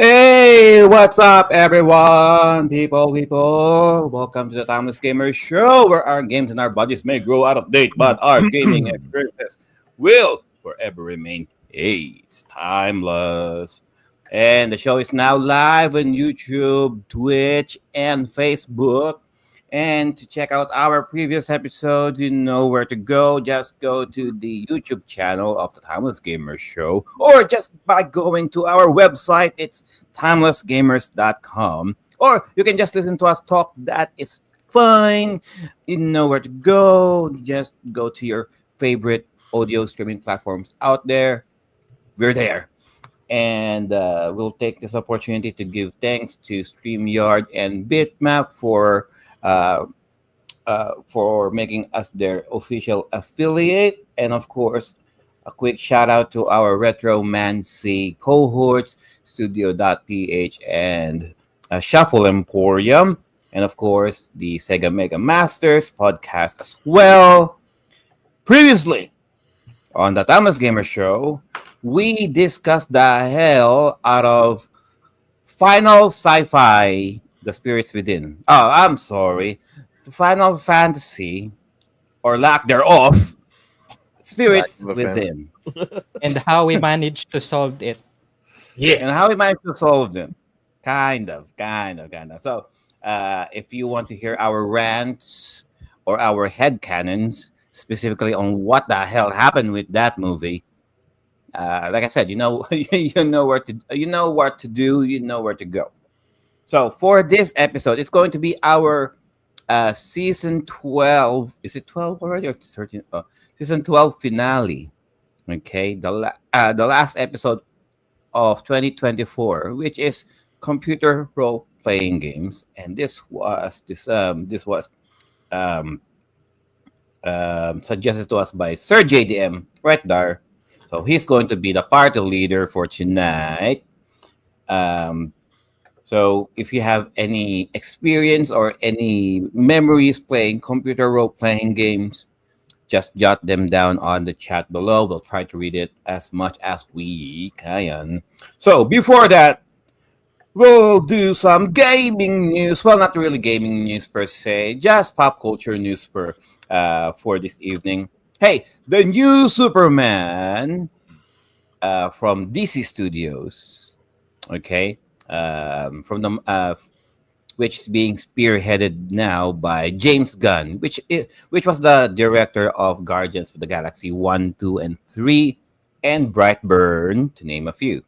Hey, what's up, everyone? People. Welcome to the Timeless Gamer Show, where our games and our bodies may grow out of date, but our gaming experiences will forever remain it's timeless. And the show is now live on YouTube, Twitch, and Facebook. And to check out our previous episodes, you know where to go. Just go to the YouTube channel of the Timeless Gamer Show, or just by going to our website. It's timelessgamers.com. Or you can just listen to us talk. That is fine. You know where to go. Just go to your favorite audio streaming platforms out there. We're there. And we'll take this opportunity to give thanks to Streamyard and BitMap uh, for making us their official affiliate. And of course, a quick shout out to our Retromancy cohorts, Studio.ph and Shuffle Emporium. And of course, the Sega Mega Masters podcast as well. Previously on the Thomas Gamer Show, we discussed the hell out of Final Sci-Fi, The Spirits Within. Oh, I'm sorry. Final Fantasy, or lack thereof, Lack Spirits of offense. Within. and how we managed to solve it. And how we managed to solve them. Kind of. So, if you want to hear our rants or our headcanons, specifically on what the hell happened with that movie, like I said, you know, you know where to, you know what to do, you know where to go. So for this episode, it's going to be our season 12. Is it 12 already or 13? Oh, season 12 finale. Okay, the last episode of 2024, which is computer role playing games, and this was um, suggested to us by Sir JDM right there. So he's going to be the party leader for tonight. Um, So if you have any experience or any memories playing computer role playing games, just jot them down on the chat below. We'll try to read it as much as we can. So before that, we'll do some gaming news. Well, not really gaming news per se, just pop culture news for this evening. Hey, the new Superman from DC Studios. Okay, from the which is being spearheaded now by James Gunn, which was the director of Guardians of the Galaxy 1, 2, and 3, and Brightburn, to name a few.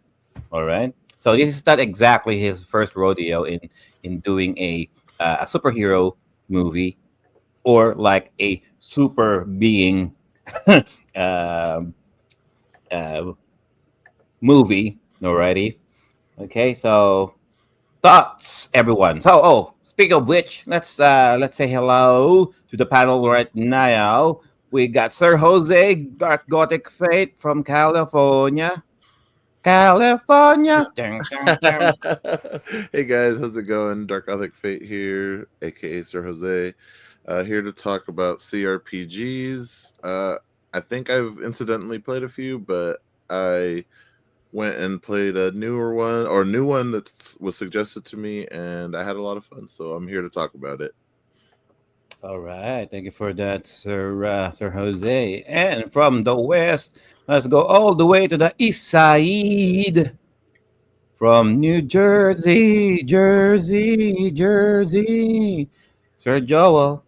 All right. So this is not exactly his first rodeo in doing a superhero movie or like a super being um uh, movie. Alrighty. Okay. So thoughts, everyone. So, speak of which, let's say hello to the panel right now. We got Sir Jose, Dark Gothic Fate from California. California. Dun, dun, dun. Hey guys, how's it going? Dark Gothic Fate here, aka Sir Jose. Here to talk about CRPGs. I think I've incidentally played a few, but I went and played a new one that was suggested to me, and I had a lot of fun. So I'm here to talk about it. All right, thank you for that, Sir Jose. And from the west, let's go all the way to the east side. From New Jersey, Jersey. Sir Joel.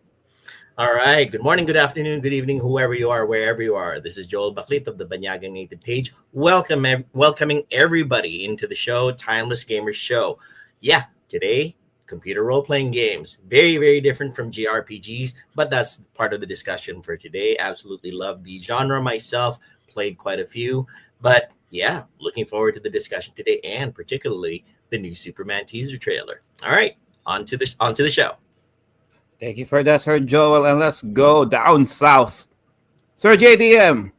All right. Good morning, good afternoon, good evening, whoever you are, wherever you are. This is Joel Baklit of the Banyagang Native page. Welcoming everybody into the show, Timeless Gamers Show. Yeah, today, computer role-playing games. Very, very different from JRPGs, but that's part of the discussion for today. Absolutely love the genre myself. Played quite a few. But yeah, looking forward to the discussion today, and particularly the new Superman teaser trailer. All right, on to the show. Thank you for that, Sir Joel. And let's go down south. Sir JDM.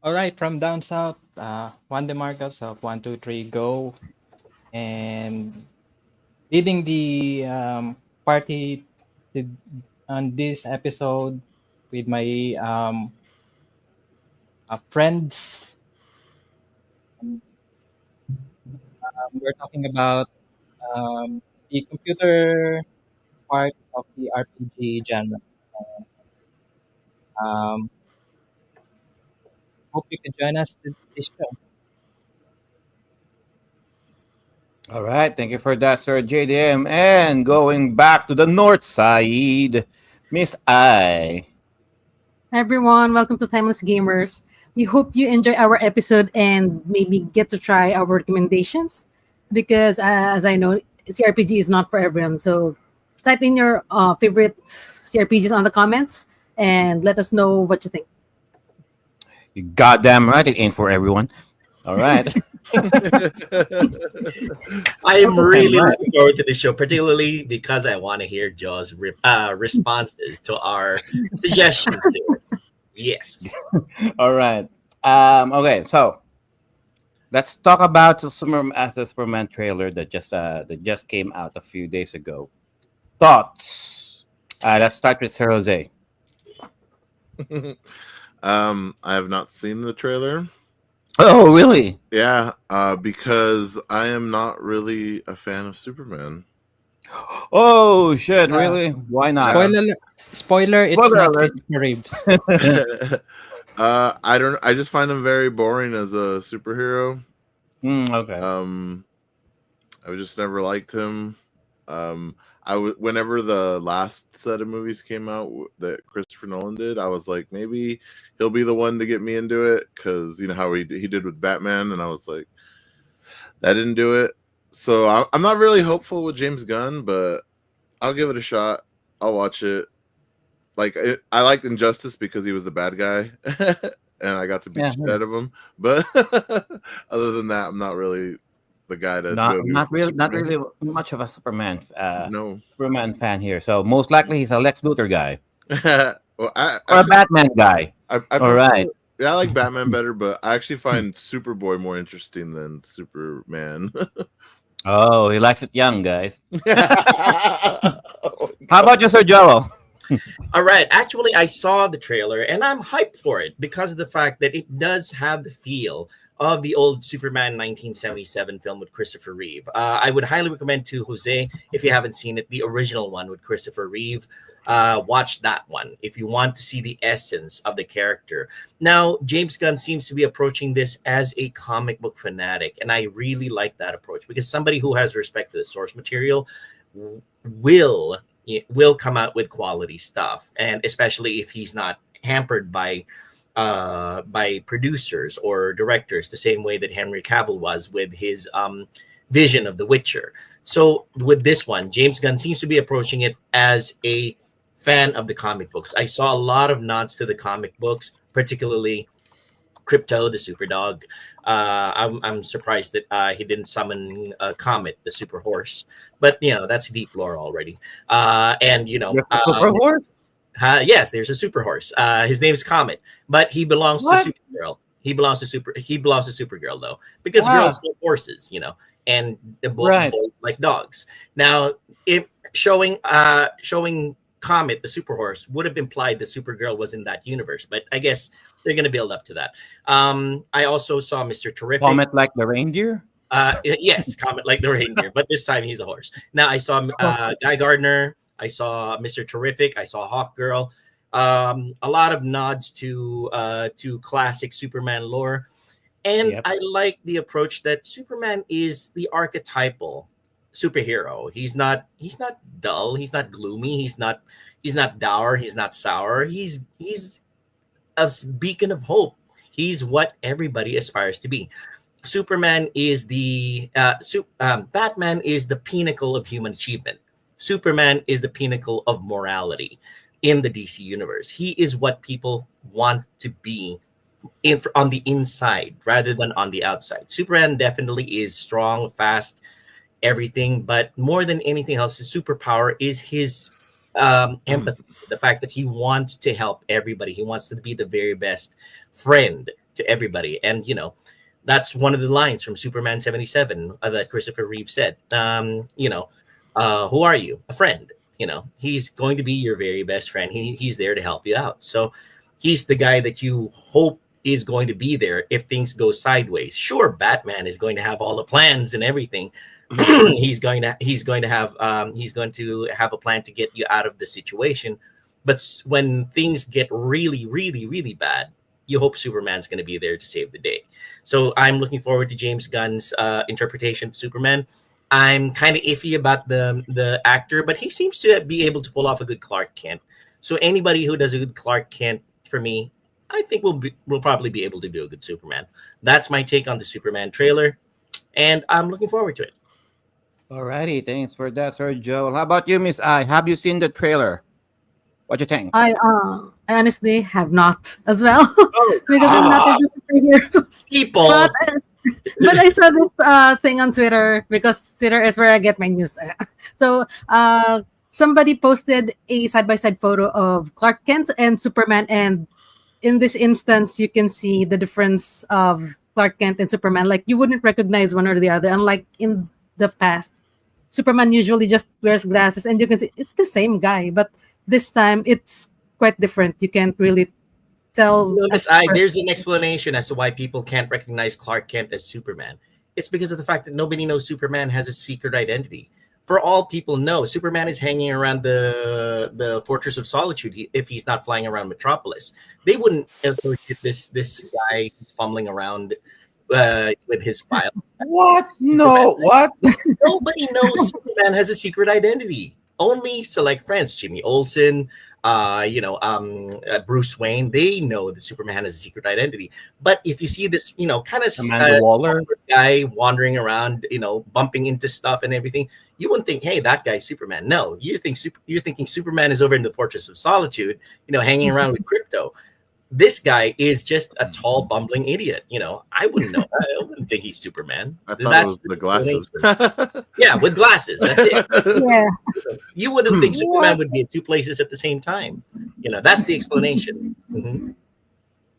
All right, from down south, Juan De Marcos of 123 Go, and leading the party to, on this episode with my friends we're talking about the computer part of the RPG genre. Um, Hope you can join us this show. All right, thank you for that, Sir JDM. And going back to the north side, Miss I. Hi everyone, welcome to Timeless Gamers. We hope you enjoy our episode and maybe get to try our recommendations because, as I know, CRPG is not for everyone. So type in your favorite CRPGs on the comments and let us know what you think. You goddamn right, it ain't for everyone. All right. I am really Right. looking forward to the show, particularly because I want to hear Joe's responses to our suggestions here. Yes. All right. Okay, so let's talk about the Superman trailer that just came out a few days ago. Thoughts? Let's start with Sir Jose. I have not seen the trailer. Oh, really? Yeah, because I am not really a fan of Superman. Oh shit! Uh, Really? Why not? Spoiler, it's Spoiler not alert. Christopher Reeves. I don't. I just find him very boring as a superhero. Okay. I just never liked him. Whenever the last set of movies came out that Christopher Nolan did, I was like, maybe he'll be the one to get me into it because you know how he did with Batman, and I was like, that didn't do it. So I'm not really hopeful with James Gunn, but I'll give it a shot. I'll watch it. I liked Injustice because he was the bad guy, and I got to beat Yeah, shit out of him. But other than that, I'm not really the guy to not go to not for really not Superman. really much of a No. Superman fan here. So most likely he's a Lex Luthor guy Well, or a Batman guy. I All prefer- right. Yeah, I like Batman better, but I actually find Superboy more interesting than Superman. Oh, he likes it young, guys. Oh, How about you, Sir Joel? All right. Actually, I saw the trailer and I'm hyped for it because of the fact that it does have the feel of the old Superman 1977 film with Christopher Reeve. I would highly recommend to Jose, if you haven't seen it, the original one with Christopher Reeve. Watch that one if you want to see the essence of the character. Now, James Gunn seems to be approaching this as a comic book fanatic, and I really like that approach because somebody who has respect for the source material will come out with quality stuff, and especially if he's not hampered by producers or directors the same way that Henry Cavill was with his vision of The Witcher. So with this one, James Gunn seems to be approaching it as a fan of the comic books. I saw a lot of nods to the comic books, particularly Crypto, the super dog. I'm surprised that he didn't summon Comet, the super horse. But, that's deep lore already. And, Super horse? yes, there's a super horse. His name's Comet, but he belongs What? to Supergirl. He belongs to Supergirl though, because Wow. girls love horses, and they're both Right. like dogs. Now, if showing Comet, the super horse, would have implied that Supergirl was in that universe, but I guess they're going to build up to that. I also saw Mr. Terrific. Comet like the reindeer? Yes, Comet like the reindeer, but this time he's a horse. Now I saw Guy Gardner. I saw Mr. Terrific. I saw Hawk Girl. A lot of nods to classic Superman lore, and Yep. I like the approach that Superman is the archetypal superhero. He's not dull. He's not gloomy. He's not dour. He's not sour. He's a beacon of hope. He's what everybody aspires to be. Superman is Batman is the pinnacle of human achievement. Superman is the pinnacle of morality in the DC universe. He is what people want to be on the inside rather than on the outside. Superman definitely is strong, fast, everything, but more than anything else, his superpower is his empathy. The fact that he wants to help everybody. He wants to be the very best friend to everybody. And, that's one of the lines from Superman 77 that Christopher Reeve said. Who are you? A friend. He's going to be your very best friend. He's there to help you out. So he's the guy that you hope is going to be there if things go sideways. Sure, Batman is going to have all the plans and everything. He's going to have a plan to get you out of the situation. But when things get really, really, really bad, you hope Superman's going to be there to save the day. So I'm looking forward to James Gunn's interpretation of Superman. I'm kind of iffy about the actor, but he seems to be able to pull off a good Clark Kent. So anybody who does a good Clark Kent for me, I think will probably be able to do a good Superman. That's my take on the Superman trailer, and I'm looking forward to it. Alrighty, thanks for that, Sir Joel. How about you, Miss I? Have you seen the trailer? What you think? I honestly have not as well Oh, because I'm not into superheroes. people. But I saw this thing on Twitter because Twitter is where I get my news. So somebody posted a side by side photo of Clark Kent and Superman, and in this instance, you can see the difference of Clark Kent and Superman. Like you wouldn't recognize one or the other, unlike in the past. Superman usually just wears glasses, and you can see it's the same guy, but this time it's quite different. You can't really tell. Notice there's an explanation as to why people can't recognize Clark Kent as Superman. It's because of the fact that nobody knows Superman has a secret identity. For all people know, Superman is hanging around the Fortress of Solitude if he's not flying around Metropolis. They wouldn't associate this guy fumbling around with his file. What? No, what? Nobody knows Superman has a secret identity. Only select friends, Jimmy Olsen, Bruce Wayne, they know that Superman has a secret identity. But if you see this, kind of Amanda Waller guy wandering around, bumping into stuff and everything, you wouldn't think, hey, that guy's Superman. No, you're thinking Superman is over in the Fortress of Solitude, hanging around with Crypto. This guy is just a tall, bumbling idiot. I wouldn't know. I wouldn't think he's Superman. I thought it was the glasses. Yeah, with glasses. That's it. Yeah. You wouldn't think Superman would be at two places at the same time. That's the explanation. Mm-hmm.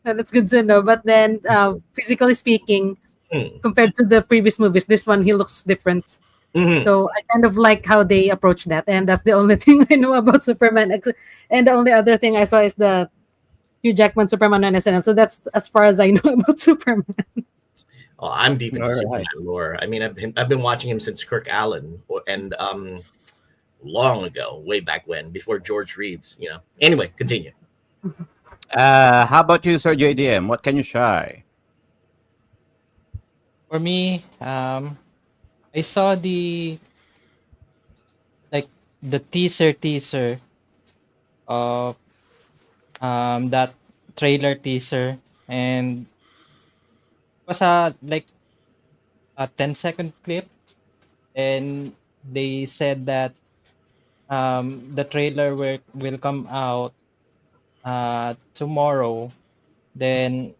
That's good to know. But then, physically speaking, compared to the previous movies, this one he looks different. Mm-hmm. So I kind of like how they approach that, and that's the only thing I know about Superman. And the only other thing I saw is the Hugh Jackman Superman on SNL. So that's as far as I know about Superman. Oh, I'm deep into All right. Superman lore. I mean, I've been watching him since Kirk Allen and long ago, way back when, before George Reeves. Anyway, continue. How about you, Sir JDM? What can you shy? For me, I saw the teaser of that trailer teaser, and it was a 10-second clip, and they said that the trailer will come out tomorrow. Then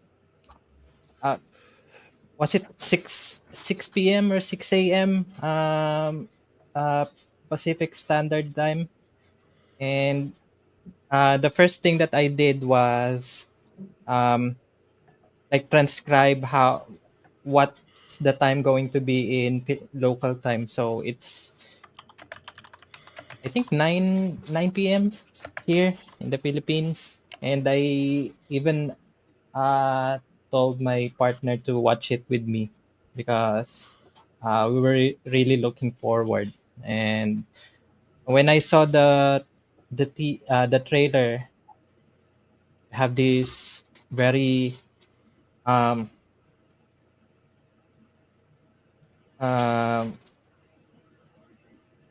was it 6 p.m. or 6 a.m. Pacific Standard Time? And the first thing that I did was transcribe what's the time going to be in local time. So it's, I think, 9 p.m. here in the Philippines, and I even told my partner to watch it with me because we were really looking forward. And when I saw the trailer, have this very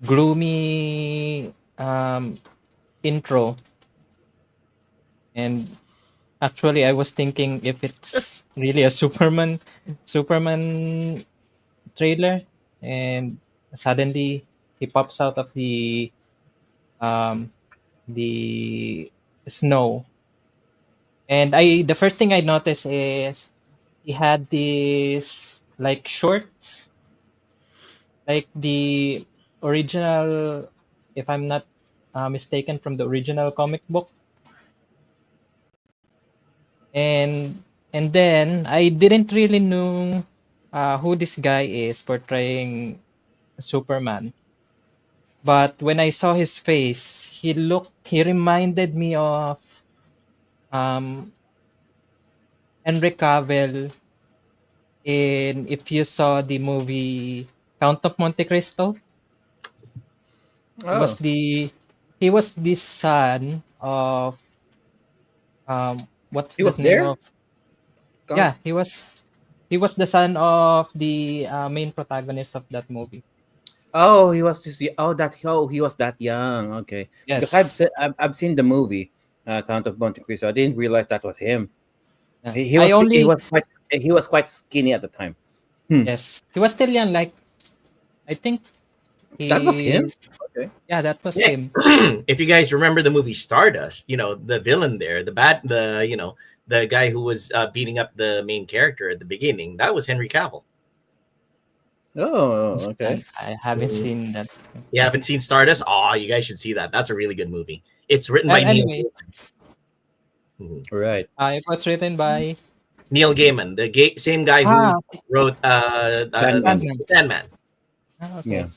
gloomy intro, and actually I was thinking if it's really a Superman trailer, and suddenly he pops out of the snow, and the first thing I noticed is he had these shorts, like the original, if I'm not mistaken, from the original comic book. And then I didn't really know who this guy is portraying Superman. But when I saw his face, he reminded me of Henry Cavill in, if you saw the movie Count of Monte Cristo, he was Oh, the he was the son of what's he the was name there. of, yeah, he was the son of the main protagonist of that movie. Oh, he was just he was that young. Okay, because Yes. I've seen the movie Count of Monte Cristo. I didn't realize that was him. Yeah. He I was only he was quite skinny at the time. Hmm. Yes. He was still young, like I think That was him. he Okay. yeah, that was Yeah. him. If you guys remember the movie Stardust, the villain there, the guy who was beating up the main character at the beginning, that was Henry Cavill. Oh, okay. I haven't Mm. seen that. You haven't seen Stardust? Oh, you guys should see that. That's a really good movie. It's written by Neil. Anyway, Mhm. Right. it was written by Neil Gaiman, the same guy who okay. wrote Sandman. Sandman. Sandman. Okay. Yeah.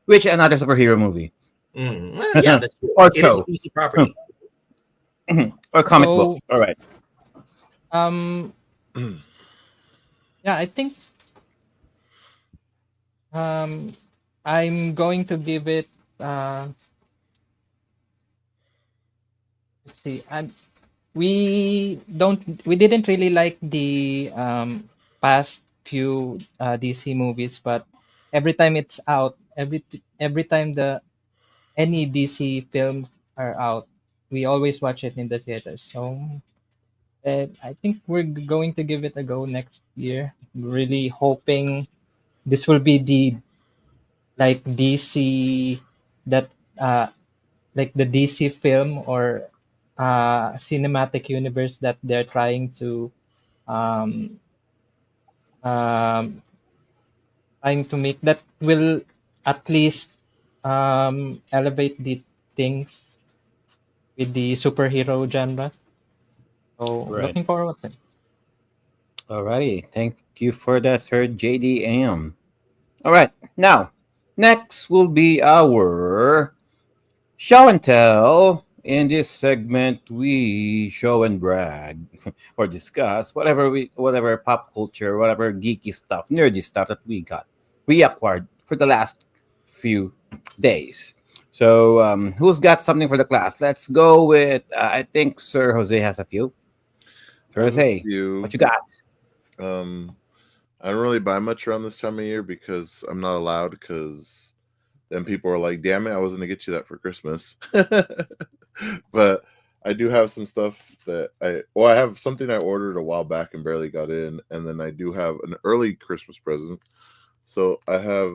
Which another superhero movie Yeah, that's true. or It is a show DC property. or comic So book. All right. um yeah, I think I'm going to give it let's see. We didn't really like the past few DC movies, but every time it's out, every time the any DC films are out, we always watch it in the theaters. So I think we're going to give it a go next year. Really hoping this will be the like DC that like the DC film or cinematic universe that they're um, um, trying to make, that will at least elevate these things with the superhero genre. So Right. looking forward to it. All righty. Thank you for that, Sir JDM. All right. Now, next will be our show and tell. In this segment, we show and brag or discuss whatever pop culture, whatever geeky stuff, nerdy stuff that we acquired for the last few days. So, who's got something for the class? Let's go with. I think Sir Jose has a few. I Sir have a Jose, few. what you got? I don't really buy much around this time of year because I'm not allowed. Because then people are like, "Damn it, I was gonna get you that for Christmas." But I do have some stuff that I have something I ordered a while back and barely got in, and then I do have an early Christmas present. So I have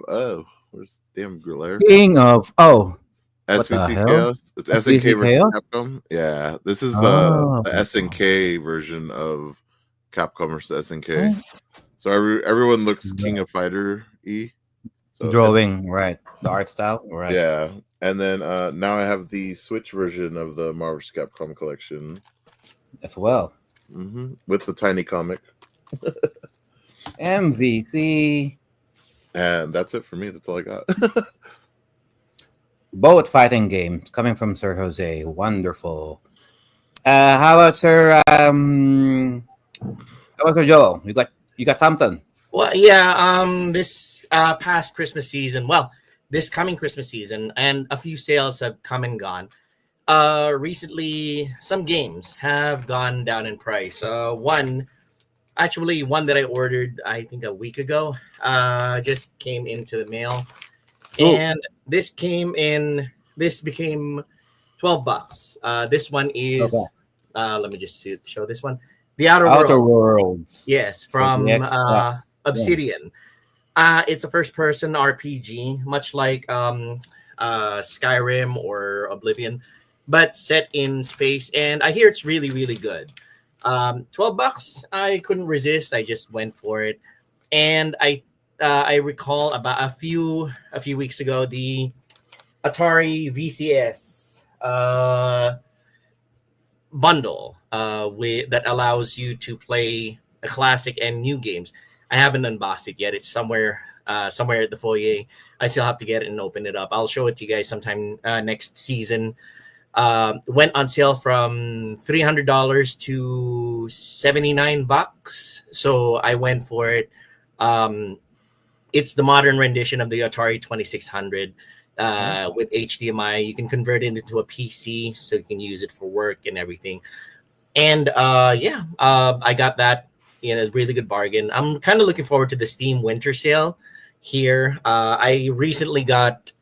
where's damn Griller? King of what the SVC hell? Chaos. It's SNK SVC versus Chaos? Capcom. Yeah, this is Oh, the SNK version of Capcom versus SNK. Oh, So everyone looks King of Fighter E. So drawing, right? The art style, right? yeah, and then now I have the Switch version of the Marvel vs. Capcom collection As well. with the tiny comic, MVC, and that's it for me. That's all I got. both fighting games coming from Sir Jose. Wonderful. How about Sir? How about Sir Joel? You got something? Well, yeah, this past Christmas season, well, this coming Christmas season, and a few sales have come and gone. Recently, some games have gone down in price. One that I ordered, I think a week ago, just came into the mail, Ooh. and this became $12. This one is, Okay. let me just show this one, The Outer Outer World. Worlds. Yes, For from the Xbox. Obsidian. It's a first-person RPG, much like Skyrim or Oblivion, but set in space. And I hear it's really, really good. $12. I couldn't resist. I just went for it. And I recall about a few weeks ago the Atari VCS bundle that allows you to play a classic and new games. I haven't unboxed it yet. It's somewhere at the foyer. I still have to get it and open it up. I'll show it to you guys sometime next season. Went on sale from $300 to $79. So I went for it. It's the modern rendition of the Atari 2600 with HDMI. You can convert it into a PC, so you can use it for work and everything. And I got that in a really good bargain. I'm kind of looking forward to the Steam Winter Sale here. I recently got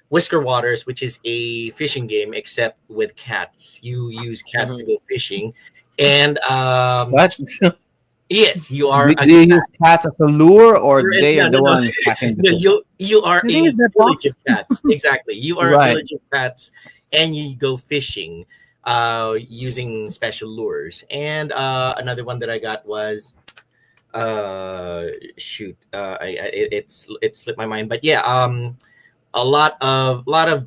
Whisker Waters, which is a fishing game, except with cats. You use cats to go fishing. And What? yes, you are. Do you use cats as a lure, or they are the ones packing the No, fish? you are The a thing is the village box. of cats. Exactly. You are Right. a village of cats, and you go fishing using special lures. And another one that I got was it slipped my mind. But yeah, a lot of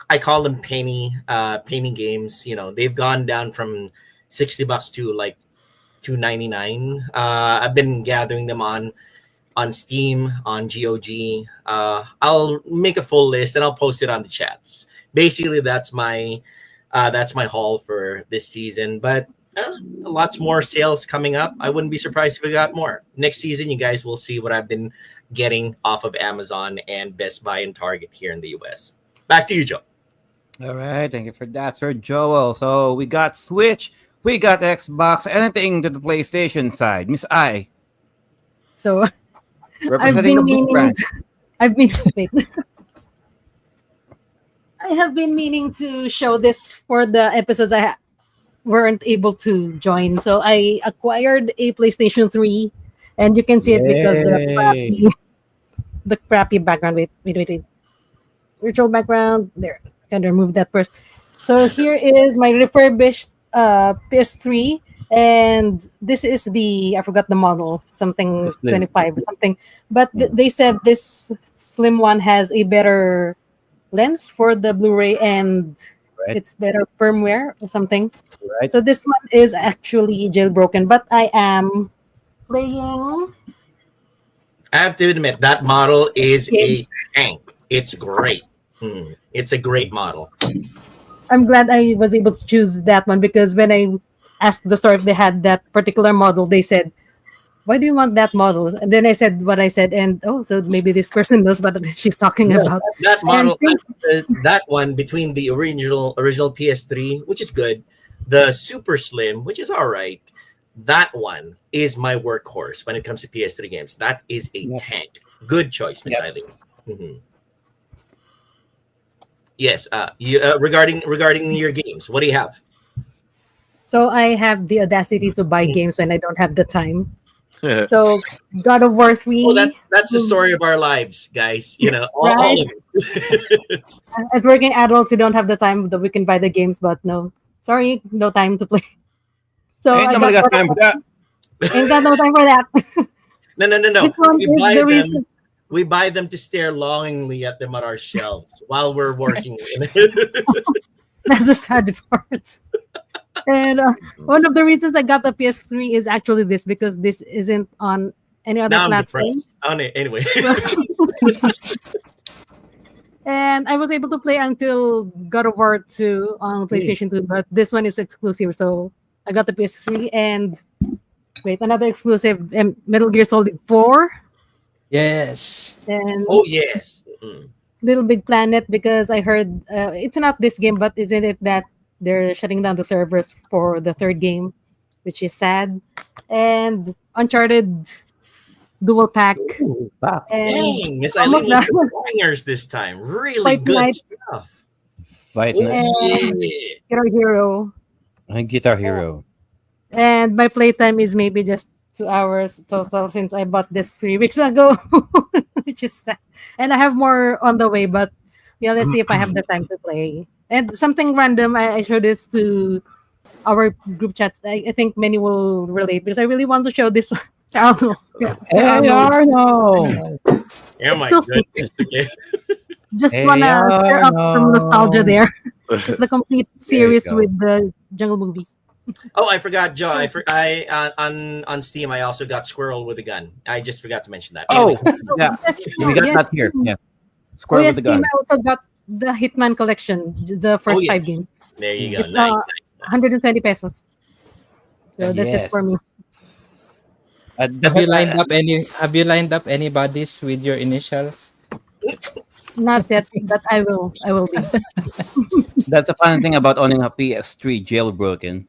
I call them penny games. You know, they've gone down from $60 to like $2.99. I've been gathering them on Steam, on GOG. I'll make a full list and I'll post it on the chats. Basically, that's my haul for this season. But lots more sales coming up. I wouldn't be surprised if we got more next season. You guys will see what I've been getting off of Amazon and Best Buy and Target here in the US. Back to you, Joe. All right, thank you for that, Sir Joel. So we got Switch, we got Xbox, anything to the PlayStation side. Miss I, So representing the Blue brand. I've been wait. I have been meaning to show this for the episodes weren't able to join. So I acquired a PlayStation 3, and you can see it because Yay. the crappy background. Wait. Virtual background. There. Can remove that first. So here is my refurbished PS3, and this is I forgot the model, something The Slim. 25 or something. But they said this slim one has a better lens for the Blu-ray, and Right. it's better firmware or something. Right. So this one is actually jailbroken, but I am playing. I have to admit that model is Okay. a tank. It's great. It's a great model. I'm glad I was able to choose that one, because when I asked the store if they had that particular model, they said, "Why do you want that model?" And then I said what I said, and so maybe this person knows what she's talking about. That model, think- that one between the original PS3, which is good, the Super Slim, which is all right. That one is my workhorse when it comes to PS3 games. That is a Yep. tank. Good choice, Miss Yep. Eileen. Mhm. Yes. Regarding your games, what do you have? So I have the audacity to buy games when I don't have the time. So God of War 3. Oh, that's the story of our lives, guys. You know, all Right. of it. As working adults, we don't have the time that we can buy the games, but no. Sorry, no time to play. So Ain't I nobody got got time for that. ain't got no time for that. No. This one We is buy the them. reason. We buy them to stare longingly at them on our shelves while we're working. That's the sad part. And one of the reasons I got the PS3 is actually this, because this isn't on any other Now I'm platform. depressed. Oh, no, anyway. And I was able to play until God of War 2 on PlayStation 2, but this one is exclusive. So I got the PS3, and another exclusive, Metal Gear Solid 4 Yes. and Oh yes. Little Big Planet, because I heard it's not this game, but isn't it that they're shutting down the servers for the third game, which is sad. And Uncharted Dual Pack. Wow. And Dang, Miss almost Eileen with done. the bangers this time. Really Fight good Night. stuff. Fight Oh, Night. yeah. Guitar Hero. Guitar Hero. And my playtime is maybe just 2 hours total, since I bought this 3 weeks ago, which is sad. And I have more on the way, but yeah, let's see if I have the time to play. And something random, I showed this to our group chat. I think many will relate, because I really want to show this one. Arno. Hey, Arno. Oh It's my so goodness. Okay. Just Hey, wanna stir up some Arno. nostalgia there. It's the complete series go. with the jungle movies. Oh, I forgot, Joe. On Steam, I also got Squirrel with a Gun. I just forgot to mention that. Oh, Anyway. yeah. Yes, We got yes, that here. Steam. Yeah. Oh, Squirrel yes, with the gun. Steam. I also got the Hitman collection, the Oh first yeah, 5 games. there you go. It's Nice, nice, nice. 120 pesos. So that's it Yes. for me. Have you lined up any bodies with your initials? Not yet, but I will. I will be. That's the funny thing about owning a PS3 jailbroken.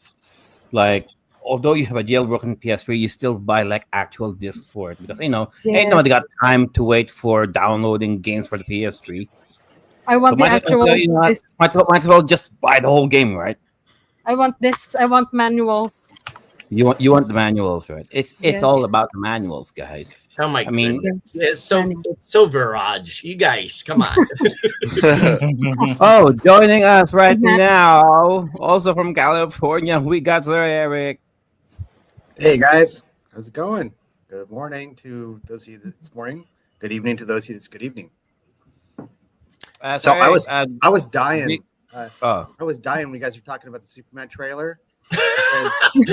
Like, although you have a jailbroken PS3, you still buy like actual discs for it because ain't nobody Yes. got time to wait for downloading games for the PS3. I So want the actual discs. might as well just buy the whole game, right? I want discs. I want manuals. You want the manuals, right? It's Yes. all about the manuals, guys. Oh my I mean, goodness, Manuals. it's so Virage. You guys, come on. oh, joining us right Mhm. now, also from California, we got Sir Eric. Hey guys, how's it going? Good morning to those of you that's morning. Good evening to those of you that's good evening. Sir So I Eric, was dying. we- Uh, oh, I was dying when you guys were talking about the Superman trailer.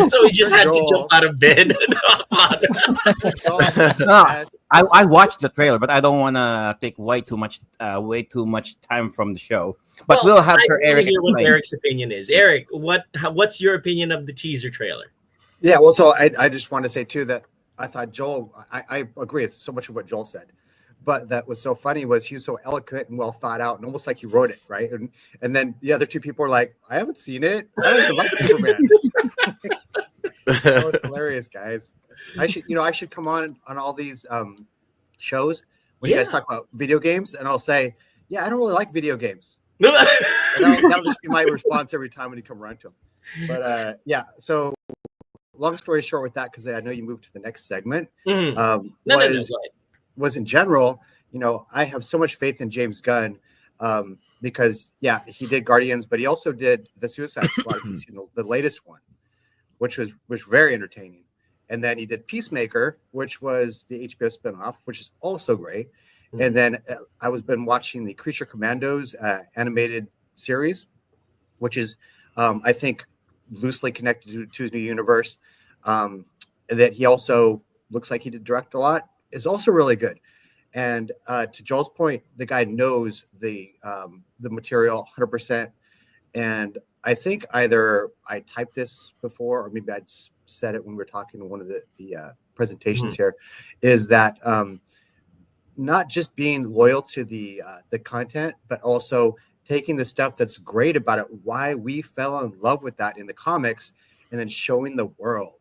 So we just had to Joel. jump out of bed. No, I watched the trailer, but I don't want to take way too much time from the show. But Well, we'll have I Sir wanna Eric hear what explain. Eric's opinion is. Eric, what's your opinion of the teaser trailer? Yeah, well, so I just want to say too that I thought Joel, I agree with so much of what Joel said, but that was so funny was he was so eloquent and well thought out and almost like he wrote it, right? And then the other two people were like, I haven't seen it. I don't even like Superman. That was hilarious, guys. I should come on all these shows when you guys Yeah. talk about video games, and I'll say, yeah, I don't really like video games. No. And that'll just be my response every time when you come around to them. But yeah, so long story short with that, because I know you moved to the next segment, Mhm. No, go ahead. was in general, I have so much faith in James Gunn because, yeah, he did Guardians, but he also did the Suicide Squad, if you've seen the latest one, which was very entertaining. And then he did Peacemaker, which was the HBO spinoff, which is also great. Mhm. And then I was been watching the Creature Commandos animated series, which is, I think, loosely connected to his new universe. And that he also looks like he did direct a lot is also really good. And to Joel's point, the guy knows the material 100%. And I think either I typed this before or maybe I'd said it when we were talking to one of the presentations here, is that not just being loyal to the content, but also taking the stuff that's great about it, why we fell in love with that in the comics, and then showing the world.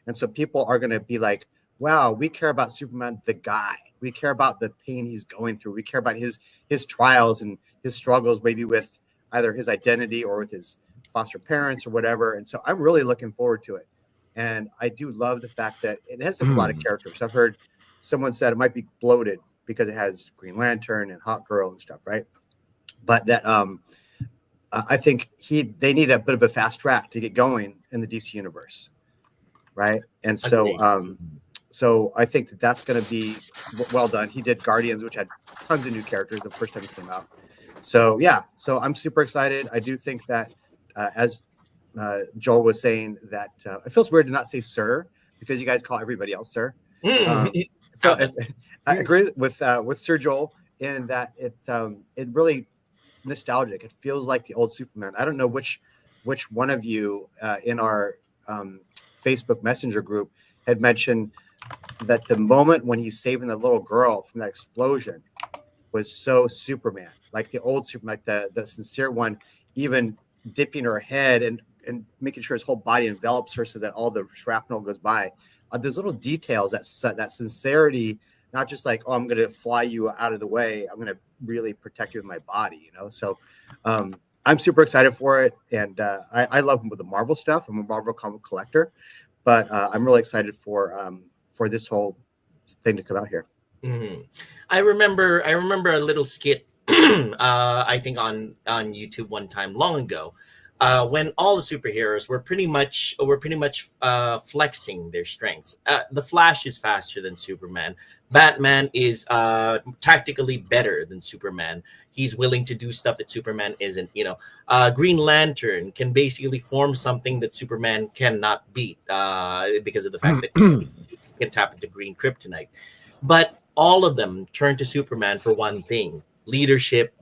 And so people are going to be like, wow, we care about Superman, the guy. We care about the pain he's going through. We care about his trials and his struggles, maybe with either his identity or with his foster parents or whatever. And so I'm really looking forward to it. And I do love the fact that it has a lot of characters. I've heard someone said it might be bloated because it has Green Lantern and Hawk Girl and stuff, right? But that I think they need a bit of a fast track to get going in the DC universe, right? And so so I think that's going to be well done. He did Guardians, which had tons of new characters the first time it came out. So yeah, so I'm super excited. I do think that as Joel was saying, that it feels weird to not say sir because you guys call everybody else sir. I agree with Sir Joel in that it really nostalgic. It feels like the old Superman. I don't know which one of you in our Facebook Messenger group had mentioned that the moment when he's saving the little girl from that explosion was so Superman, like the old Superman, like the sincere one, even dipping her head and making sure his whole body envelops her so that all the shrapnel goes by. There's little details that sincerity, not just like, oh, I'm going to fly you out of the way. I'm going to really protect you with my body, So I'm super excited for it. And I love the Marvel stuff. I'm a Marvel comic collector, but I'm really excited for this whole thing to come out here. Mm-hmm. I remember a little skit, I think on YouTube one time long ago, when all the superheroes were pretty much flexing their strengths. The Flash is faster than Superman. Batman is tactically better than Superman. He's willing to do stuff that Superman isn't. Green Lantern can basically form something that Superman cannot beat because of the fact that he can tap into green kryptonite. But all of them turn to Superman for one thing: leadership,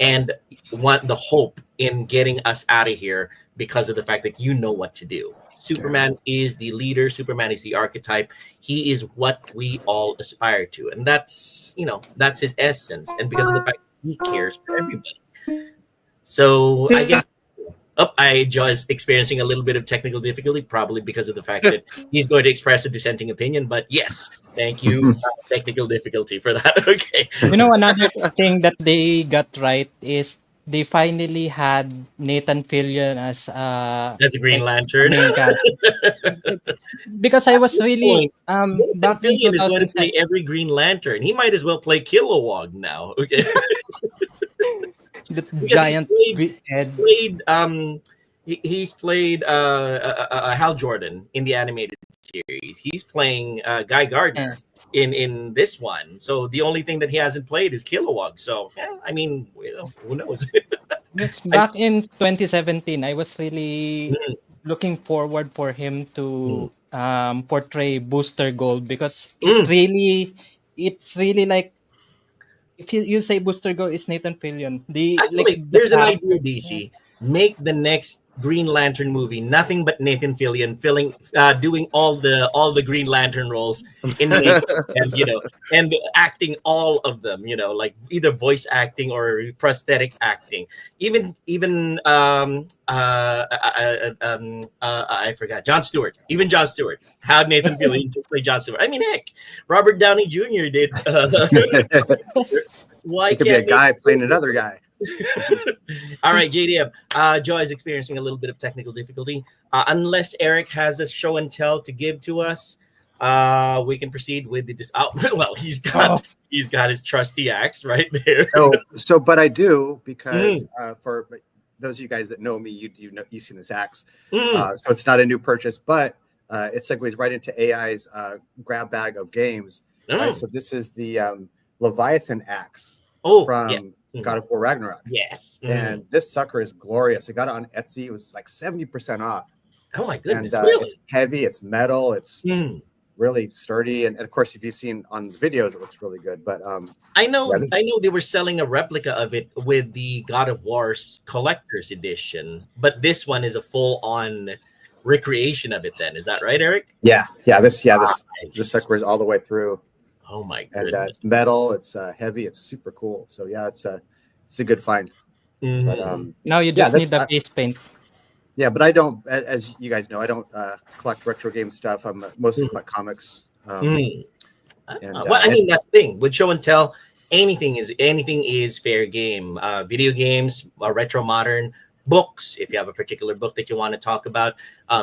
and want the hope in getting us out of here because of the fact that you know what to do. Superman is the leader. Superman is the archetype. He is what we all aspire to, and that's that's his essence. And because of the fact that he cares for everybody, so I guess. Oh, Joe is experiencing a little bit of technical difficulty, probably because of the fact that he's going to express a dissenting opinion. But yes, thank you, technical difficulty for that. Okay. Another thing that they got right is they finally had Nathan Fillion as a Green Lantern. main cast. Because I was really back in Fillion is going to 2007. play every Green Lantern. He might as well play Kilowog now. Okay. The Because giant head. He's played Hal Jordan in the animated series. He's playing Guy Gardner in this one. So the only thing that he hasn't played is Kilowog. So I mean, who knows? It's back in 2017. I was really looking forward for him to portray Booster Gold, because it's really like, if you say Booster Gold is Nathan Fillion, Here's an idea, DC. Make the next Green Lantern movie nothing but Nathan Fillion doing all the Green Lantern roles in and acting all of them, like either voice acting or prosthetic acting. Even I forgot Jon Stewart. Even Jon Stewart. How Nathan Fillion to play Jon Stewart. I mean, heck, Robert Downey Jr. did. Why it could be a guy playing another guy. All right, JDM. Joe is experiencing a little bit of technical difficulty. Unless Eric has a show and tell to give to us, we can proceed with the. Well, he's got his trusty axe right there. But I do, because for those of you guys that know me, you've seen this axe. So it's not a new purchase, but it segues right into AI's grab bag of games. So this is the Leviathan axe from God of War Ragnarok. Yes. And this sucker is glorious. I got it on Etsy. It was like 70% off. Oh my goodness. And really? It's heavy, it's metal, it's really sturdy. And of course, if you've seen on the videos, it looks really good. But I know they were selling a replica of it with the God of War's collector's edition, but this one is a full-on recreation of it then. Is that right, Eric? Yeah. This sucker is all the way through. Oh my goodness. And it's metal, it's heavy, it's super cool. So yeah, it's a good find. But, now you just need the face paint. Yeah, but I don't, as you guys know, I don't collect retro game stuff. I'm mostly collect comics. Well, I mean, that's the thing with show and tell. Anything is fair game. Video games, retro, modern. Books, if you have a particular book that you want to talk about,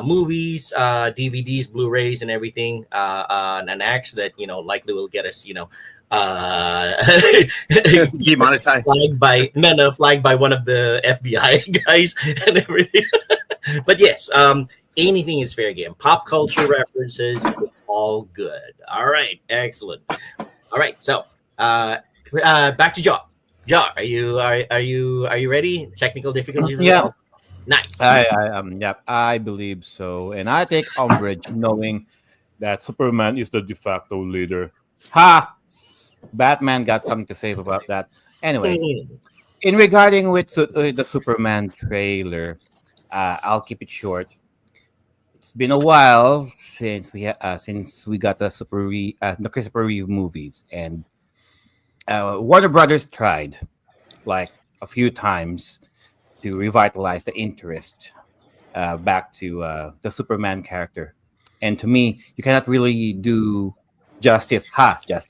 movies, DVDs, Blu-rays, and everything, an axe that likely will get us, demonetized, flagged by one of the FBI guys and everything. But yes, anything is fair game. Pop culture references, it's all good. All right, excellent. All right, so back to Joe. Joe, are you ready? Technical difficulties? Yeah. Nice. I believe so. And I take umbrage knowing that Superman is the de facto leader. Ha! Batman got something to say about that. Anyway, in regarding with the Superman trailer, I'll keep it short. It's been a while since we got the Christopher Reeve movies, and Warner Brothers tried like a few times to revitalize the interest back to the Superman character. And to me, you cannot really do justice the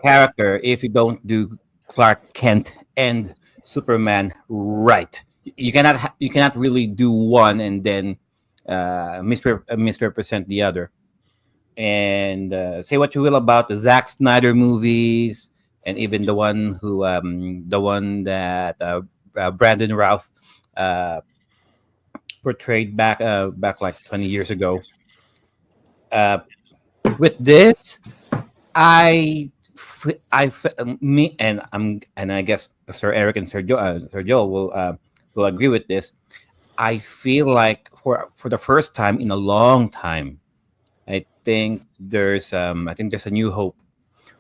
character if you don't do Clark Kent and Superman right. You cannot really do one and then misrepresent the other. And say what you will about the Zack Snyder movies, and even the one that Brandon Routh portrayed back like 20 years ago. With this, I guess Sir Eric and Sir Joe will agree with this. I feel like for the first time in a long time, I think there's a new hope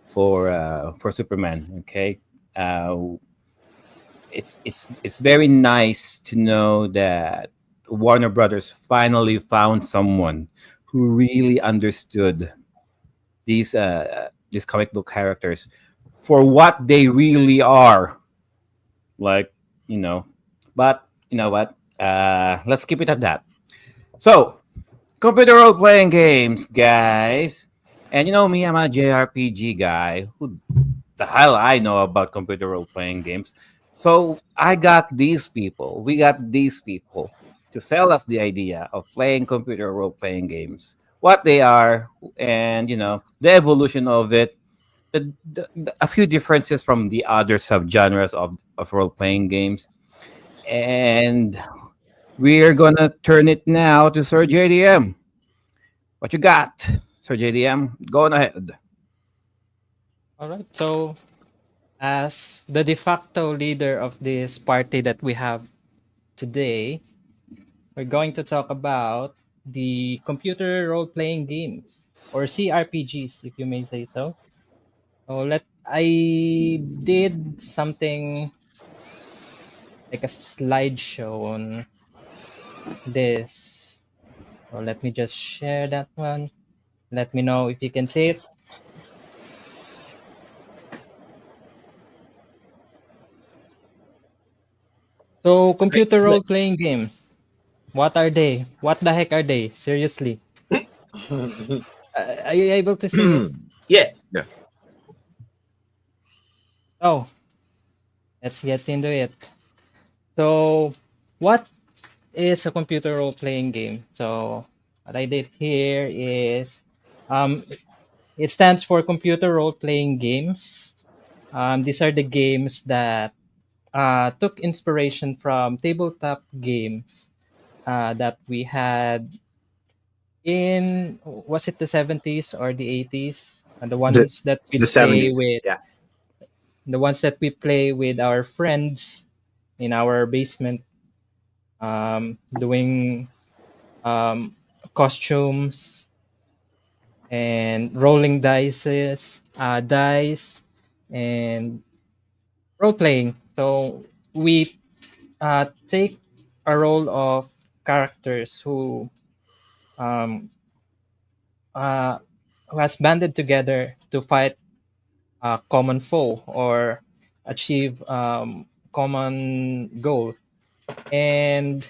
for Superman. Okay, Uh, it's very nice to know that Warner Brothers finally found someone who really understood these comic book characters for what they really are. Like, you know, but you know what? Let's keep it at that. So, computer role playing games, guys. And you know me, I'm a JRPG guy. Who the hell I know about computer role playing games? So I got these people. We got these people to sell us the idea of playing computer role playing games, what they are, and the evolution of it. A few differences from the other subgenres of role playing games, and we're gonna turn it now to Sir JDM. What you got, Sir JDM? Go on ahead. All right. So, as the de facto leader of this party that we have today, we're going to talk about the computer role playing games or CRPGs, if you may say so. So, I did something like a slideshow on this. So, let me just share that one. Let me know if you can see it. So, computer role playing games. What are they? What the heck are they? Seriously. Are you able to see it? Yes. Yeah. Oh, let's get into it. So, what is a computer role playing game? So, what I did here is um, it stands for computer role playing games. These are the games that took inspiration from tabletop games that we had in, was it the 70s or the 80s? And the The ones that we the play 70s. with, Yeah. our friends in our basement, doing um, costumes and rolling dice, and role playing. So we take a role of characters um, uh, who has banded together to fight a common foe or achieve common goal. And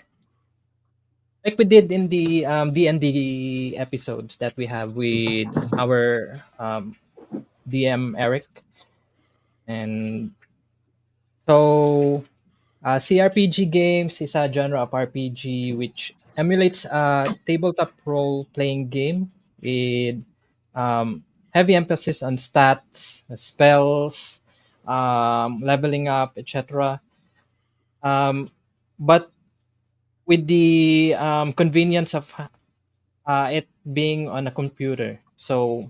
like we did in the D&D episodes that we have with our DM Eric. And so CRPG games is a genre of RPG which emulates a tabletop role playing game with heavy emphasis on stats, spells, leveling up, etc. Um, but with the convenience of it being on a computer. So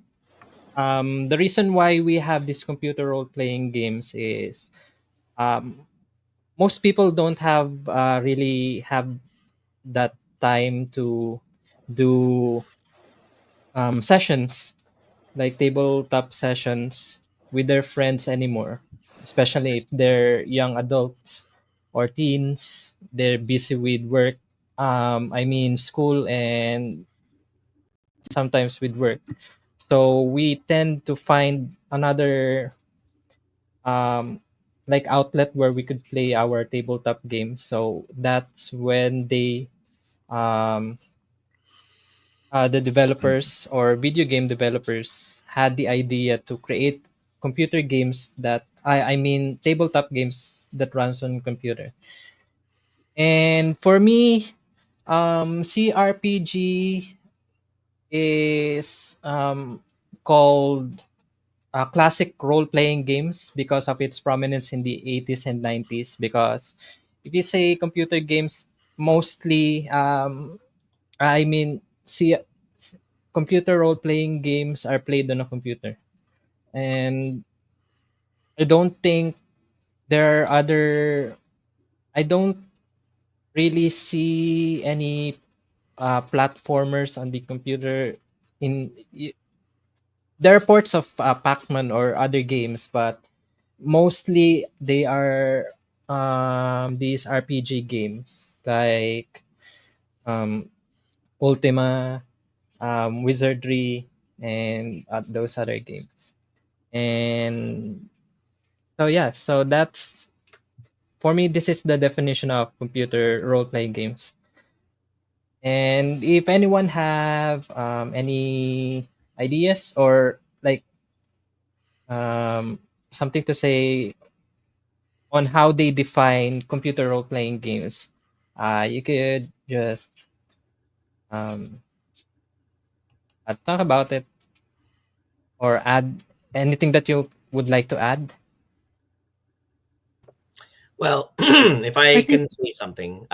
the reason why we have these computer role playing games is um, most people don't have really have that time to do sessions like tabletop sessions with their friends anymore, especially if they're young adults or teens. They're busy with work. I mean, school and sometimes with work. So we tend to find another um, like outlet where we could play our tabletop games. So that's when um, the developers or video game developers had the idea to create computer games that I mean tabletop games that runs on computer. And for me, CRPG is called classic role-playing games because of its prominence in the 80s and 90s. Because if you say computer games, mostly, I mean, see, computer role-playing games are played on a computer, and I don't think there are other. I don't really see any platformers on the computer. In There are ports of Pac-Man or other games, but mostly they are these RPG games like um, Ultima, Wizardry, and those other games. And so yeah, so that's for me. This is the definition of computer role playing games. And if anyone have any ideas or like um, something to say on how they define computer role playing games, you could just um, talk about it or add anything that you would like to add. Well, if I I think can say something,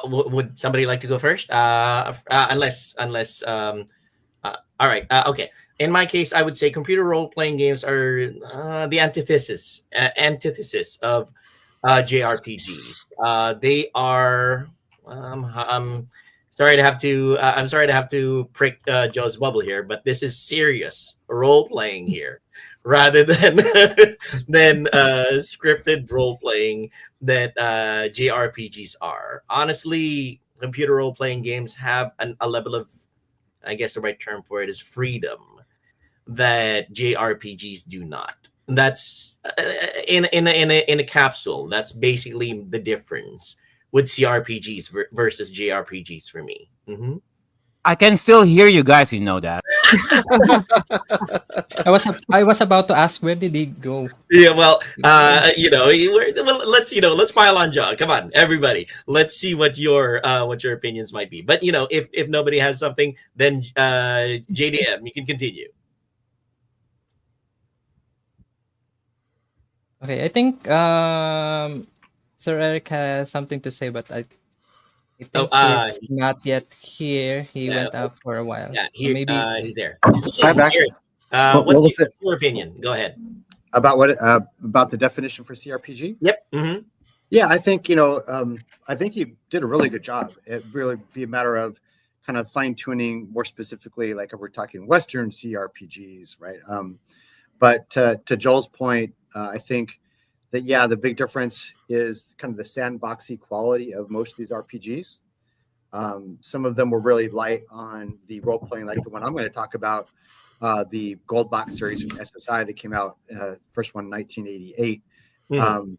would somebody like to go first? Unless all right, okay. In my case, I would say computer role playing games are the antithesis of JRPGs. They are. I'm sorry to have to prick Joe's bubble here, but this is serious role playing here, rather than than scripted role playing that JRPGs are. Honestly, computer role playing games have a level of, I guess the right term for it is freedom, that JRPGs do not. That's in a capsule. That's basically the difference with CRPGs versus JRPGs for me. I can still hear you guys. You know that. I was about to ask where did he go. Yeah, well, let's pile on John. Come on, everybody. Let's see what your opinions might be. But if nobody has something, then JDM, you can continue. Okay, I think Sir Eric has something to say, but I Oh, think he's not yet here. He yeah, went out for a while. yeah. So Here, maybe he's there. Hi, back. Eric, What was it your opinion? Go ahead. about about the definition for CRPG? Yep. Mm-hmm. Yeah, I think I think you did a really good job. It really be a matter of kind of fine tuning more specifically, like if we're talking Western CRPGs, right? But to Joel's point, I think that the big difference is kind of the sandboxy quality of most of these RPGs. Some of them were really light on the role playing, like the one I'm going to talk about, the Gold Box series from SSI that came out, first one in 1988. Mm-hmm.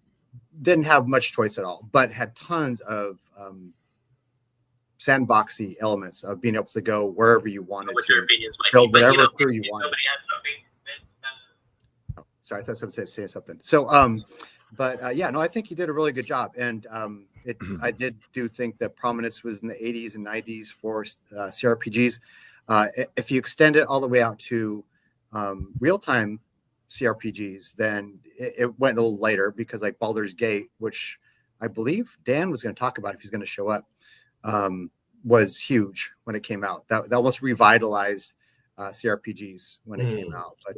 Didn't have much choice at all, but had tons of sandboxy elements of being able to go wherever you wanted What to your opinions might build be, but whatever crew you if wanted. nobody has something, then, Sorry, I thought someone said saying something. So, but yeah, no, I think you did a really good job, and I do think that prominence was in the 80s and 90s for CRPGs. If you extend it all the way out to real time CRPGs, then it went a little later because like Baldur's Gate, which I believe Dan was going to talk about if he's going to show up, was huge when it came out. That almost revitalized CRPGs when it came out. But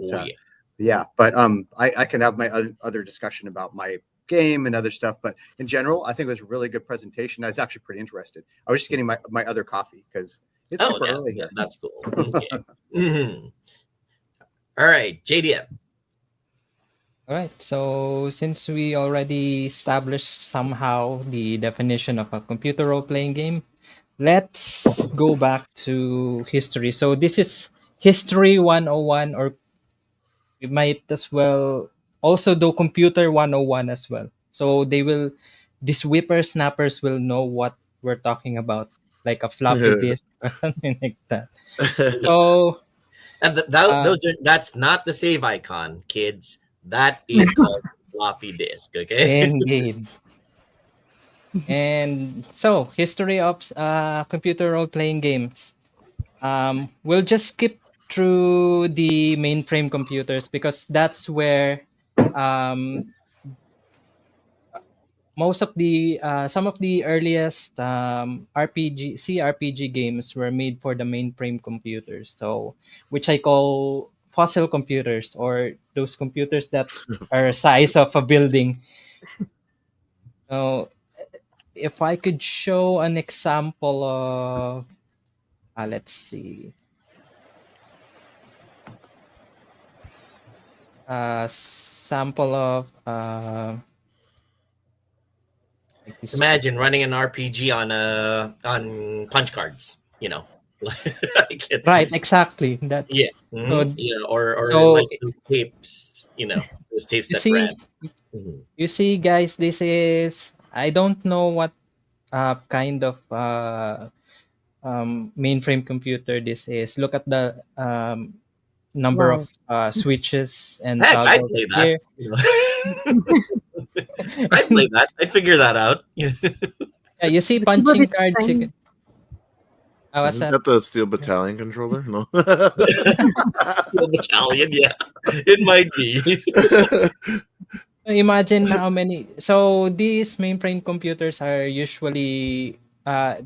but I can have my other discussion about my game and other stuff. But in general, I think it was a really good presentation. I was actually pretty interested. I was just getting my other coffee because it's super early here. That's cool. Okay. Mm-hmm. All right, JDM. all right. So since we already established somehow the definition of a computer role playing game, let's go back to history. So this is history 101, or we might as well also do computer 101 as well. So these whippersnappers will know what we're talking about, like a floppy disk or something like that. So And that's not the save icon, kids. That is called floppy disk. Okay. indeed. And so history of computer role playing games. We'll just skip through the mainframe computers because that's where um, most of the some of the earliest CRPG games were made for the mainframe computers. So, which I call fossil computers, or those computers that are size of a building. So, if I could show an example of, let's see. sample of like this. Imagine running an RPG on punch cards. Like Right, exactly. That's yeah, so. or So like those tapes. Those tapes you that see, ran. Mhm. you see, guys. This is I don't know what kind of mainframe computer this is. Look at the number Wow. of switches and Heck, I'd toggles play that. here. I'd play that. I'd figure that out. Yeah, you see The keyboard punching is cards. You tiny. can, what's Isn't that? that the Steel Battalion controller? No. Steel Battalion, yeah, it might be. Imagine how many. So these mainframe computers are usually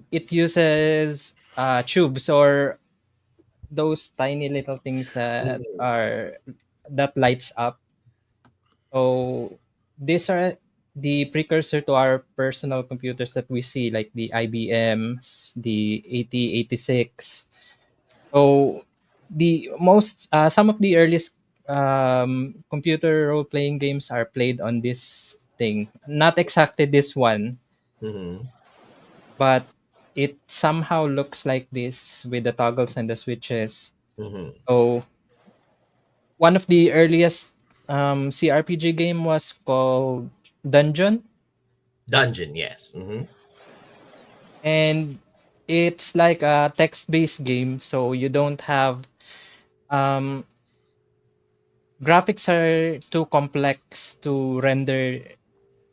it uses tubes or those tiny little things that lights up. So these are the precursor to our personal computers that we see, like the IBMs, the 8086. So the most some of the earliest computer role playing games are played on this thing. Not exactly this one, Mhm. but it somehow looks like this with the toggles and the switches. Mhm. So one of the earliest CRPG game was called Dungeon, Dungeon, yes. Mhm. and it's like a text-based game, so you don't have um, graphics are too complex to render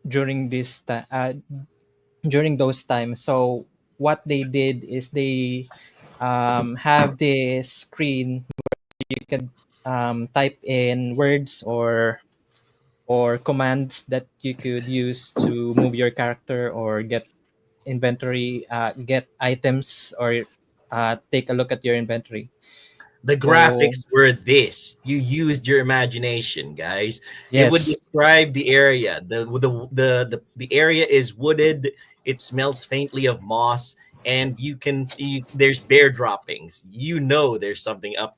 during during those times. So what they did is they have this screen you can type in words or commands that you could use to move your character or get inventory, get items, or take a look at your inventory. The So graphics were this. You used your imagination, guys. It would yes, describe the area. The area is wooded. It smells faintly of moss, and you can see there's bear droppings. There's something up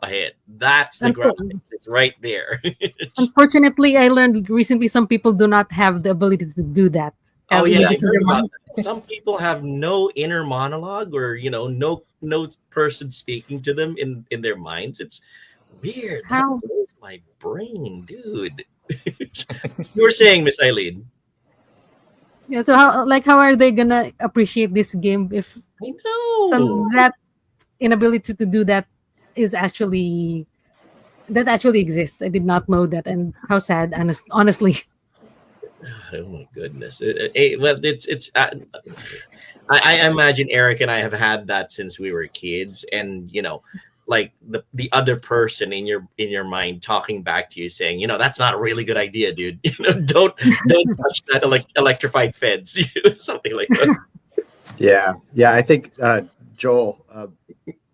ahead. That's the Unfor- graphics. It's right there. Unfortunately, I learned recently some people do not have the ability to do that. Oh Have yeah, I images in heard their about mind. that. Some people have no inner monologue, or no person speaking to them in their minds. It's weird. That How? blows my brain, dude. You were saying, Miss Eileen. Yeah. So how are they gonna appreciate this game if I know. some that inability to do that is actually exists? I did not know that, and how sad. Honestly. Oh my goodness. Well, it's. I imagine Eric and I have had that since we were kids, and like the other person in your mind talking back to you saying, that's not a really good idea, dude. Don't touch that electrified fence, something like that. Yeah, yeah. I think Joel,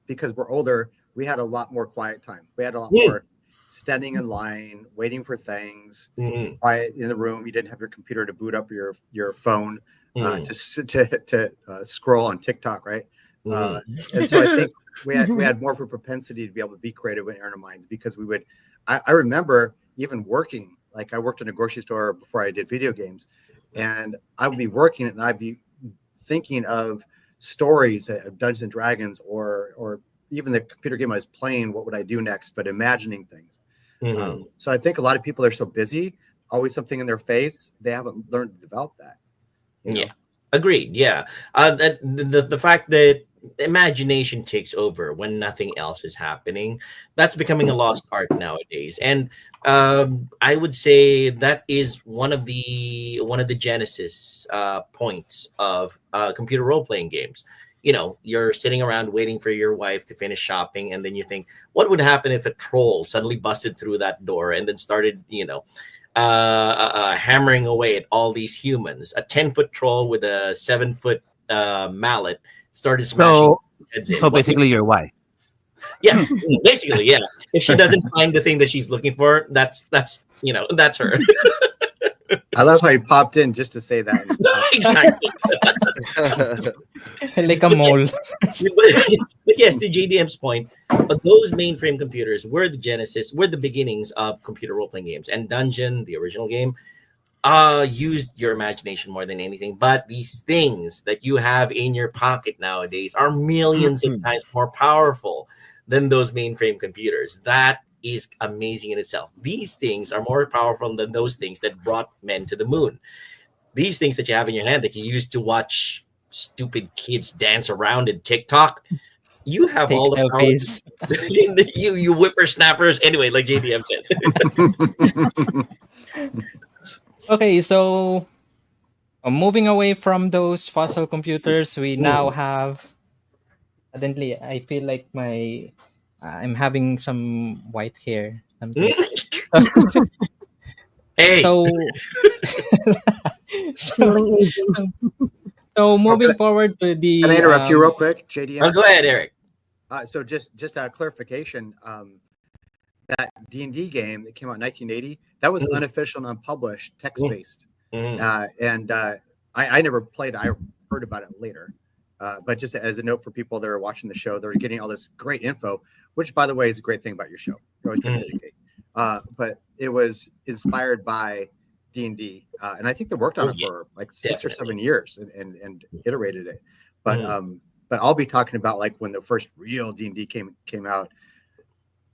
because we're older, we had a lot more quiet time. We had a lot more standing in line, waiting for things, Mhm. quiet in the room. You didn't have your computer to boot up your phone to scroll on TikTok, right? And so I think we had more of a propensity to be able to be creative in our minds because we would. I remember even working, like I worked in a grocery store before I did video games, and I would be working and I'd be thinking of stories of Dungeons and Dragons or even the computer game I was playing. What would I do next? But imagining things. So I think a lot of people are so busy, always something in their face. They haven't learned to develop that. Yeah, agreed. Yeah, that the fact that imagination takes over when nothing else is happening, that's becoming a lost art nowadays. And I would say that is one of the genesis points of computer role playing games. You're sitting around waiting for your wife to finish shopping, and then you think, what would happen if a troll suddenly busted through that door and then started, hammering away at all these humans? A 10-foot troll with a 7-foot mallet started smashing heads in. So basically, your wife. Yeah, basically, yeah. If she doesn't find the thing that she's looking for, that's her. I love how you popped in just to say that. Exactly. like a mole. But yes, to JDM's point, those mainframe computers were the genesis, were the beginnings of computer role playing games. And Dungeon, the original game, used your imagination more than anything. But these things that you have in your pocket nowadays are millions of times more powerful than those mainframe computers. That is amazing in itself. These things are more powerful than those things that brought men to the moon. These things that you have in your hand that you used to watch stupid kids dance around in TikTok, you have Take all the power. selfies. You whippersnappers. Anyway, like JDM says. Okay, so moving away from those fossil computers, we now have. Suddenly, I feel like I'm having some white hair. Something. Hey. So, Feeling aging. so moving forward to the. Can I interrupt you real quick, JDM? Oh, go ahead, Eric. So just a clarification. That D&D game that came out in 1980, that was unofficial and unpublished, text-based. And I never played it. I heard about it later. But just as a note for people that are watching the show, they're getting all this great info, which, by the way, is a great thing about your show. You're always trying to educate. But it was inspired by D&D. And I think they worked on it for like 6 or 7 years and iterated it. But I'll be talking about like when the first real D&D came out,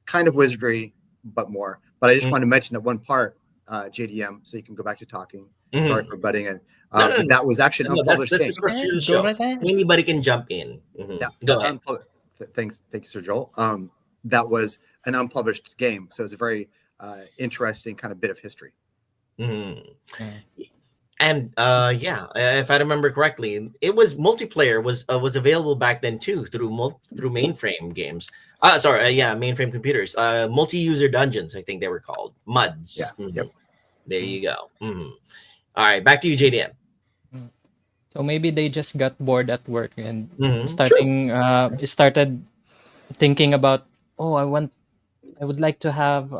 kind of wizardry, but more. But I just wanted to mention that one part, JDM, so you can go back to talking. Sorry for butting in. That was actually an unpublished thing. Anybody can jump in. Yeah, go ahead. Thank you, Sir Joel. That was an unpublished game, so it's a very interesting kind of bit of history. And if I remember correctly, it was multiplayer was available back then too through mainframe games. Mainframe computers. Multi-user dungeons, I think they were called MUDs. Yeah. Yep. There you go. All right, back to you, JDM. So maybe they just got bored at work and started thinking about, I would like to have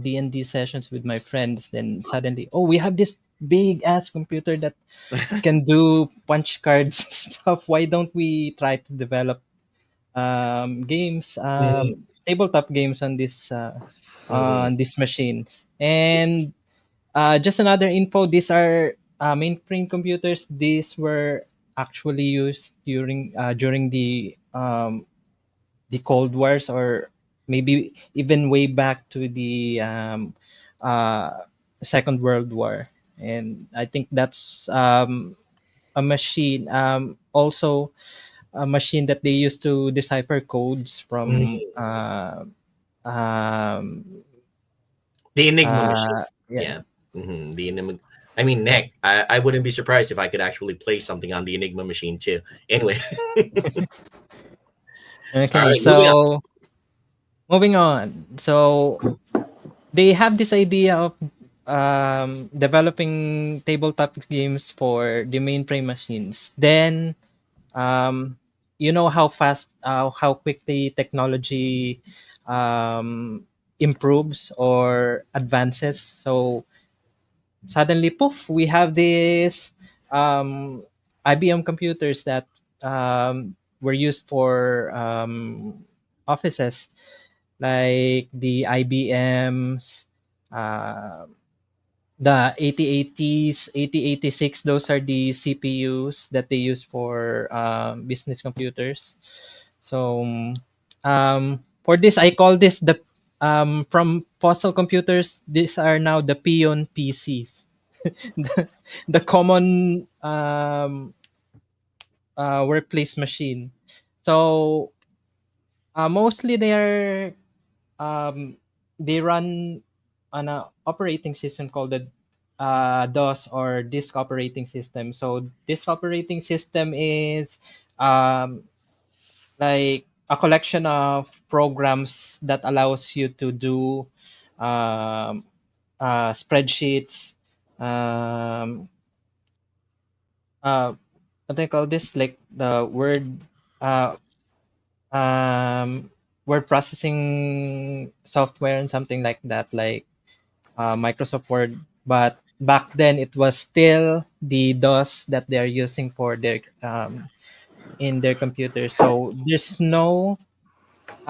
D&D sessions with my friends. Then suddenly, we have this big ass computer that can do punch cards stuff. Why don't we try to develop games, tabletop games on these machines? And just another info, these are mainframe computers. These were actually used during the Cold Wars, or maybe even way back to the Second World War. And I think that's a machine, also a machine that they used to decipher codes from the Enigma machine. Yeah. The Enigma. I mean, Nick, I wouldn't be surprised if I could actually play something on the Enigma machine too. Anyway. Okay, right, so moving on. So they have this idea of developing tabletop games for the mainframe machines. Then, how fast, how quickly technology improves or advances. So suddenly, poof, we have this IBM computers that were used for offices, like the IBMs, the 8080s, 8086. Those are the CPUs that they use for business computers. So for this, I call this from fossil computers, these are now the peon PCs. the common workplace machine. So mostly they run on an operating system called the DOS, or disk operating system. So disk operating system is like a collection of programs that allows you to do spreadsheets, what do you call this, like the word processing software and something like that, like Microsoft Word. But back then it was still the DOS that they're using for their in their computer. So there's no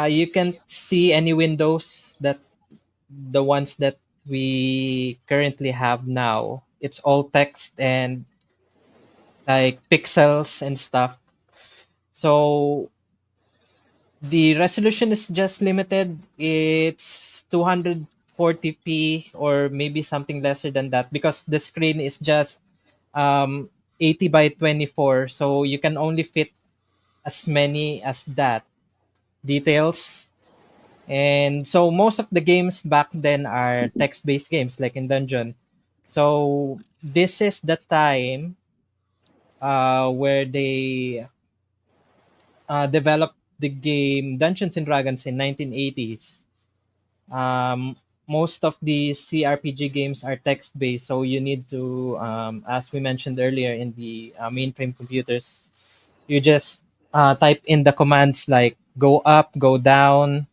you can't see any windows that the ones that we currently have now. It's all text and like pixels and stuff. So the resolution is just limited. It's 240p or maybe something lesser than that because the screen is just 80 by 24. So you can only fit as many as that details. And so most of the games back then are text-based games like in Dungeon. So this is the time where they developed the game Dungeons and Dragons in 1980s. Um, Most of the CRPG games are text-based, so you need to, as we mentioned earlier, in the mainframe computers, you just type in the commands like go up, go down,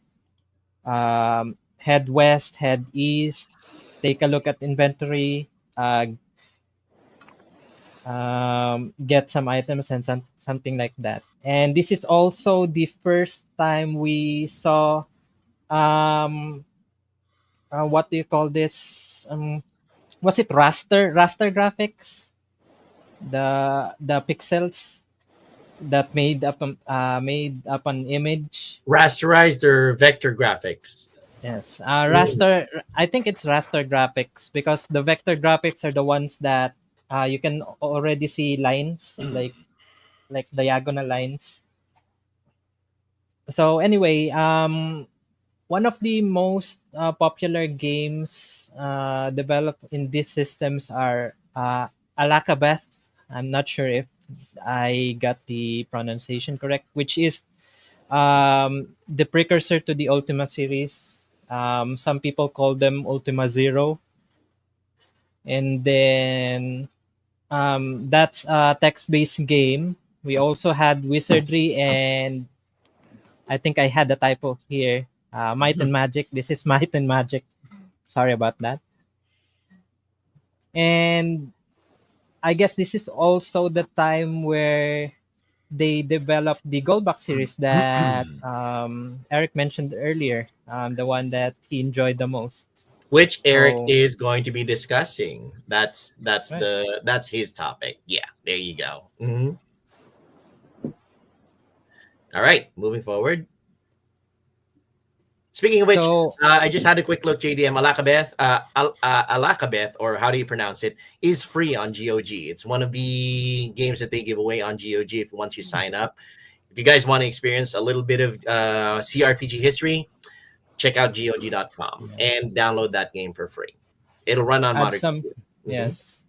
head west, head east, take a look at inventory, get some items and something like that. And this is also the first time we saw what do you call this? Was it raster graphics? The pixels that made up an image. Rasterized or vector graphics? Yes, raster. I think it's raster graphics because the vector graphics are the ones that you can already see lines like diagonal lines. So anyway, one of the most popular games developed in these systems are Alakabeth. I'm not sure if I got the pronunciation correct, which is the precursor to the Ultima series. Some people call them Ultima Zero. And then that's a text-based game. We also had Wizardry, and I think I had a typo here. Might and Magic. This is Might and Magic. Sorry about that. And I guess this is also the time where they developed the Goldbox series that Eric mentioned earlier, the one that he enjoyed the most. Which Eric So, is going to be discussing. right. That's his topic. Yeah, there you go. Mhm. All right, moving forward. Speaking of which, So, I just had a quick look. JDM Alakabeth, or how do you pronounce it, is free on GOG. It's one of the games that they give away on GOG if once you sign up. If you guys want to experience a little bit of CRPG history, check out GOG.com and download that game for free. It'll run on add modern some, computer. Mhm. yes,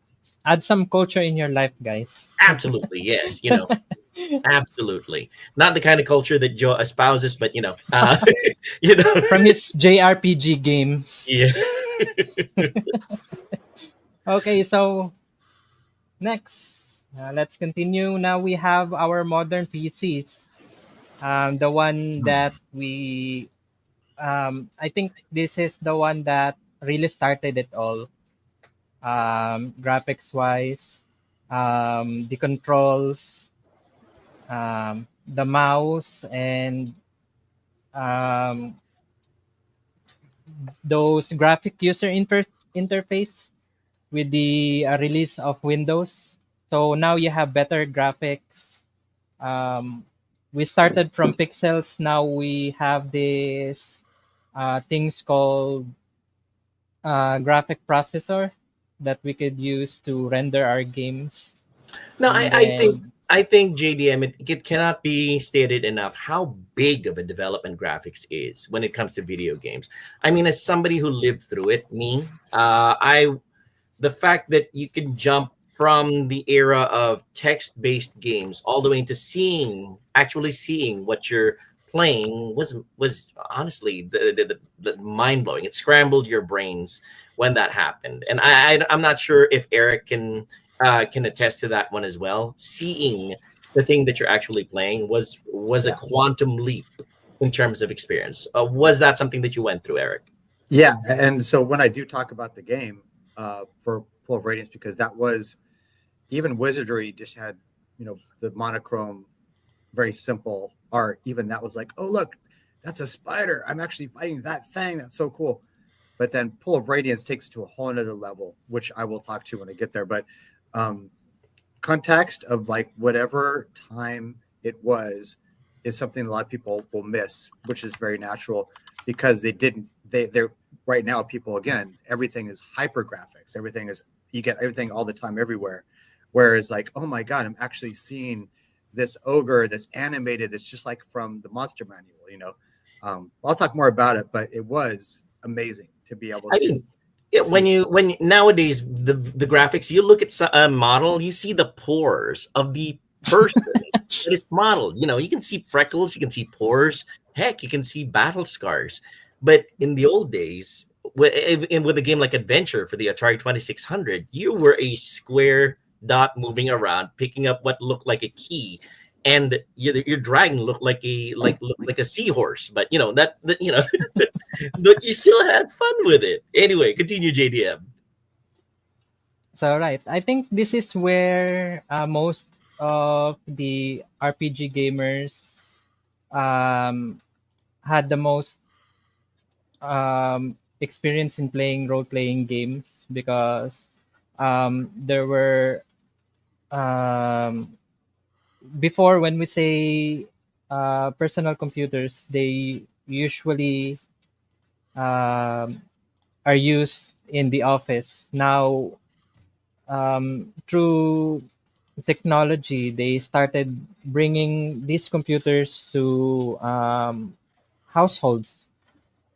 add some culture in your life, guys. Absolutely, yes. Absolutely. Not the kind of culture that Joe espouses, but you know, From his JRPG games. yeah. Okay, so next, let's continue. Now we have our modern PCs. The one that I think this is the one that really started it all. Graphics wise, the controls, the mouse, and um, those graphic user interface with the release of Windows. So now you have better graphics. We started from pixels. Now we have this things called graphic processor that we could use to render our games. No, And I think then, I think JDM, it cannot be stated enough how big of a development graphics is when it comes to video games. I mean, as somebody who lived through it, I the fact that you can jump from the era of text-based games all the way into actually seeing what you're playing was honestly the mind-blowing. It scrambled your brains when that happened. And I'm not sure if Eric can attest to that one as well. Seeing the thing that you're actually playing was a Yeah. quantum leap in terms of experience. Was that something that you went through, Eric? Yeah, and so when I do talk about the game for Pool of Radiance, because that was even Wizardry just had the monochrome very simple art, even that was like, oh look, that's a spider. I'm actually fighting that thing. That's so cool. But then Pull of Radiance takes it to a whole another level, which I will talk to when I get there. But context of like whatever time it was is something a lot of people will miss, which is very natural because they're right now people, again, everything is hyper graphics. Everything is, you get everything all the time everywhere. Whereas like, oh my God, I'm actually seeing this ogre that's animated. That's just like from the Monster Manual, I'll talk more about it, but it was amazing to be able I to mean, when you nowadays the graphics, you look at a model, you see the pores of the person that it's modeled. You can see freckles, you can see pores, heck, you can see battle scars. But in the old days, with a game like Adventure for the Atari 2600, you were a square dot moving around, picking up what looked like a key, and your dragon looked like a seahorse. But but you still had fun with it. Anyway, continue, JDM. So right, I think this is where most of the RPG gamers had the most experience in playing role-playing games, because there were before, when we say personal computers, they usually are used in the office. Now, through technology, they started bringing these computers to households,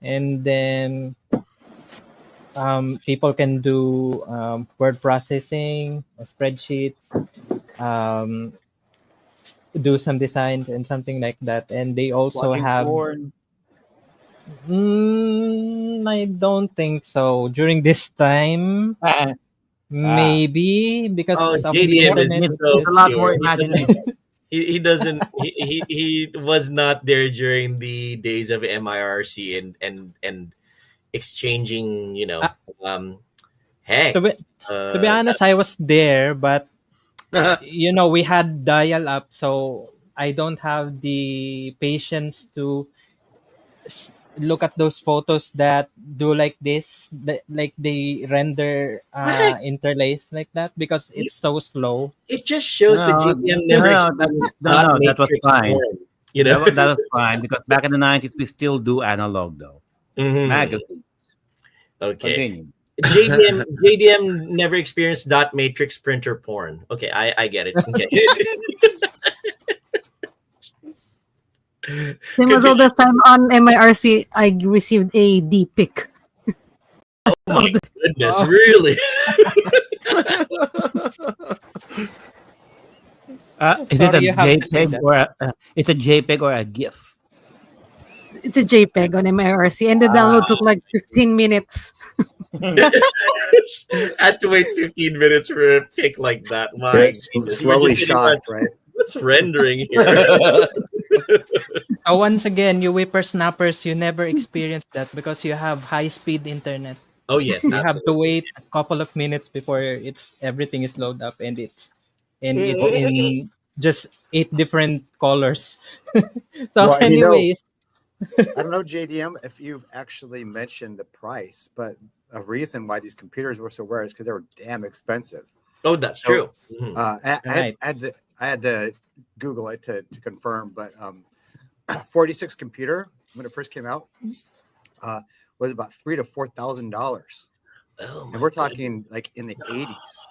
and then people can do word processing, spreadsheets, um, do some designs and something like that. And they also Watching have porn. I don't think so during this time. Ah, Maybe Oh, because of the JDM is internet. so a lot more pure. imagination. He doesn't he was not there during the days of MIRC and exchanging, Uh, um to heck. be to be honest, I was there, but we had dial up, so I don't have the patience to look at those photos that do like this, like they render Heck, interlace like that, because you, it's so slow. it just shows that no, JDM no, never no, experienced dot no, that was matrix fine. porn, you know. That was fine because back in the 90s, we still do analog though. Mhm. Magazines. Okay. Continue. JDM never experienced dot matrix printer porn. Okay, I get it. Okay. Same as all this time on MIRC, I received a D pic. Oh my goodness, Oh. really? Is it Sorry, a you have to say JPEG that. or it's a JPEG or a GIF? It's a JPEG on MIRC, and the download took like 15 minutes. Had to wait 15 minutes for a pic like that. My it's goodness, you were slowly just sitting on, shot, right? what's rendering here? So once again, you whippersnappers, you never experienced that because you have high-speed internet. Oh yes, You have to absolutely. wait a couple of minutes before everything is loaded up, and it's Mhm. in just 8 different colors. So Well, and anyways, I don't know, JDM, if you've actually mentioned the price, but a reason why these computers were so rare is because they were damn expensive. Oh, that's So, true. Mhm. right. I had to Google it to confirm, but 46 computer when it first came out was about $3,000 to $4,000, Oh and my we're goodness. talking like in the 80s,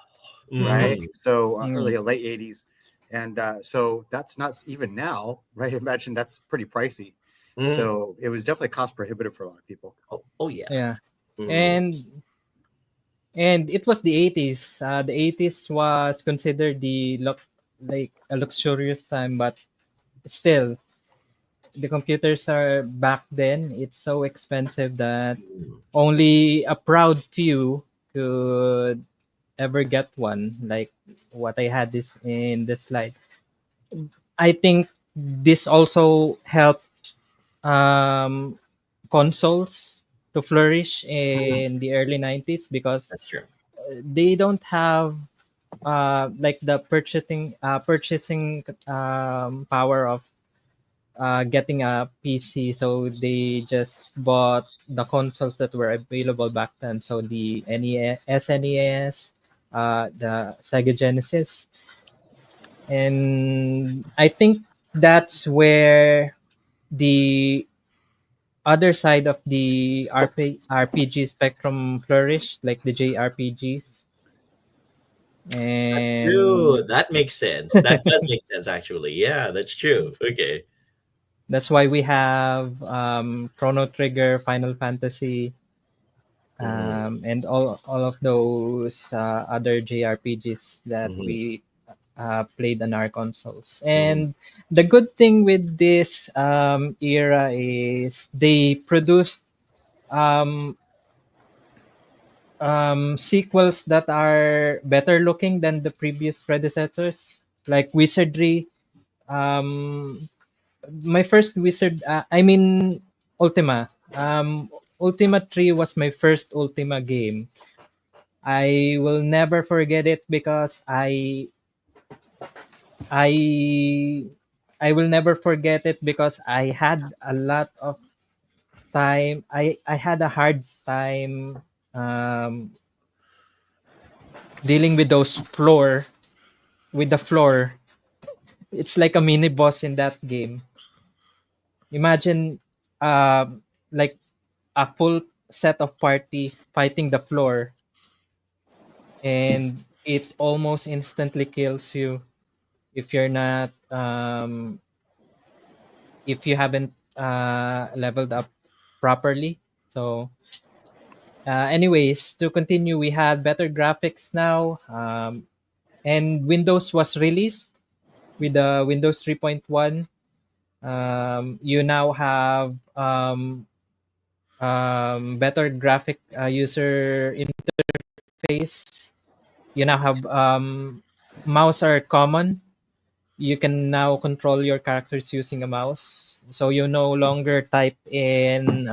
right? Mhm. So Mm. early to late 80s, and so that's not even now, right? Imagine that's pretty pricey. Mhm. So it was definitely cost prohibitive for a lot of people. Oh yeah. Yeah. Mhm. And it was the 80s. The 80s was considered like a luxurious time, but still, the computers are back then. It's so expensive that only a proud few could ever get one, like what I had this in this slide. I think this also helped um, consoles to flourish Mhm. in the early 90s, because That's true. they don't have like the purchasing power of getting a PC. So they just bought the consoles that were available back then. So the SNES, the Sega Genesis, and I think that's where the other side of the RPG spectrum flourished, like the JRPGs. That's true. And That makes sense. That does make sense, actually. Yeah, that's true. Okay. that's why we have Chrono Trigger, Final Fantasy, Hmm. and all of those other JRPGs that Hmm. we played on our consoles. Hmm. And the good thing with this era is they produced um, sequels that are better looking than the previous predecessors, like Wizardry. Um, my first Wizard, I mean Ultima. Ultima 3 was my first Ultima game. I will never forget it because I I will never forget it because I had a lot of time. I had a hard time um, dealing with the floor. It's like a mini boss in that game. Imagine like a full set of party fighting the floor, and it almost instantly kills you if you're not if you haven't leveled up properly. So anyways, to continue, we had better graphics now, and Windows was released with the Windows 3.1. You now have better graphic user interface. You now have mouse are common. You can now control your characters using a mouse. So you no longer type in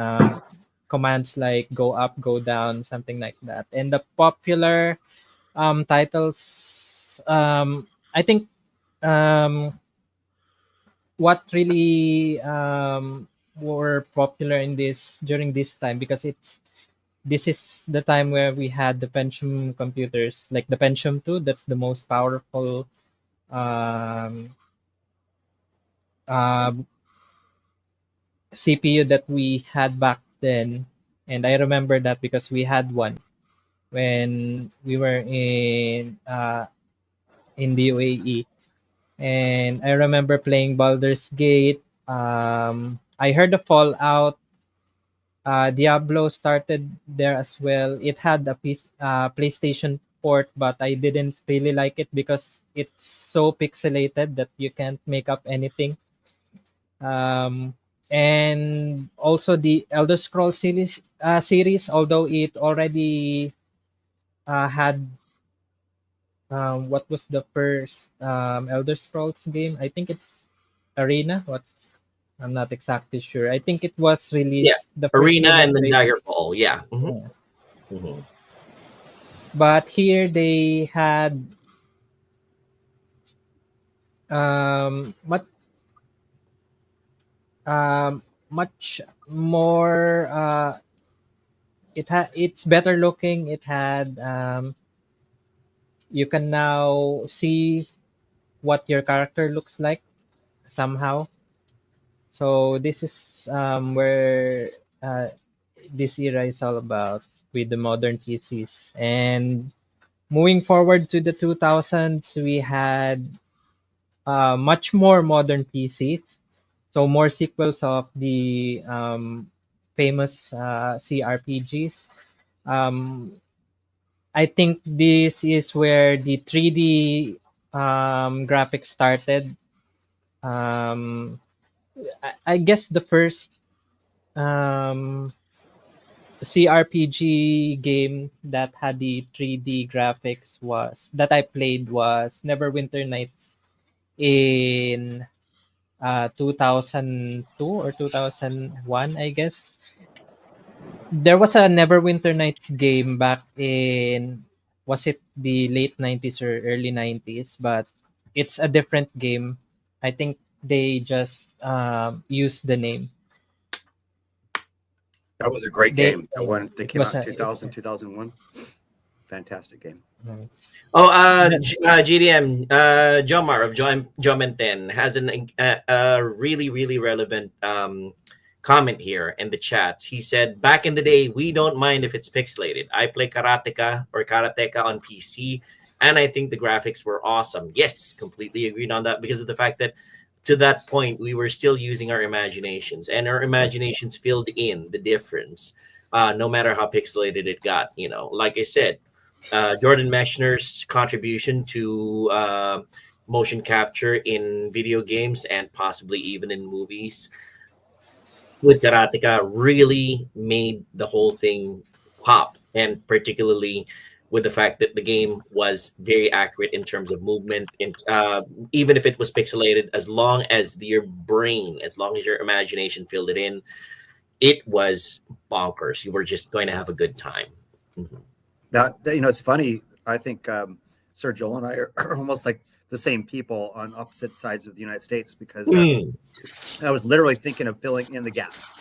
commands like go up, go down, something like that. And the popular titles, I think what really were popular in this during this time, because this is the time where we had the Pentium computers, like the Pentium 2. That's the most powerful um, uh, CPU that we had back then. And I remember that because we had one when we were in the UAE. And I remember playing Baldur's Gate. I heard the Fallout. Diablo started there as well. It had a PlayStation port, but I didn't really like it because it's so pixelated that you can't make up anything. Um, and also the Elder Scrolls series, although it already had what was the first Elder Scrolls game? I think it's Arena. What, I'm not exactly sure. I think it was Yeah. released. The first Arena game was and then released. Daggerfall. Yeah. Hmm. Yeah. Hmm. But here they had much much more. It's better looking. It had you can now see what your character looks like somehow. So this is where this era is all about with the modern PCs. And moving forward to the 2000s, we had much more modern PCs. So more sequels of the famous CRPGs. Um, I think this is where the 3D graphics started. Um, I guess the first um, CRPG game that had the 3D graphics was that I played was Neverwinter Nights in 2002 or 2001, I guess. There was a Neverwinter Nights game back in, was it the late 90s or early 90s, but it's a different game. I think they just used the name. That was a great They game. That one that it came was out in a 2000, 2001. Fantastic game. nice. Oh, GDM, Jomar of Jomenten has a really, really relevant comment here in the chat. He said, back in the day, we don't mind if it's pixelated. I play Karateka on PC, and I think the graphics were awesome. Yes, completely agreed on that because of the fact that to that point, we were still using our imaginations, and our imaginations filled in the difference, no matter how pixelated it got. Like I said, Jordan Mechner's contribution to motion capture in video games and possibly even in movies with Karateka really made the whole thing pop, and particularly with the fact that the game was very accurate in terms of movement, and even if it was pixelated, as long as your imagination filled it in, it was bonkers. You were just going to have a good time. Mhm. That it's funny. I think Sir Joel and I are almost like the same people on opposite sides of the United States because I was literally thinking of filling in the gaps,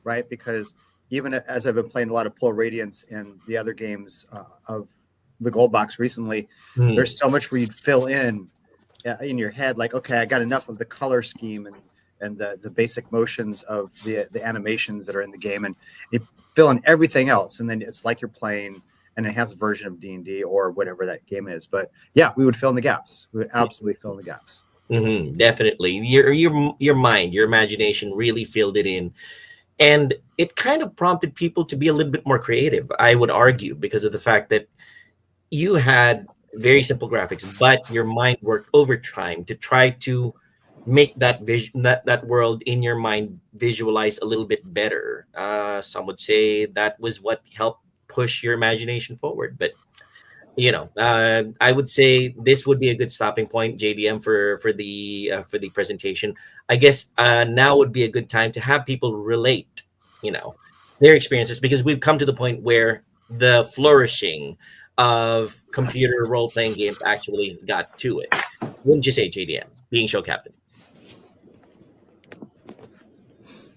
right? Because even as I've been playing a lot of Pull Radiance and the other games of the Gold Box recently, there's so much where you'd fill in your head, like, okay, I got enough of the color scheme and the basic motions of the animations that are in the game, and you fill in everything else, and then it's like you're playing an enhanced version of D&D or whatever that game is. But yeah, we would fill in the gaps. We would absolutely fill in the gaps. Definitely, your mind, your imagination really filled it in, and it kind of prompted people to be a little bit more creative, I would argue, because of the fact that you had very simple graphics, but your mind worked overtime to try to make that vision, that world in your mind visualize a little bit better. Some would say that was what helped push your imagination forward, but I would say this would be a good stopping point, JDM, for the presentation. I guess now would be a good time to have people relate, their experiences, because we've come to the point where the flourishing of computer role playing games actually got to it. Wouldn't you say, JDM, being show captain?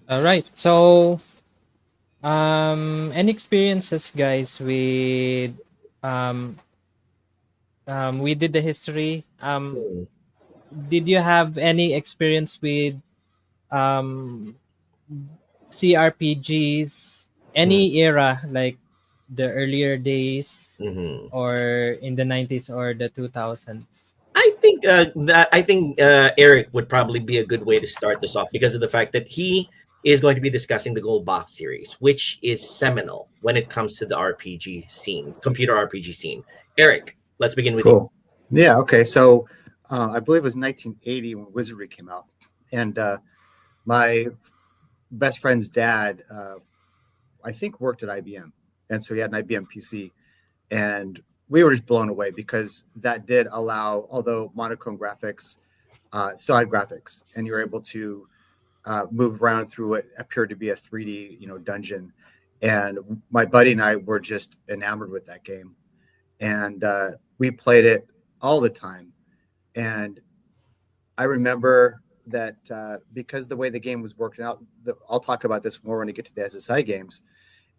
All right. So, any experiences, guys, with we did the history. Did you have any experience with um CRPGs, any era, like the earlier days or in the 90s or the 2000s? I think Eric would probably be a good way to start this off because of the fact that he is going to be discussing the Gold Box series, which is seminal when it comes to the RPG scene, computer RPG scene. Eric, let's begin with you. Cool. Yeah. Okay. So I believe it was 1980 when Wizardry came out, and my best friend's dad, I think, worked at IBM, and so he had an IBM PC, and we were just blown away because that did allow, although monochrome graphics, still had graphics, and you were able to move around through what appeared to be a 3D, dungeon. And my buddy and I were just enamored with that game, and we played it all the time. And I remember that because the way the game was working out, I'll talk about this more when I get to the SSI games,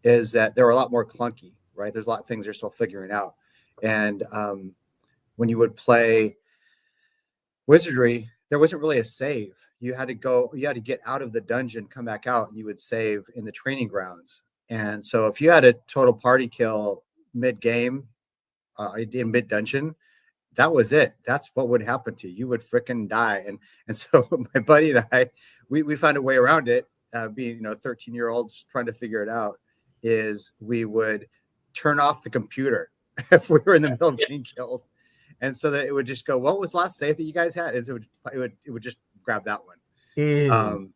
is that they were a lot more clunky, right? There's a lot of things they're still figuring out. And when you would play Wizardry, there wasn't really a save. You had to get out of the dungeon, come back out, and you would save in the training grounds. And so if you had a total party kill mid-game, in mid-dungeon, that was it. That's what would happen to you. You would freaking die. And so my buddy and I, we found a way around it, being 13-year-olds trying to figure it out, is we would turn off the computer if we were in the middle of getting killed. And so that it would just go, what was last save that you guys had? And so it would just grab that one.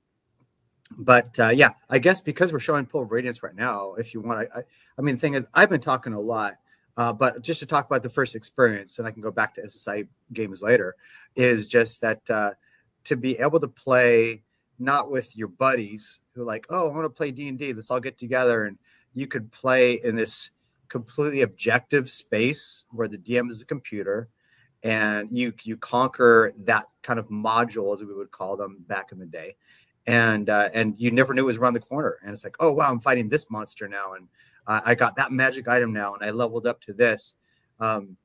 But yeah, I guess because we're showing Pull Radiance right now, if you want, I mean, the thing is, I've been talking a lot, but just to talk about the first experience, and I can go back to SSI games later, is just that to be able to play not with your buddies who are like, oh, I want to play D&D, let's all get together, and you could play in this completely objective space where the DM is the computer, and you conquer that kind of module, as we would call them back in the day, and you never knew it was around the corner. And it's like, oh wow, I'm fighting this monster now, and I got that magic item now, and I leveled up to this. And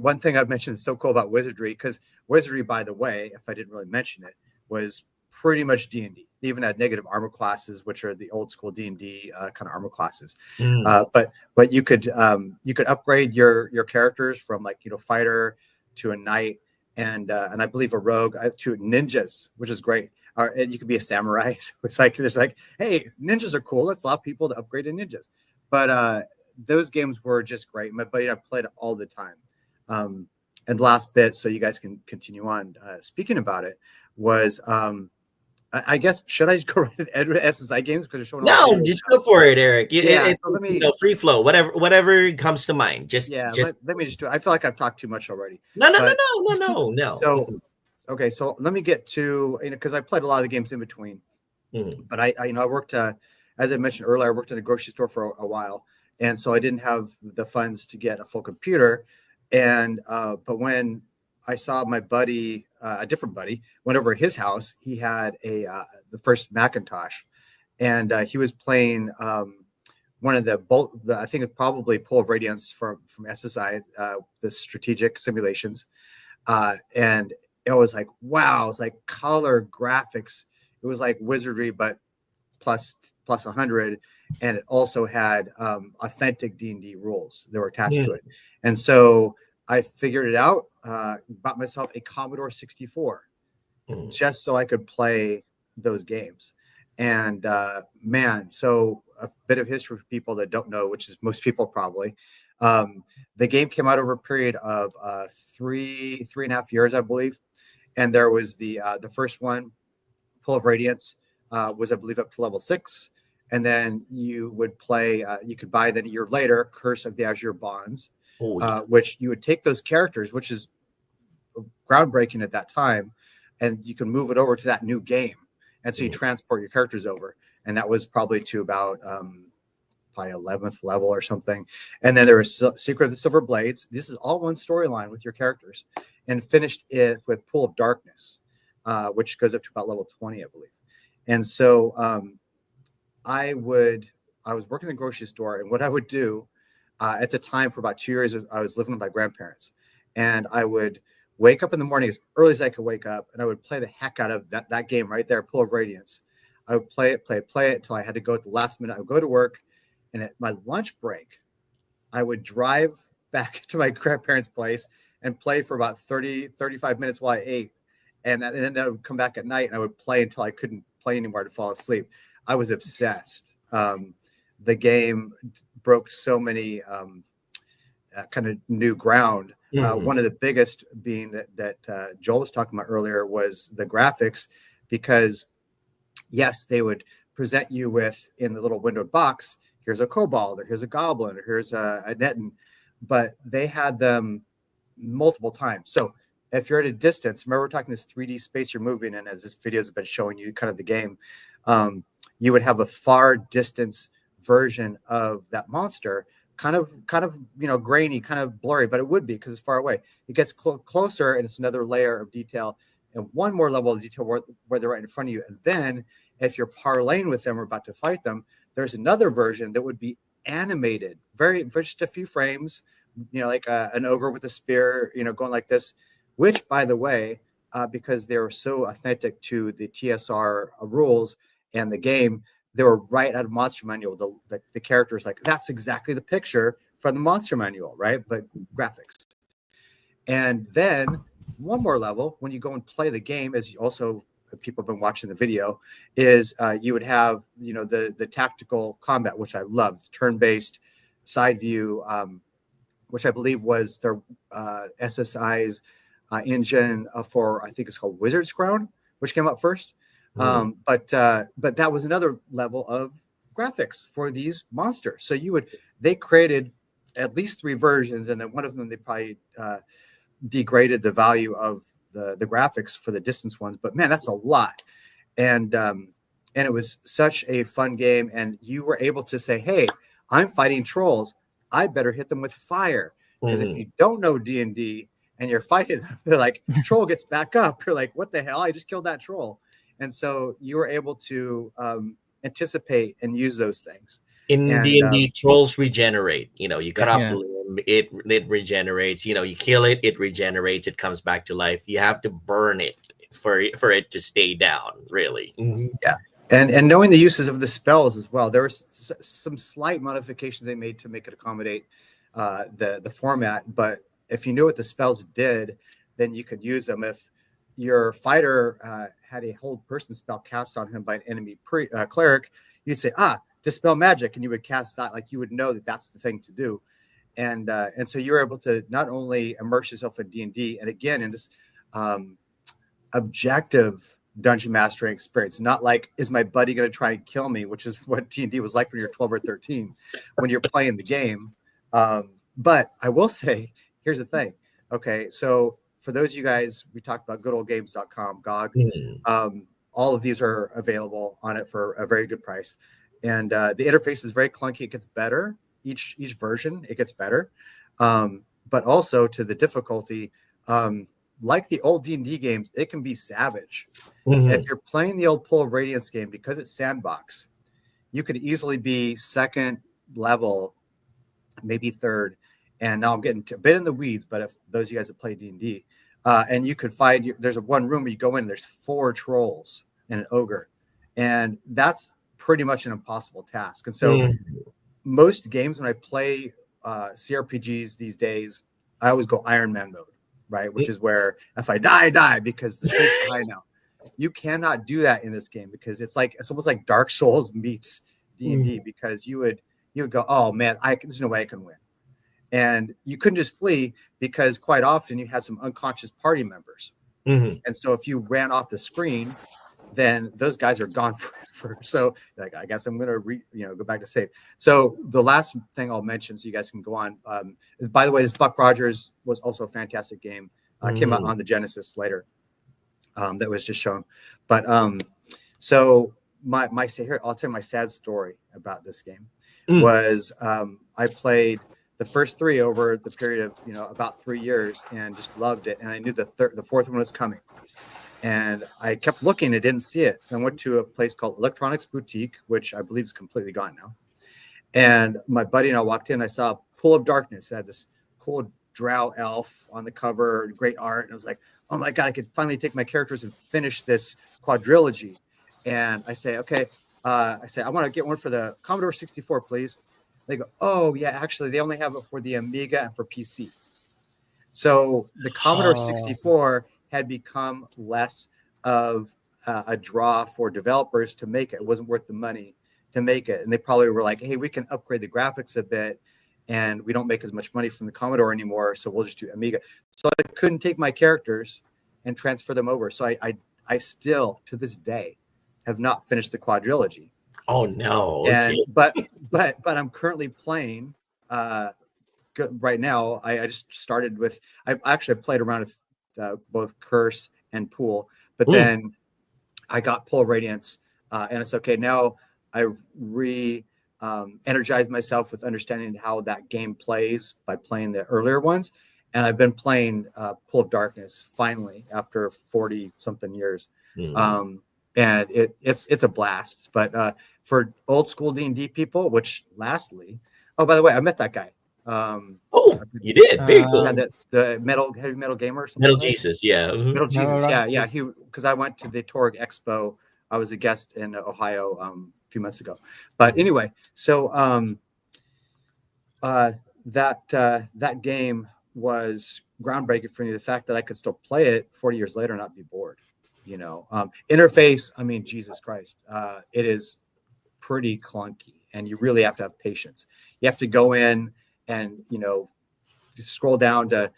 one thing I've mentioned is so cool about Wizardry, because Wizardry, by the way, if I didn't really mention it, was pretty much D&D. They even had negative armor classes, which are the old school D&D kind of armor classes. But you could upgrade your characters from, like, fighter to a knight, and I believe a rogue, to ninjas, which is great. And you could be a samurai. So it's like, there's like, hey, ninjas are cool. Let's allow people to upgrade to ninjas. But those games were just great. My buddy and I played it all the time. And last bit, so you guys can continue on speaking about it, was I guess, should I just go right to SSI games because you're showing? No, just go for it, Eric. It's so let me, free flow, whatever comes to mind. Let me just do it. I feel like I've talked too much already. No. So okay, so let me get to, because I played a lot of the games in between, but I worked as I mentioned earlier, I worked in a grocery store for a while, and so I didn't have the funds to get a full computer. And but when I saw my buddy, a different buddy, went over to his house, he had the first Macintosh, and he was playing one of the I think it's probably Pool of Radiance from SSI, the strategic simulations, and it was like, wow, it was like color graphics. It was like Wizardry, but plus 100, and it also had authentic D&D rules that were attached to it. And so I figured it out, bought myself a Commodore 64 just so I could play those games. And man, so a bit of history for people that don't know, which is most people probably. The game came out over a period of 3.5 years, I believe. And there was the first one, Pool of Radiance, was, I believe, up to level 6. And then you would play, you could buy then a year later, Curse of the Azure Bonds, which you would take those characters, which is groundbreaking at that time, and you can move it over to that new game. And so you transport your characters over. And that was probably to about probably 11th level or something. And then there was Secret of the Silver Blades. This is all one storyline with your characters. And finished it with Pool of Darkness, which goes up to about level 20, I believe. And so I was working in the grocery store, and what I would do at the time for about 2 years, I was living with my grandparents, and I would wake up in the morning as early as I could wake up, and I would play the heck out of that game right there, Pool of Radiance. I would play it until I had to go at the last minute. I would go to work, and at my lunch break, I would drive back to my grandparents' place and play for about 35 minutes while I ate. And then I would come back at night, and I would play until I couldn't play anymore to fall asleep. I was obsessed. The game broke so many kind of new ground. One of the biggest being that Joel was talking about earlier was the graphics, because yes, they would present you with, in the little windowed box, here's a kobold, or here's a goblin, or here's a netin, but they had them multiple times. So if you're at a distance, remember we're talking this 3D space you're moving in, as this video has been showing you kind of the game, you would have a far distance version of that monster, kind of grainy, kind of blurry, but it would be because it's far away. It gets closer, and it's another layer of detail, and one more level of detail where they're right in front of you. And then if you're parlaying with them or about to fight them, there's another version that would be animated, very just a few frames, like an ogre with a spear, going like this, which, by the way, because they were so authentic to the TSR rules and the game, they were right out of Monster Manual. The characters, like, that's exactly the picture from the Monster Manual, right? But graphics. And then one more level, when you go and play the game, as you also, people have been watching the video, is you would have, the tactical combat, which I loved, turn-based side view, which I believe was their SSI's engine for, I think it's called Wizard's Crown, which came out first. But that was another level of graphics for these monsters. So they created at least 3 versions, and then one of them they probably degraded the value of the graphics for the distance ones. But man, that's a lot. And it was such a fun game, and you were able to say, hey, I'm fighting trolls. I better hit them with fire. Because if Mhm. you don't know D&D and you're fighting them, they're like, troll gets back up. You're like, what the hell? I just killed that troll. And so you were able to anticipate and use those things. In And D&D, trolls regenerate. You cut Yeah. off Yeah. the limb, it regenerates. You kill it, it regenerates, it comes back to life. You have to burn it for it to stay down, really. And knowing the uses of the spells as well. There were some slight modifications they made to make it accommodate the format. But if you knew what the spells did, then you could use them. If your fighter had a hold person spell cast on him by an enemy cleric, you'd say, dispel magic, and you would cast that. Like, you would know that that's the thing to do. And so you were able to not only immerse yourself in D&D, and again in this objective dungeon mastering experience, not like, is my buddy going to try and kill me, which is what D&D was like when you're 12 or 13 when you're playing the game. But I will say, here's the thing. Okay, so for those of you guys, we talked about goodoldgames.com, GOG. All of these are available on it for a very good price. And the interface is very clunky. It gets better. Each version, it gets better. But also to the difficulty, like the old D&D games, it can be savage. If you're playing the old Pool of Radiance game, because it's sandbox, you could easily be second level, maybe third. And now I'm getting a bit in the weeds, but if those of you guys that play D&D, and you could find, there's one room where you go in, there's 4 trolls and an ogre. And that's pretty much an impossible task. And so most games, when I play CRPGs these days, I always go Iron Man mode, right? Which is where if I die, I die, because the stakes are high now. You cannot do that in this game, because it's almost like Dark Souls meets D&D, because you would go, oh man, there's no way I can win. And you couldn't just flee, because quite often you had some unconscious party members. And so if you ran off the screen, then those guys are gone forever. So like, I guess I'm going to go back to save. So the last thing I'll mention, so you guys can go on. By the way, this Buck Rogers was also a fantastic game. Came out on the Genesis later. That was just shown. But so my here, I'll tell you my sad story about this game. Was I played the first 3 over the period of about 3 years, and just loved it. And I knew the 4th one was coming. And I kept looking, I didn't see it. So I went to a place called Electronics Boutique, which I believe is completely gone now. And my buddy and I walked in, I saw Pool of Darkness. It had this cool drow elf on the cover, great art. And I was like, oh my God, I could finally take my characters and finish this quadrilogy. And I say, okay, I want to get one for the Commodore 64, please. They go, oh yeah, actually they only have it for the Amiga and for PC. So the Commodore 64 had become less of a draw for developers to make it. It wasn't worth the money to make it. And they probably were like, hey, we can upgrade the graphics a bit, and we don't make as much money from the Commodore anymore, so we'll just do Amiga. So I couldn't take my characters and transfer them over. So I still, to this day, have not finished the quadrilogy. Oh no. And but I'm currently playing right now. I just started with, I actually played around with both Curse and Pool, but then I got Pool of Radiance, and it's okay. Now I energized myself with understanding how that game plays by playing the earlier ones. And I've been playing Pool of Darkness finally after 40 something years. And it's a blast. But for old school D&D people, which lastly, oh, by the way, I met that guy. You did? Very cool. Yeah, the heavy metal gamer. Metal Jesus, yeah. Metal Jesus, yeah. Because I went to the Torg Expo. I was a guest in Ohio a few months ago. But anyway, so that game was groundbreaking for me. The fact that I could still play it 40 years later and not be bored. Interface, I mean, Jesus Christ, it is pretty clunky, and you really have to have patience. You have to go in and scroll down to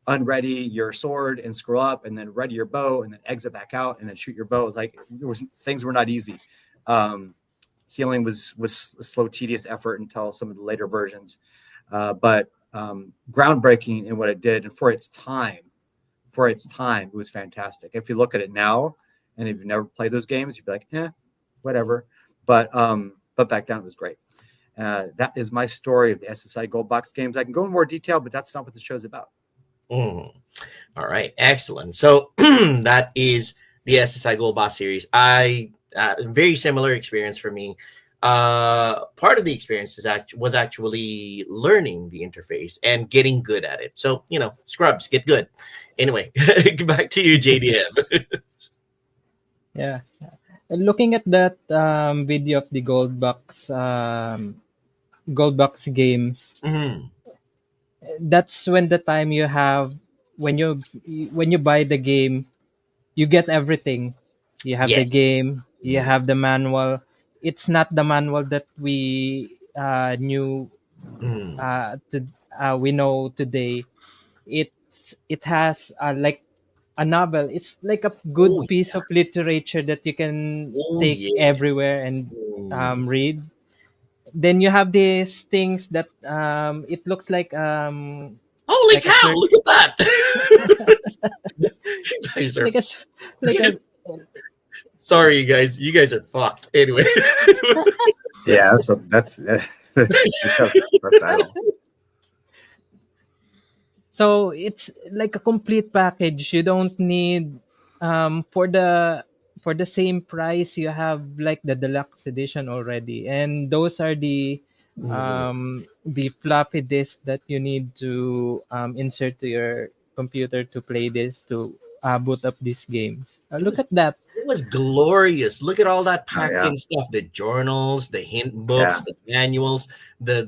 unready your sword and scroll up, and then ready your bow, and then exit back out, and then shoot your bow. Things were not easy. Healing was a slow, tedious effort until some of the later versions, but groundbreaking in what it did, and for its time, it was fantastic. If you look at it now, and if you've never played those games, you'd be like, whatever. But back then it was great. That is my story of the SSI Gold Box games. I can go in more detail, but that's not what the show's about. All right, excellent. So that is the SSI Gold Boss series. Very similar experience for me. Part of the experience was actually learning the interface and getting good at it. So scrubs, get good. Anyway, back to you, JDM. Yeah. Looking at that video of the Gold Box games, Mhm. that's when the time you have when you buy the game, you get everything. You have the Yes. game, you have the manual. It's not the manual that we knew Mm. we know today. It has like a novel. It's like a good Oh, piece of literature that you can oh take yeah. everywhere and Mm. read. Then you have these things that it looks like Holy like a cow! Look at that. You guys are like a like a sorry, you guys. You guys are fucked. Anyway. Yeah, that's a tough battle. so it's like a complete package. You don't need for the same price you have like the deluxe edition already, and those are the floppy disk that you need to insert to your computer to play this to boot up these games. Look at that. It was glorious. Look at all that Oh, packed yeah. in stuff: the journals, the hint books, the manuals, the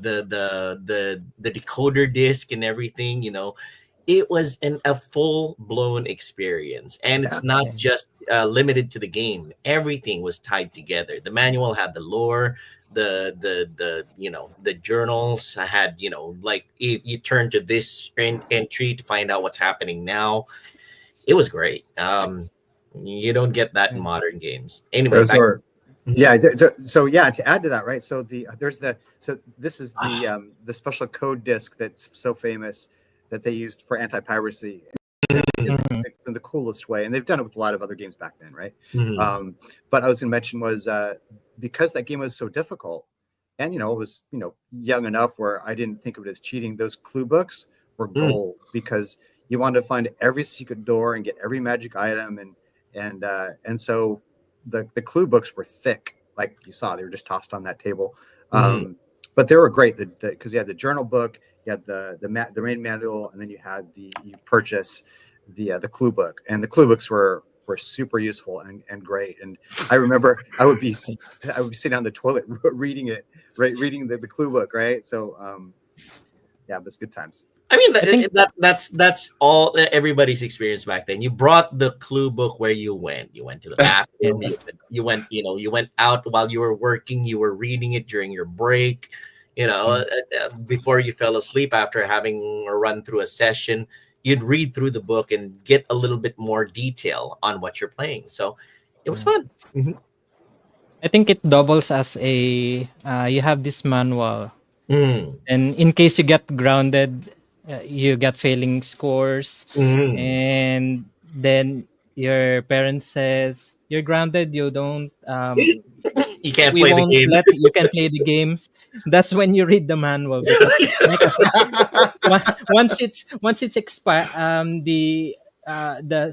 decoder disc, and everything. It was a full blown experience, and it's not just limited to the game. Everything was tied together. The manual had the lore, the journals. I had like if you turn to this entry to find out what's happening now. It was great. You don't get that in modern games. Anyway, Those are so to add to that, right? So this is the special code disk that's so famous that they used for anti-piracy in the coolest way, and they've done it with a lot of other games back then, right? But I was going to mention was because that game was so difficult, and it was young enough where I didn't think of it as cheating. Those clue books were gold because you wanted to find every secret door and get every magic item, and so the clue books were thick, like you saw. They were just tossed on that table, but they were great because you had the journal book, you had the main manual, and then you purchase the clue book, and the clue books were super useful and great. And I remember I would be sitting on the toilet reading it, right, reading the clue book, right? So it was good times. I mean, that's all everybody's experience back then. You brought the clue book where you went. You went to the bathroom. You went out while you were working. You were reading it during your break. Before you fell asleep after having a run through a session, you'd read through the book and get a little bit more detail on what you're playing. So it was fun. I think it doubles as a you have this manual, and in case you get grounded, you get failing scores, and then your parents says you're grounded. You don't. You can't We play the won't game. let you can play the games. That's when you read the manual because once it's expired, the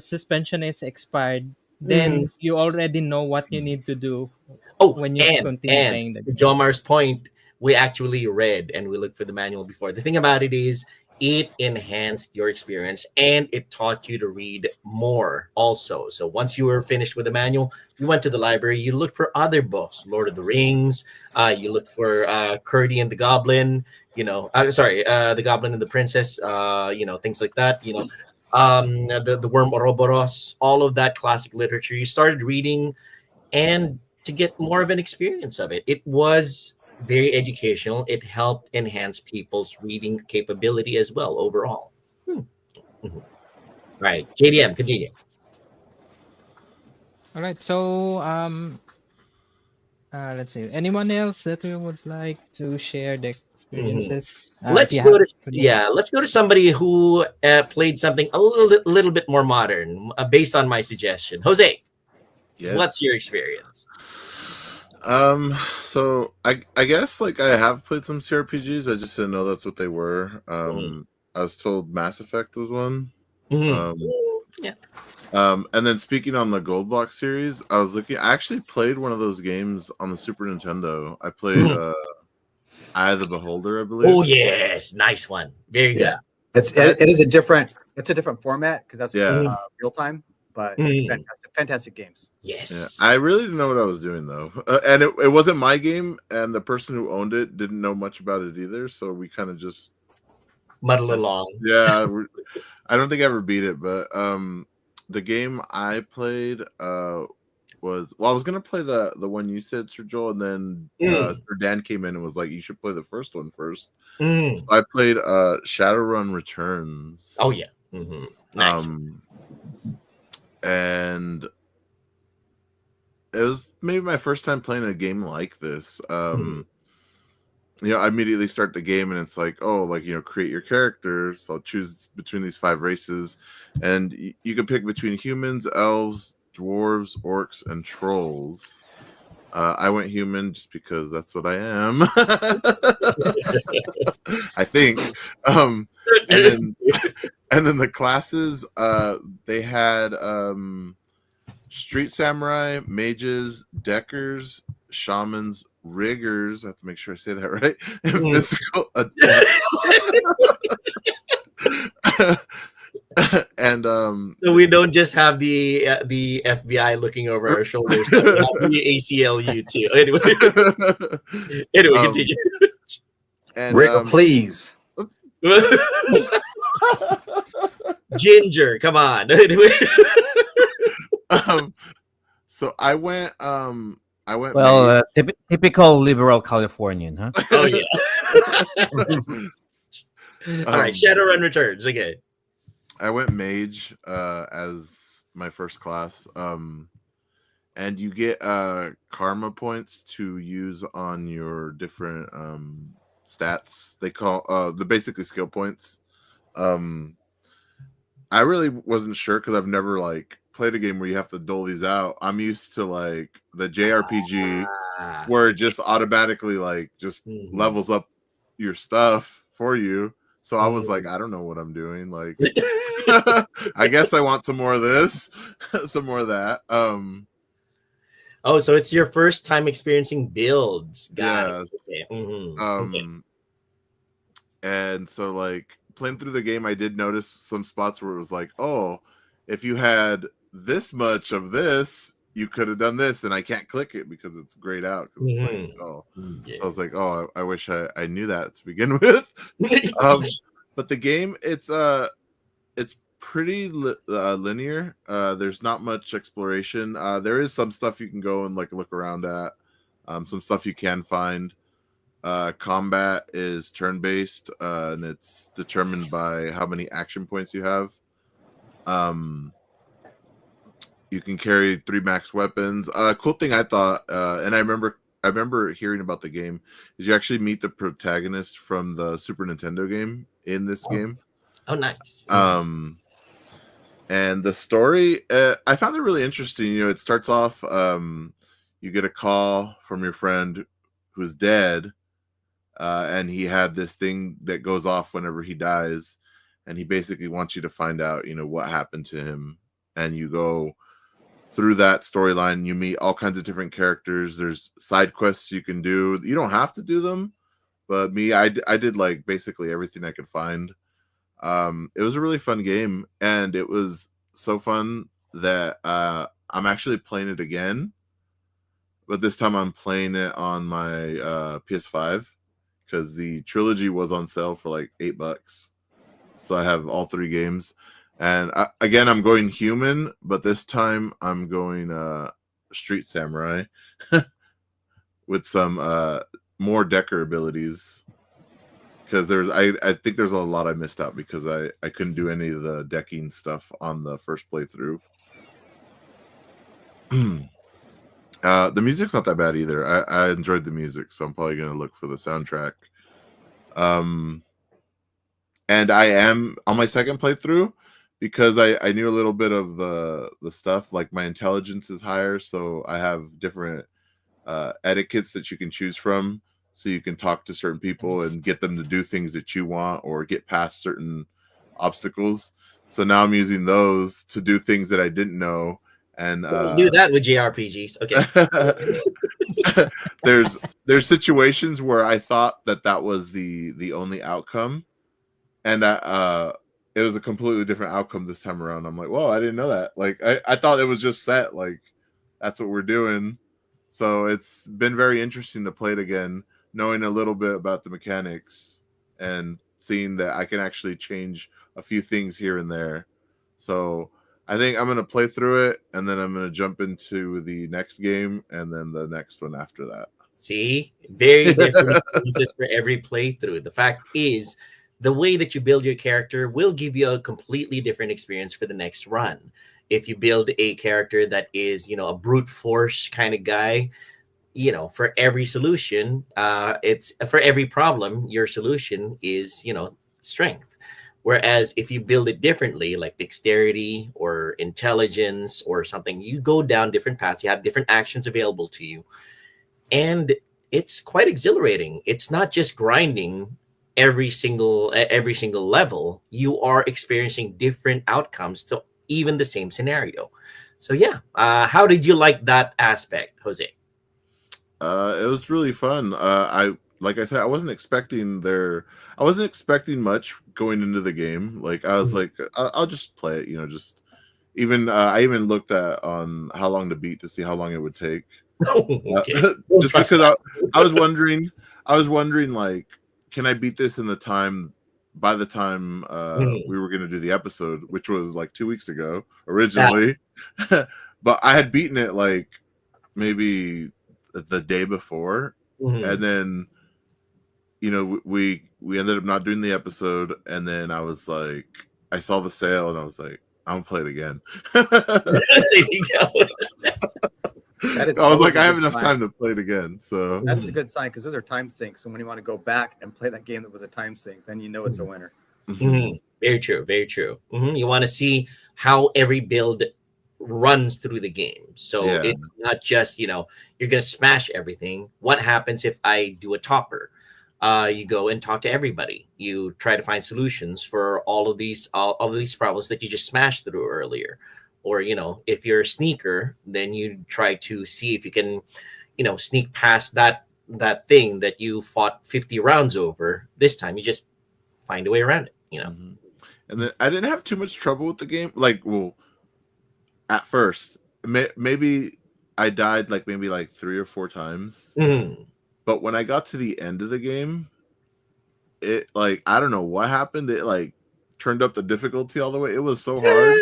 suspension is expired. Then you already know what you need to do. When you continue playing the game. Jomar's point, we actually read and we looked for the manual before. The thing about it is it enhanced your experience and it taught you to read more also. So once you were finished with the manual, you went to the library, you looked for other books, Lord of the Rings, you looked for Curdy and the Goblin, the Goblin and the Princess, things like that, the Worm Ouroboros, all of that classic literature. You started reading and to get more of an experience of it. It was very educational. It helped enhance people's reading capability as well overall. Right. JDM, continue. All right. So let's see. Anyone else that we would like to share the experiences? Let's go to somebody who played something a little bit more modern, based on my suggestion. Jose, Yes. what's your experience? So I guess like I have played some CRPGs. I just didn't know that's what they were. I was told Mass Effect was one. Mhm. Um, Yeah. and then speaking on the Gold Block series, I was looking. I actually played one of those games on the Super Nintendo. I played Eye of the Beholder, I believe. Oh yes, nice one. Very good. Yeah, it is a different format because that's Yeah. real time, but it's Mhm. fantastic games. Yes. Yeah, I really didn't know what I was doing though, and it wasn't my game, and the person who owned it didn't know much about it either. So we kind of just Muddle along. yeah. I don't think I ever beat it, but the game I played was I was gonna play the one you said, Sir Joel, and then Sir Dan came in and was like, you should play the first one first. So I played Shadowrun Returns. Oh yeah. Mm-hmm. Nice. And it was maybe my first time playing a game like this. You know, I immediately start the game and it's like, oh, like, you know, create your character. So I'll choose between these 5 races, and you can pick between humans, elves, dwarves, orcs, and trolls. I went human just because that's what I am. I think. And then the classes, they had street samurai, mages, deckers, shamans, riggers. I have to make sure I say that right. And physical and so we don't just have the FBI looking over our shoulders. We have the ACLU too. Anyway, continue. And Rigger, please. Ginger, come on. So I went. Well, typical liberal Californian, huh? Oh yeah. All right, Shadowrun Returns. Okay. I went mage as my first class. And you get karma points to use on your different stats. They call the basically skill points. I really wasn't sure because I've never like played a game where you have to dole these out. I'm used to like the JRPG where it just automatically like just levels up your stuff for you. So I was like, I don't know what I'm doing. Like, I guess I want some more of this, some more of that. Oh, so it's your first time experiencing builds. Got it. Okay. Okay. And so like playing through the game, I did notice some spots where it was like, oh, if you had this much of this, you could have done this, and I can't click it because it's grayed out. It's like, oh, so I was like, oh, I wish I knew that to begin with. But the game, it's pretty linear. There's not much exploration. There is some stuff you can go and like look around at. Some stuff you can find. Combat is turn-based, and it's determined by how many action points you have. You can carry 3 max weapons. Cool thing I thought, and I remember hearing about the game, is you actually meet the protagonist from the Super Nintendo game in this game. Oh, nice. And the story, I found it really interesting. You know, it starts off, you get a call from your friend who's dead, and he had this thing that goes off whenever he dies, and he basically wants you to find out, you know, what happened to him. And you go through that storyline. You meet all kinds of different characters. There's side quests you can do. You don't have to do them, but I did like basically everything I could find. It was a really fun game, and it was so fun that I'm actually playing it again, but this time I'm playing it on my PS5 because the trilogy was on sale for like $8. So I have all 3 games, and again I'm going human, but this time I'm going street samurai with some more decker abilities. Because I think there's a lot I missed out because I couldn't do any of the decking stuff on the first playthrough. The music's not that bad either. I enjoyed the music, so I'm probably gonna look for the soundtrack. And I am on my second playthrough because I knew a little bit of the stuff. Like my intelligence is higher, so I have different etiquettes that you can choose from, so you can talk to certain people and get them to do things that you want or get past certain obstacles. So now I'm using those to do things that I didn't know. And Don't do that with JRPGs. Okay. there's situations where I thought that was the only outcome, and it was a completely different outcome this time around. I'm like, whoa, I didn't know that. Like I thought it was just set, like that's what we're doing. So it's been very interesting to play it again, knowing a little bit about the mechanics and seeing that I can actually change a few things here and there. So I think I'm going to play through it, and then I'm going to jump into the next game, and then the next one after that. See, very different experiences for every playthrough. The fact is, the way that you build your character will give you a completely different experience for the next run. If you build a character that is, a brute force kind of guy, for every solution, it's for every problem, your solution is, strength. Whereas if you build it differently, like dexterity or intelligence or something, you go down different paths. You have different actions available to you. And it's quite exhilarating. It's not just grinding every single level. You are experiencing different outcomes to even the same scenario. So yeah, how did you like that aspect, Jose? It was really fun. Like I said, I wasn't expecting much going into the game. Like I was like, I'll just play it. Just I even looked at on how long to beat to see how long it would take. Okay. Just because I was wondering, like, can I beat this in the time? By the time we were going to do the episode, which was like 2 weeks ago originally, but I had beaten it like maybe the day before, and then we ended up not doing the episode, and then I was like, I saw the sale, and I was like, I'm gonna play it again. There you go. That is I was like, always I a have good enough sign. time to play it again. So That is a good sign, because those are time sinks. And when you want to go back and play that game that was a time sink, then you know it's a winner. Very true. Very true. You want to see how every build runs through the game. So it's not just, you're going to smash everything. What happens if I do a topper? You go and talk to everybody. You try to find solutions for all of these problems that you just smashed through earlier. Or, if you're a sneaker, then you try to see if you can, sneak past that thing that you fought 50 rounds over. This time you just find a way around it, And then I didn't have too much trouble with the game. Like, well, at first, maybe I died like 3 or 4 times. But when I got to the end of the game, it like, I don't know what happened. It like turned up the difficulty all the way. It was so hard.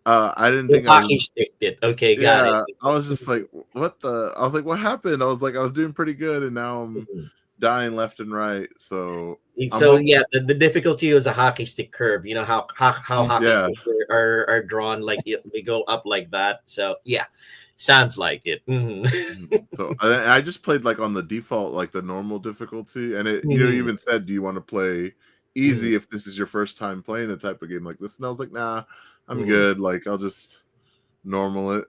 I didn't think hockey sticked it. Okay, got it. I was just like, what the? I was like, what happened? I was like, I was doing pretty good, and now I'm dying left and right. So the difficulty was a hockey stick curve. You know how hockey sticks are drawn, like they go up like that. So yeah, sounds like it. So I just played like on the default, like the normal difficulty, and it even said, do you want to play easy if this is your first time playing a type of game like this? And I was like, nah, I'm good. Like, I'll just normal it.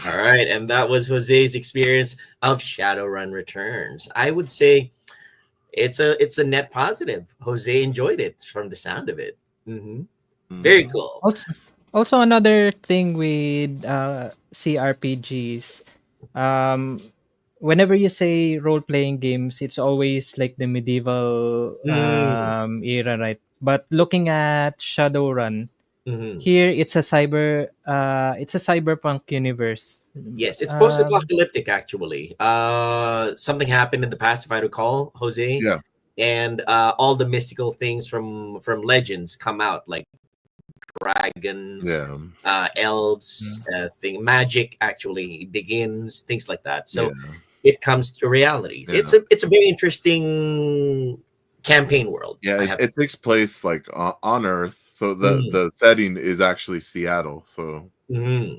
All right, and that was Jose's experience of Shadowrun Returns. I would say it's a net positive. Jose enjoyed it from the sound of it. Very cool. Also another thing with CRPGs, whenever you say role-playing games, it's always like the medieval era, right? But looking at Shadowrun, here it's a cyberpunk universe. Yes, it's post-apocalyptic actually. Something happened in the past, if I recall, Jose. Yeah. And all the mystical things from legends come out, like dragons, elves, magic actually begins, things like that. So it comes to reality. It's a very interesting campaign world. Yeah, it takes place like on Earth, so the setting is actually Seattle. So there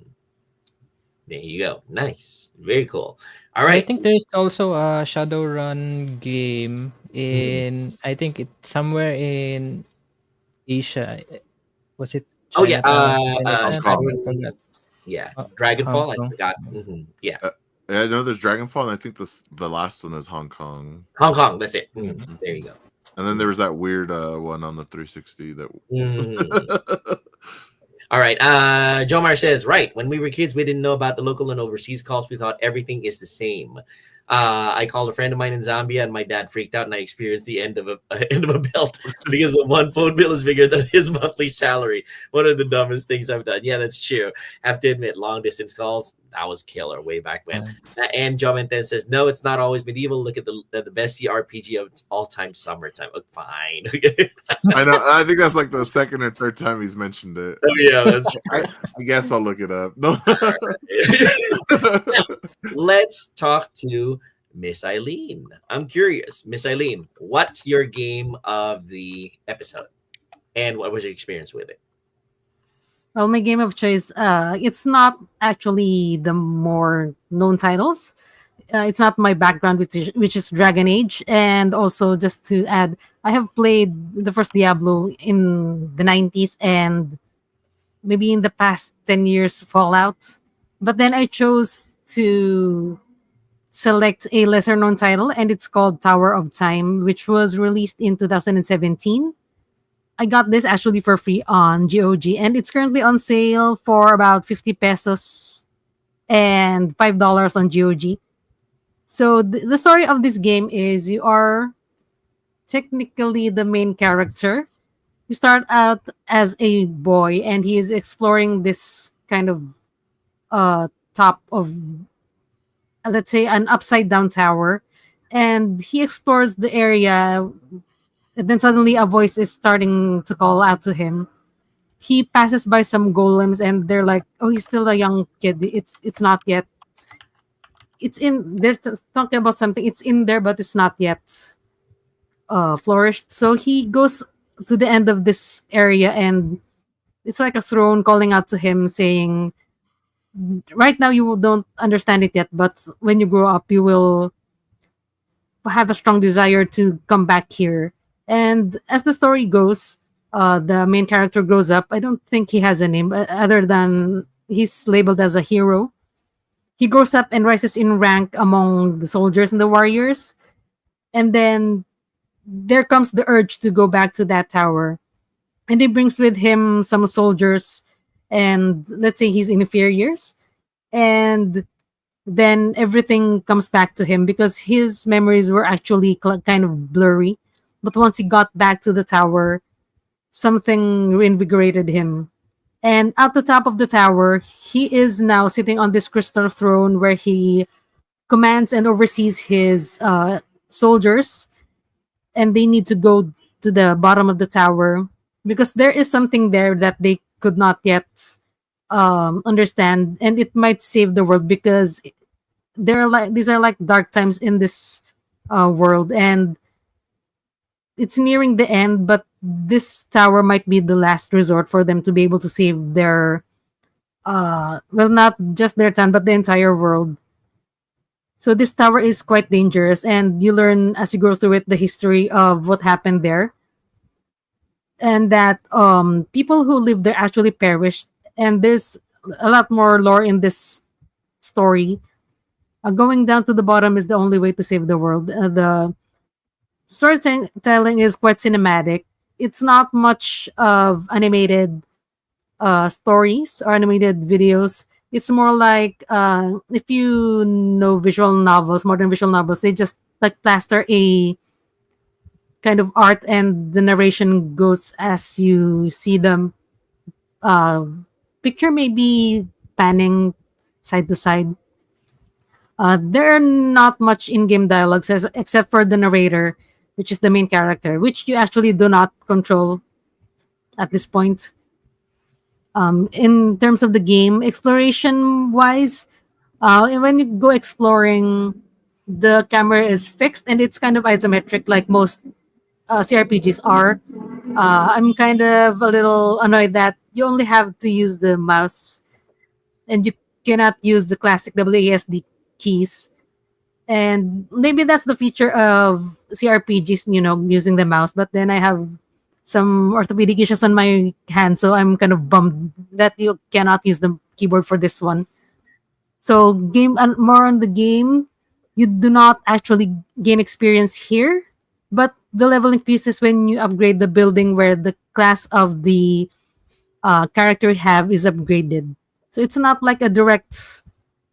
you go. Nice, very cool. All right. I think there's also a Shadowrun game in I think it's somewhere in Asia. Was it China? Hong I Kong. forgot. Yeah, Uh, Dragonfall. I Kong. forgot. Yeah, Yeah, I know there's Dragonfall, and I think the last one is Hong Kong. Hong Kong. That's it. There you go. And then there was that weird one on the 360 that. Mhm. All right. Jomar says, right. When we were kids, we didn't know about the local and overseas calls. We thought everything is the same. I called a friend of mine in Zambia, and my dad freaked out, and I experienced the end of a end of a belt because the one phone bill is bigger than his monthly salary. One of the dumbest things I've done. Yeah, that's true. Have to admit, long distance calls, that was killer way back when. And John Mentes says, no, it's not always medieval. Look at the best CRPG of all time, summertime. Oh, fine. I know. I think that's like the second or third time he's mentioned it. Oh yeah, that's true. I guess I'll look it up. No. Let's talk to Miss Eileen. I'm curious, Miss Eileen, what's your game of the episode, and what was your experience with it? Well, my game of choice, it's not actually the more known titles. It's not my background, which is Dragon Age. And also, just to add, I have played the first Diablo in the 90s and maybe in the past 10 years, Fallout. But then I chose to select a lesser known title, and it's called Tower of Time, which was released in 2017. I got this actually for free on GOG, and it's currently on sale for about 50 pesos and $5 on GOG. So the story of this game is you are technically the main character. You start out as a boy, and he is exploring this kind of top of, let's say, an upside down tower, and he explores the area. And then suddenly a voice is starting to call out to him. He passes by some golems, and they're like, "Oh, he's still a young kid. It's not yet. It's in. They're talking about something. It's in there, but it's not yet flourished." So he goes to the end of this area, and it's like a throne calling out to him, saying, "Right now you don't understand it yet, but when you grow up, you will have a strong desire to come back here." And as the story goes, the main character grows up. I don't think he has a name other than he's labeled as a hero. He grows up and rises in rank among the soldiers and the warriors. And then there comes the urge to go back to that tower. And he brings with him some soldiers, and let's say he's inferiors. And then everything comes back to him because his memories were actually kind of blurry. But once he got back to the tower, something reinvigorated him. And at the top of the tower, he is now sitting on this crystal throne where he commands and oversees his soldiers. And they need to go to the bottom of the tower because there is something there that they could not yet understand. And it might save the world because these are like dark times in this world. And it's nearing the end, but this tower might be the last resort for them to be able to save their well, not just their town but the entire world. So this tower is quite dangerous, and you learn as you go through it the history of what happened there, and that people who live there actually perished. And there's a lot more lore in this story. Going down to the bottom is the only way to save the world. The storytelling is quite cinematic. It's not much of animated stories or animated videos. It's more like if you know visual novels, modern visual novels, they just like plaster a kind of art, and the narration goes as you see them. Picture maybe panning side to side. There are not much in-game dialogues except for the narrator, which is the main character, which you actually do not control at this point. In terms of the game, exploration-wise, when you go exploring, the camera is fixed and it's kind of isometric like most CRPGs are. I'm kind of a little annoyed that you only have to use the mouse and you cannot use the classic WASD keys. And maybe that's the feature of CRPGs, using the mouse. But then I have some orthopedic issues on my hand, so I'm kind of bummed that you cannot use the keyboard for this one. So game and more on the game, you do not actually gain experience here, but the level increases when you upgrade the building where the class of the character you have is upgraded. So it's not like a direct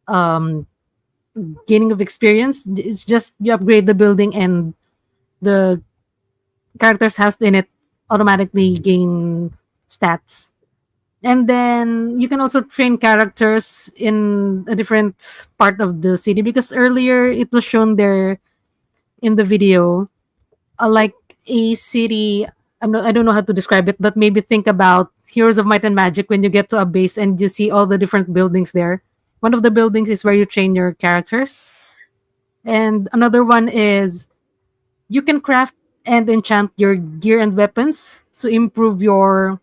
um, gaining of experience. It's just you upgrade the building and the characters housed in it automatically gain stats. And then you can also train characters in a different part of the city because earlier it was shown there in the video, like a city. I don't know how to describe it, but maybe think about Heroes of Might and Magic when you get to a base and you see all the different buildings there. One of the buildings is where you train your characters, and another one is you can craft and enchant your gear and weapons to improve your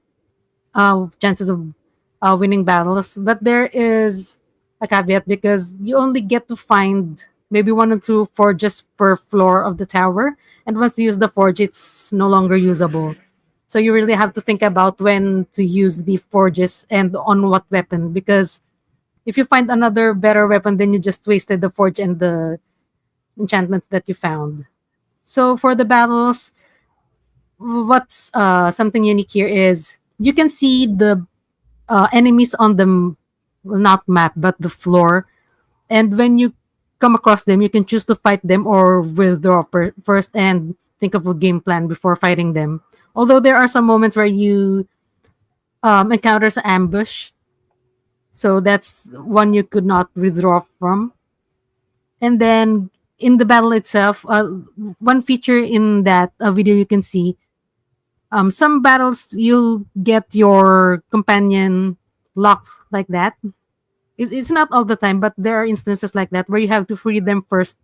chances of winning battles. But there is a caveat because you only get to find maybe one or two forges per floor of the tower. And once you use the forge, it's no longer usable. So you really have to think about when to use the forges and on what weapon. Because if you find another better weapon, then you just wasted the forge and the enchantments that you found. So for the battles, what's something unique here is you can see the enemies on the well, not map but the floor, and when you come across them, you can choose to fight them or withdraw first and think of a game plan before fighting them. Although there are some moments where you encounter an ambush, so that's one you could not withdraw from. And then in the battle itself, one feature in that video you can see, some battles you get your companion locked like that. It's not all the time, but there are instances like that where you have to free them first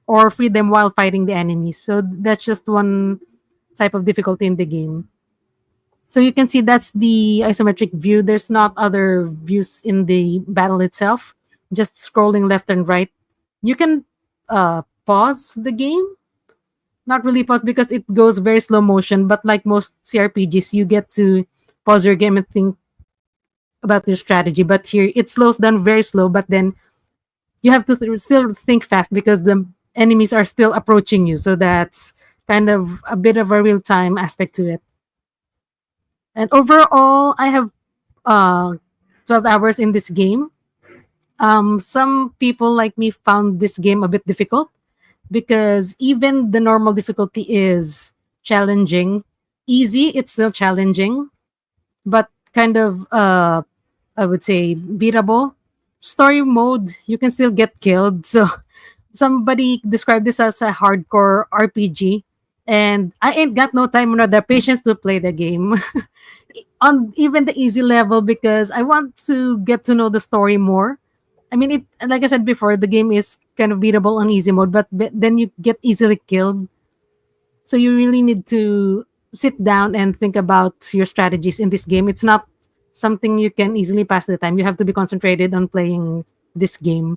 or free them while fighting the enemies. So that's just one type of difficulty in the game. So you can see that's the isometric view. There's not other views in the battle itself, just scrolling left and right. You can pause the game. Not really pause because it goes very slow motion, but like most CRPGs, you get to pause your game and think about your strategy. But here it slows down very slow, but then you have to still think fast because the enemies are still approaching you. So that's kind of a bit of a real time aspect to it. And overall, I have 12 hours in this game. Some people like me found this game a bit difficult because even the normal difficulty is challenging. Easy, it's still challenging, but kind of, I would say, beatable. Story mode, you can still get killed. So somebody described this as a hardcore RPG, and I ain't got no time nor the patience to play the game on even the easy level because I want to get to know the story more. I mean, it like I said before, the game is kind of beatable on easy mode, but then you get easily killed. So you really need to sit down and think about your strategies in this game. It's not something you can easily pass the time. You have to be concentrated on playing this game.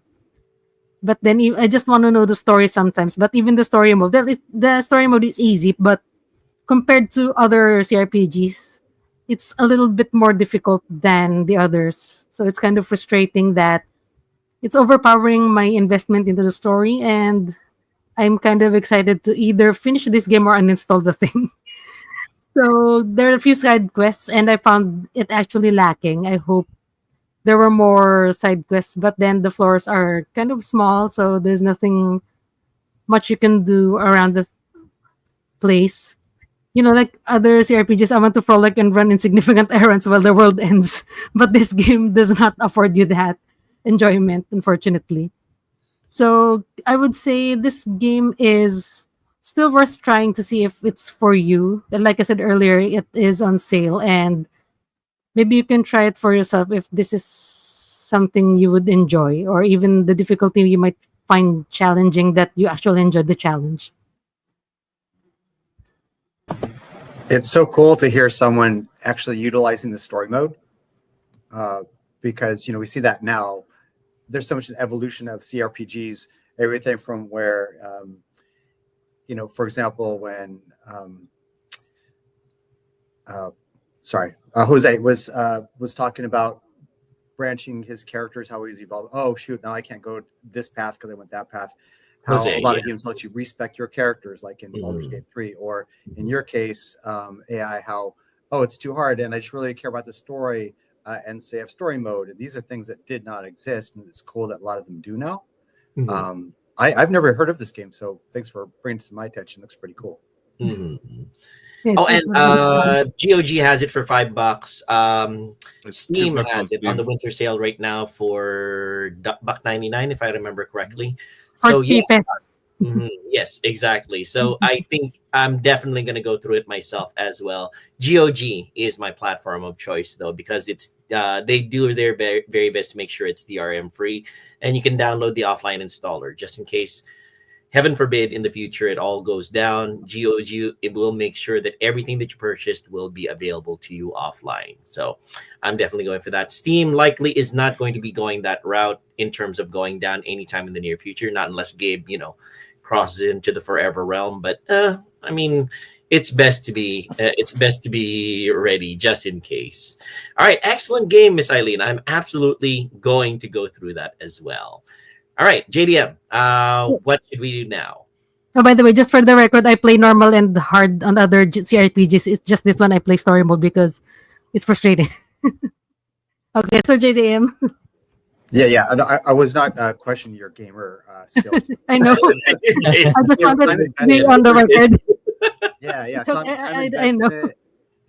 But then I just want to know the story sometimes. But even the story mode, the story mode is easy, but compared to other CRPGs, it's a little bit more difficult than the others. So it's kind of frustrating that it's overpowering my investment into the story, and I'm kind of excited to either finish this game or uninstall the thing. So there are a few side quests, and I found it actually lacking. I hope there were more side quests, but then the floors are kind of small, so there's nothing much you can do around the place. You know, like other CRPGs, I want to frolic and run insignificant errands while the world ends. But this game does not afford you that enjoyment, unfortunately. So I would say this game is still worth trying to see if it's for you. And like I said earlier, it is on sale, and maybe you can try it for yourself if this is something you would enjoy, or even the difficulty you might find challenging that you actually enjoy the challenge. It's so cool to hear someone actually utilizing the story mode, because we see that now. There's so much evolution of CRPGs, everything from where, for example, when Jose was talking about branching his characters, how he's evolved. Oh shoot, now I can't go this path because I went that path. How Jose, a lot yeah. of games let you respec your characters, like in Baldur's Gate 3, or in your case, AI. How it's too hard, and I just really care about the story, and say have story mode. And these are things that did not exist, and it's cool that a lot of them do now. Mhm. I've never heard of this game, so thanks for bringing it to my attention. It looks pretty cool. Mhm. Yes, Oh, it and would be fun. GOG has it for $5. It's Steam $2 on has it on the Steam. winter sale right now for $1.99, if I remember correctly. For So yeah, 3 pesos. yes, exactly. So I think I'm definitely going to go through it myself as well. GOG is my platform of choice, though, because it's they do their very, very best to make sure it's DRM free, and you can download the offline installer just in case. Heaven forbid, in the future, it all goes down. GOG, it will make sure that everything that you purchased will be available to you offline. So I'm definitely going for that. Steam likely is not going to be going that route in terms of going down anytime in the near future, not unless Gabe, crosses into the forever realm. But I mean, it's best to be ready just in case. All right, excellent game, Miss Eileen. I'm absolutely going to go through that as well. All right, JDM, what should we do now? Oh, by the way, just for the record, I play normal and hard on other CRPGs. It's just this one I play story mode because it's frustrating. Okay, so JDM. Yeah. I was not questioning your gamer skills. I know. I just wanted to be on the record. Yeah. It's so okay, I'm I know. invested.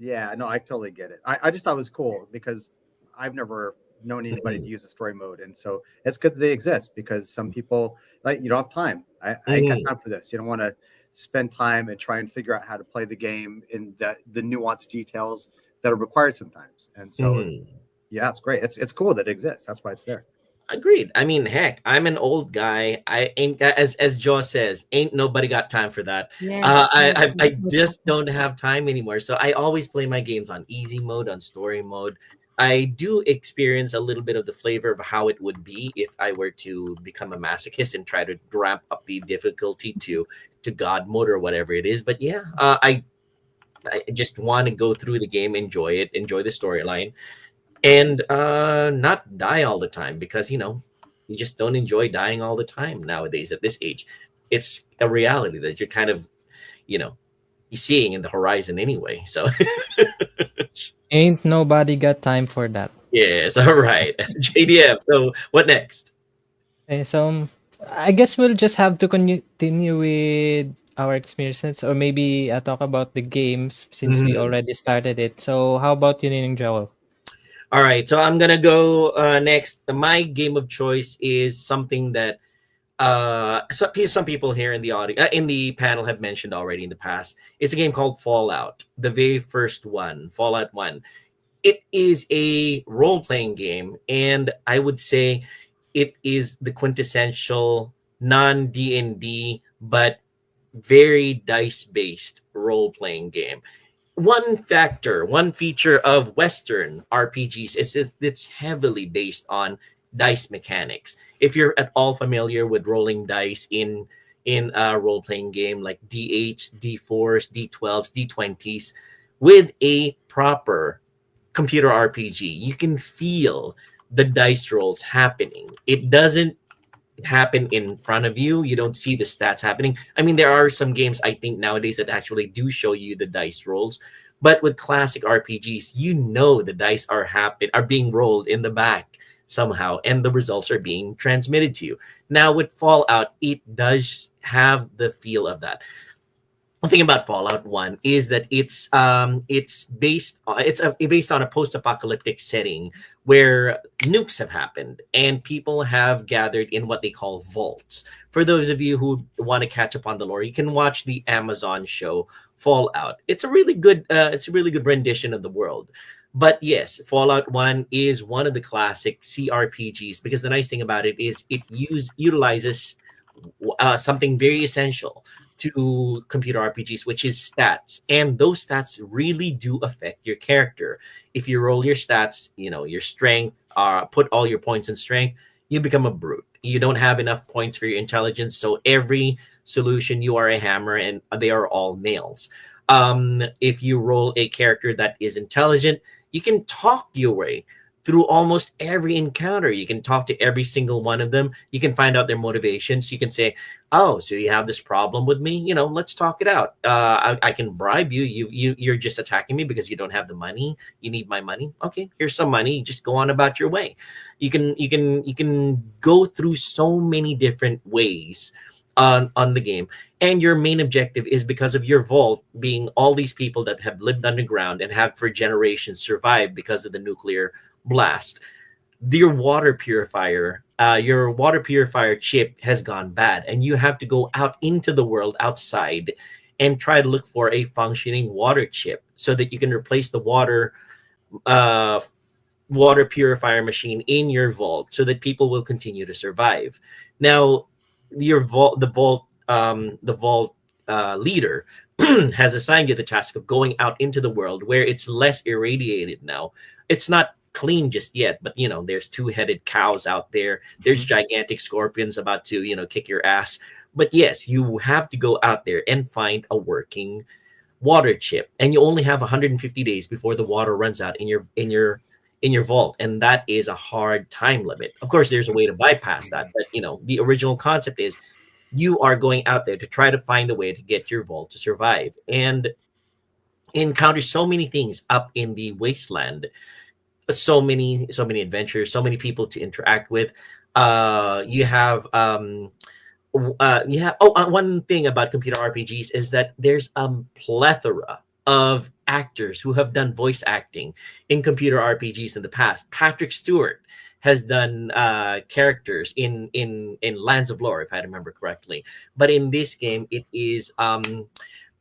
Yeah, no, I totally get it. I just thought it was cool because I've never known anybody to use a story mode, and so it's good that they exist because some people you don't have time. I ain't got time for this. You don't want to spend time and try and figure out how to play the game in the nuanced details that are required sometimes. And so yeah, it's great. It's cool that it exists. That's why it's there. Agreed. I mean, heck, I'm an old guy. I ain't as Joe says, ain't nobody got time for that. Yes, I just don't have time anymore. So I always play my games on easy mode, on story mode. I do experience a little bit of the flavor of how it would be if I were to become a masochist and try to ramp up the difficulty to God mode or whatever it is. But yeah, I just want to go through the game, enjoy it, enjoy the storyline, and not die all the time because you just don't enjoy dying all the time nowadays at this age. It's a reality that you're kind of you're seeing in the horizon anyway. So Ain't nobody got time for that. yes, all right. JDM, so what next? Okay, so I guess we'll just have to continue with our experiences, or maybe talk about the games since we already started it. So how about you, Nining Joel? All right, so I'm gonna go next. My game of choice is something that some people here in the audience, in the panel, have mentioned already in the past. It's a game called Fallout, the very first one, Fallout 1. It is a role-playing game, and I would say it is the quintessential non-D&D, but very dice-based role-playing game. One feature of Western RPGs is that it's heavily based on dice mechanics. If you're at all familiar with rolling dice in a role-playing game like D8s, D4s, D12s, D20s, with a proper computer RPG, you can feel the dice rolls happening. It doesn't happen in front of you. You don't see the stats happening. I mean, there are some games I think nowadays that actually do show you the dice rolls, but with classic RPGs, the dice are being rolled in the back somehow, and the results are being transmitted to you. Now with Fallout, it does have the feel of that. One thing about Fallout 1 is that it's based on a post-apocalyptic setting where nukes have happened and people have gathered in what they call vaults. For those of you who want to catch up on the lore, you can watch the Amazon show Fallout. It's a really good rendition of the world. But yes, Fallout 1 is one of the classic CRPGs because the nice thing about it is it utilizes something very essential to computer RPGs, which is stats. And those stats really do affect your character. If you roll your stats, your strength, put all your points in strength, you become a brute. You don't have enough points for your intelligence. So every solution, you are a hammer and they are all nails. If you roll a character that is intelligent, you can talk your way through almost every encounter. You can talk to every single one of them. You can find out their motivations. You can say, "Oh, so you have this problem with me? Let's talk it out. I can bribe you. You're just attacking me because you don't have the money. You need my money. Okay, here's some money. Just go on about your way." You can go through so many different ways on the game, and your main objective is, because of your vault being all these people that have lived underground and have for generations survived because of the nuclear blast. Your water purifier chip has gone bad, and you have to go out into the world outside and try to look for a functioning water chip so that you can replace the uh, water purifier machine in your vault so that people will continue to survive. Now, the vault leader has assigned you the task of going out into the world where it's less irradiated now. It's not clean just yet, but there's two-headed cows out there. There's gigantic scorpions about to kick your ass. But yes, you have to go out there and find a working water chip, and you only have 150 days before the water runs out in your vault, and that is a hard time limit. Of course, there's a way to bypass that, but the original concept is you are going out there to try to find a way to get your vault to survive and encounter so many things up in the wasteland. So many adventures, so many people to interact with. You have one thing about computer RPGs is that there's a plethora of actors who have done voice acting in computer RPGs in the past. Patrick Stewart has done characters in Lands of Lore, if I remember correctly. But in this game, it is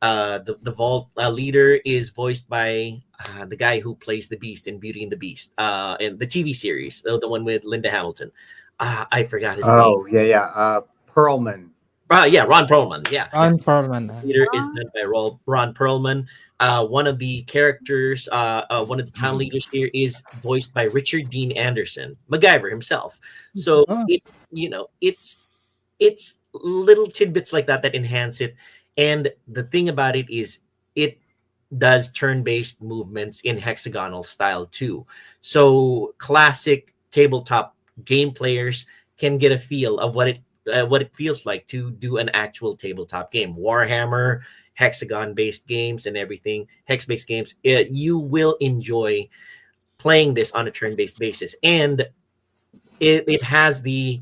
the vault leader is voiced by the guy who plays the Beast in Beauty and the Beast, in the TV series, the one with Linda Hamilton. I forgot his name. Oh, yeah. Perlman. Yeah, Ron Perlman. Yeah, Ron yes. Perlman. Leader is done by Ron Perlman. One of the characters, one of the town leaders here is voiced by Richard Dean Anderson, MacGyver himself. So it's little tidbits like that enhance it. And the thing about it is it does turn-based movements in hexagonal style too. So classic tabletop game players can get a feel of what it feels like to do an actual tabletop game. Warhammer, hexagon-based games and everything, hex-based games, you will enjoy playing this on a turn-based basis. And it has the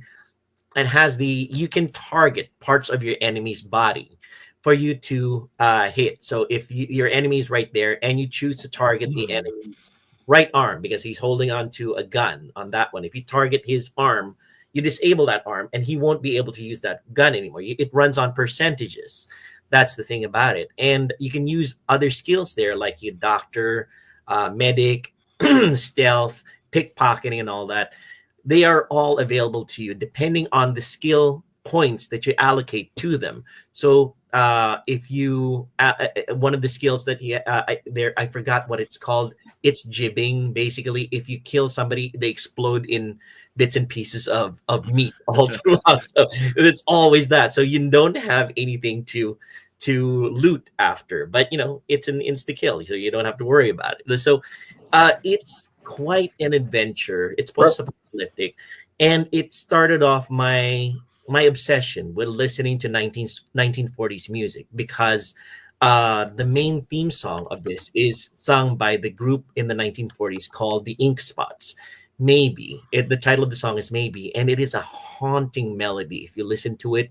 you can target parts of your enemy's body for you to hit. So if your enemy's right there and you choose to target the enemy's right arm because he's holding on to a gun on that one, if you target his arm, you disable that arm and he won't be able to use that gun anymore. It runs on percentages. That's the thing about it. And you can use other skills there, like your doctor, medic, stealth, pickpocketing, and all that. They are all available to you depending on the skill points that you allocate to them. So if you one of the skills that I forgot what it's called. It's jibbing. Basically, if you kill somebody, they explode in bits and pieces of meat all throughout. So it's always that. So you don't have anything to loot after, but it's an insta kill, so you don't have to worry about it. So it's quite an adventure. It's post-apocalyptic, and it started off my obsession with listening to 1940s music because the main theme song of this is sung by the group in the 1940s called the Ink Spots. Maybe the title of the song is Maybe, and it is a haunting melody. If you listen to it,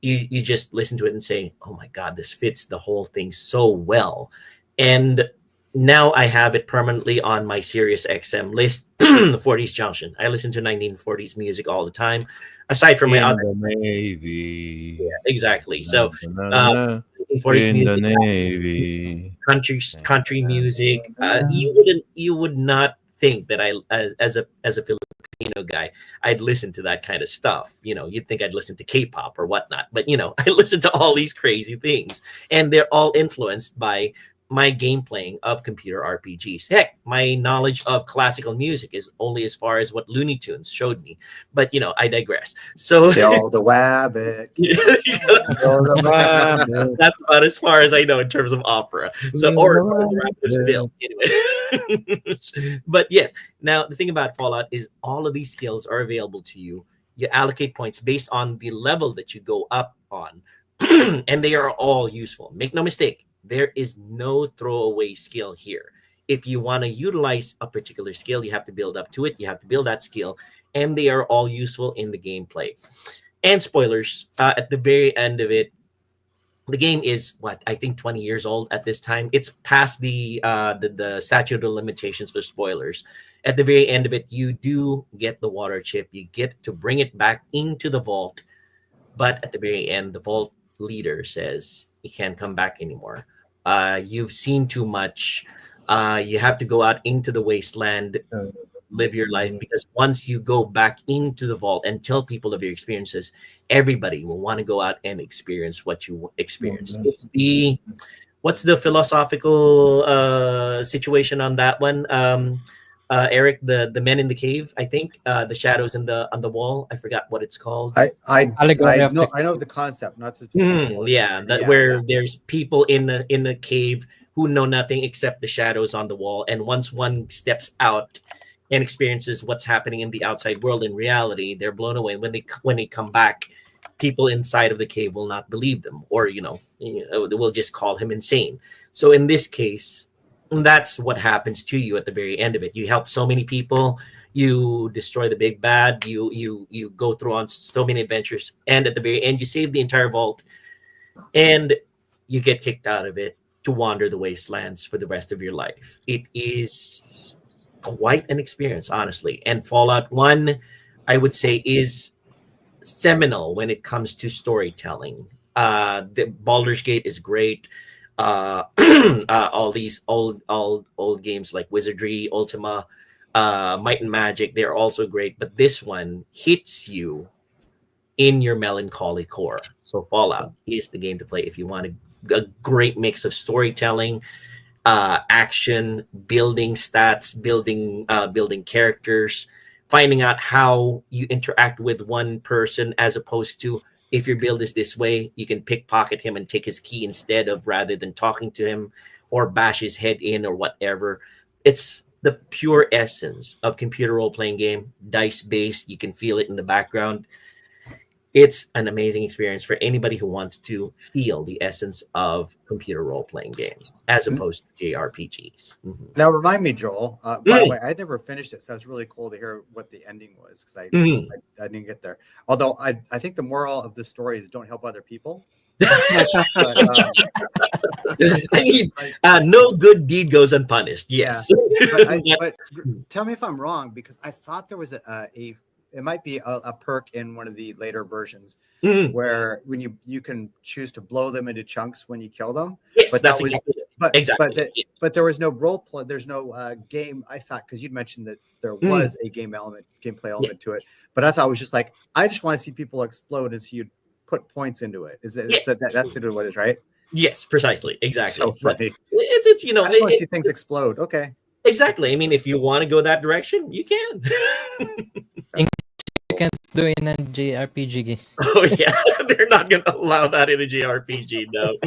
you just listen to it and say, oh my God, this fits the whole thing so well. And now I have it permanently on my Sirius XM list, the 40s Junction. I listen to 1940s music all the time, aside from my other Navy. Yeah, exactly. So 1940s in music, the Navy. country music. You would not think that I, as a Filipino guy, I'd listen to that kind of stuff. You'd think I'd listen to K-pop or whatnot, but I listen to all these crazy things, and they're all influenced by my game playing of computer RPGs. Heck, my knowledge of classical music is only as far as what Looney Tunes showed me. But I digress. So Kill the wabbit. that's about as far as I know in terms of opera. So or the Raptors film anyway. But yes, now the thing about Fallout is all of these skills are available to you. You allocate points based on the level that you go up on, and they are all useful. Make no mistake, there is no throwaway skill here. If you want to utilize a particular skill, you have to build up to it. You have to build that skill, and they are all useful in the gameplay. And spoilers, at the very end of it, the game is what I think 20 years old at this time. It's past the statute of limitations for spoilers. At the very end of it, you do get the water chip. You get to bring it back into the vault, but at the very end, the vault leader says you can't come back anymore. You've seen too much. You have to go out into the wasteland, live your life, because once you go back into the vault and tell people of your experiences, everybody will want to go out and experience what you experienced. It's what's the philosophical situation on that one? Eric, the men in the cave, I think, the shadows on the wall. I forgot what it's called. I Allegory of know the concept, not the Where there's people in the cave who know nothing except the shadows on the wall, and once one steps out and experiences what's happening in the outside world in reality, they're blown away. When they come back, people inside of the cave will not believe them, or they will just call him insane. So in this case, that's what happens to you at the very end of it. You help so many people, you destroy the big bad, you go through on so many adventures, and at the very end you save the entire vault, and you get kicked out of it to wander the wastelands for the rest of your life. It is quite an experience, honestly. And Fallout 1, I would say, is seminal when it comes to storytelling. The Baldur's Gate is great. All these old games like Wizardry, Ultima, Might and Magic, they're also great. But this one hits you in your melancholy core. So Fallout is the game to play if you want a great mix of storytelling, action, building stats, building characters, finding out how you interact with one person, as opposed to, if your build is this way, you can pickpocket him and take his key instead of, rather than talking to him or bash his head in or whatever. It's the pure essence of computer role-playing game, dice-based. You can feel it in the background. It's an amazing experience for anybody who wants to feel the essence of computer role-playing games, as opposed to JRPGs. Mm-hmm. Now, remind me, Joel. By the way, I never finished it, so it's really cool to hear what the ending was, because I didn't get there. Although I think the moral of the story is don't help other people. But, I mean, no good deed goes unpunished. Yes. Yeah. But tell me if I'm wrong, because I thought there was it might be a perk in one of the later versions where when you can choose to blow them into chunks when you kill them. Yes, but that's exactly. But there was no role play. There's no game. I thought, because you'd mentioned that there was a gameplay element to it. But I thought it was just like, I just want to see people explode, and so you'd put points into it. Is that that's it? What it is, right? Yes, precisely, exactly. So funny. It's I just want to see things explode. Okay. Exactly. I mean, if you want to go that direction, you can. You can't do it in a JRPG game. Oh yeah, they're not going to allow that in a JRPG, no.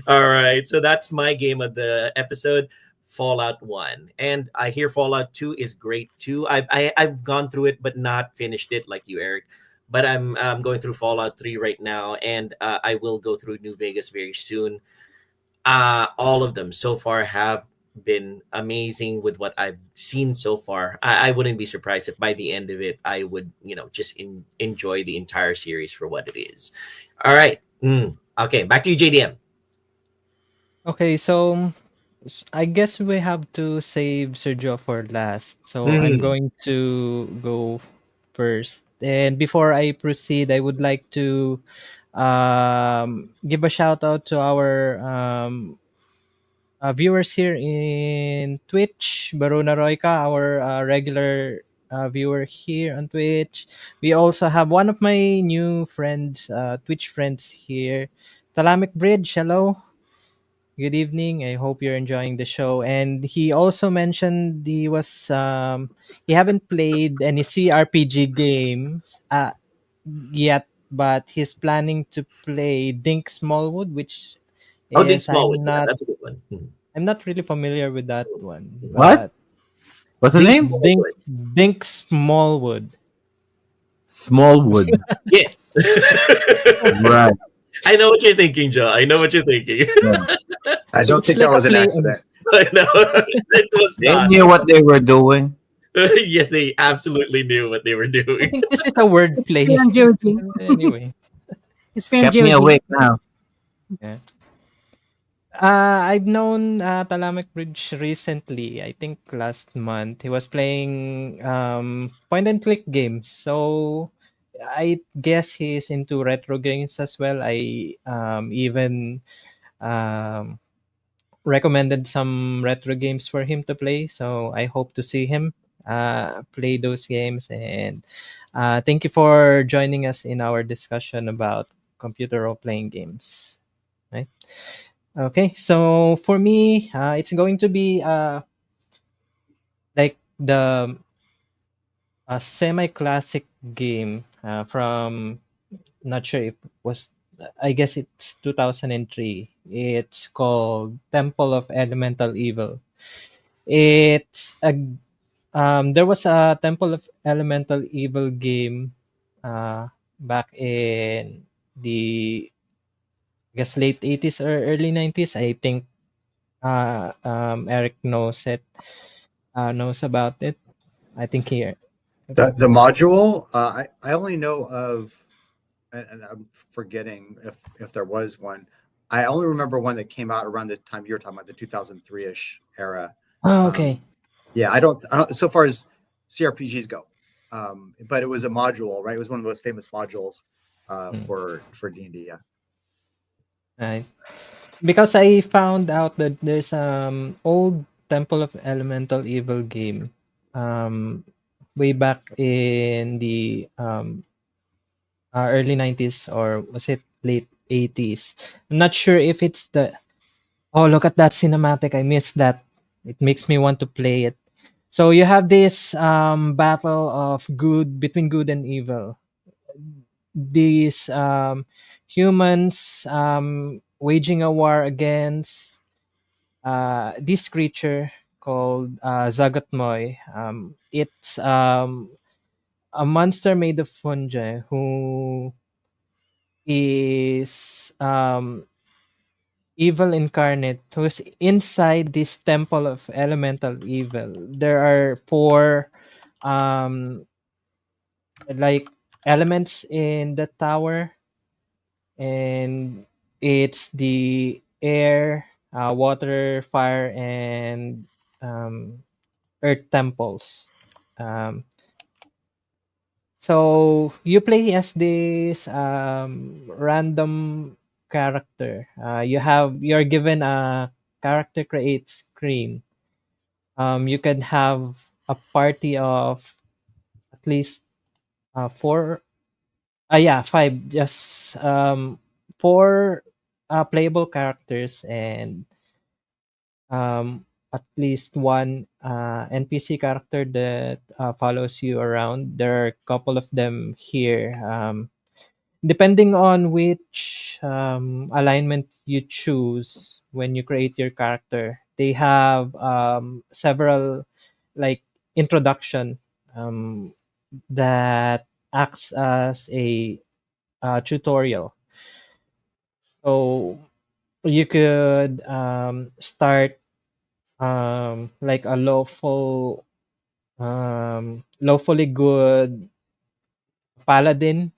All right, so that's my game of the episode, Fallout 1, and I hear Fallout 2 is great too. I've gone through it but not finished it like you, Eric. But I'm going through Fallout 3 right now, and I will go through New Vegas very soon. All of them so far have been amazing with what I've seen so far. I wouldn't be surprised if by the end of it, I would, just enjoy the entire series for what it is. All right. Okay, back to you, JDM. Okay, so I guess we have to save Sergio for last. So I'm going to go first. And before I proceed, I would like to give a shout out to our viewers here in Twitch. Baruna Royka, our regular viewer here on Twitch. We also have one of my new friends, Twitch friends here, Talamic Bridge. Hello. Good evening. I hope you're enjoying the show. And he also mentioned he haven't played any CRPG games yet, but he's planning to play Dink Smallwood, which Oh, Dick is Smallwood. Yeah, that's a good one. I'm not really familiar with that one, What? but What's the Dick name? Dink Smallwood. Dink Smallwood. Smallwood. Yes. Right. I know what you're thinking, Joe. I know what you're thinking. I don't It's think like that a was an play. accident. I know. It was They not. knew what they were doing. Yes, they absolutely knew what they were I doing. think this is a word play. Fan Joji. Anyway. It's fan Kept me Joji. awake now. Yeah. I've known Talamic Bridge recently. I think last month he was playing point and click games. So I guess he's into retro games as well. I even um, recommended some retro games for him to play. So I hope to see him play those games. And thank you for joining us in our discussion about computer role playing games. Right. Okay, so for me, it's going to be like the semi-classic game from not sure if it was I guess it's 2003. It's called Temple of Elemental Evil. It's a there was a Temple of Elemental Evil game back in the I guess late 80s or early 90s. I think Eric knows about it. I think here. The module, I only know of, and I'm forgetting if there was one. I only remember one that came out around the time you're talking about, the 2003-ish era. Oh, okay. Yeah, I don't. So far as CRPGs go, but it was a module, right? It was one of the most famous modules for D&D. Yeah. Right. Because I found out that there's old Temple of Elemental Evil game way back in the early 90s, or was it late 80s? I'm not sure if it's the Oh, look at that cinematic. I missed that. It makes me want to play it. So you have this battle of good between good and evil. These humans waging a war against this creature called Zagatmoy. It's a monster made of fungi who is evil incarnate who's inside this temple of elemental evil. There are four um like elements in the tower, and it's the air, water, fire, and earth temples. Um, so you play as this random character. You're given a character create screen. You can have a party of at least four. Yeah, five. Just four playable characters and at least one NPC character that follows you around. There are a couple of them here. Depending on which alignment you choose when you create your character, they have several like introduction that acts as a tutorial. So you could start like a lawfully good paladin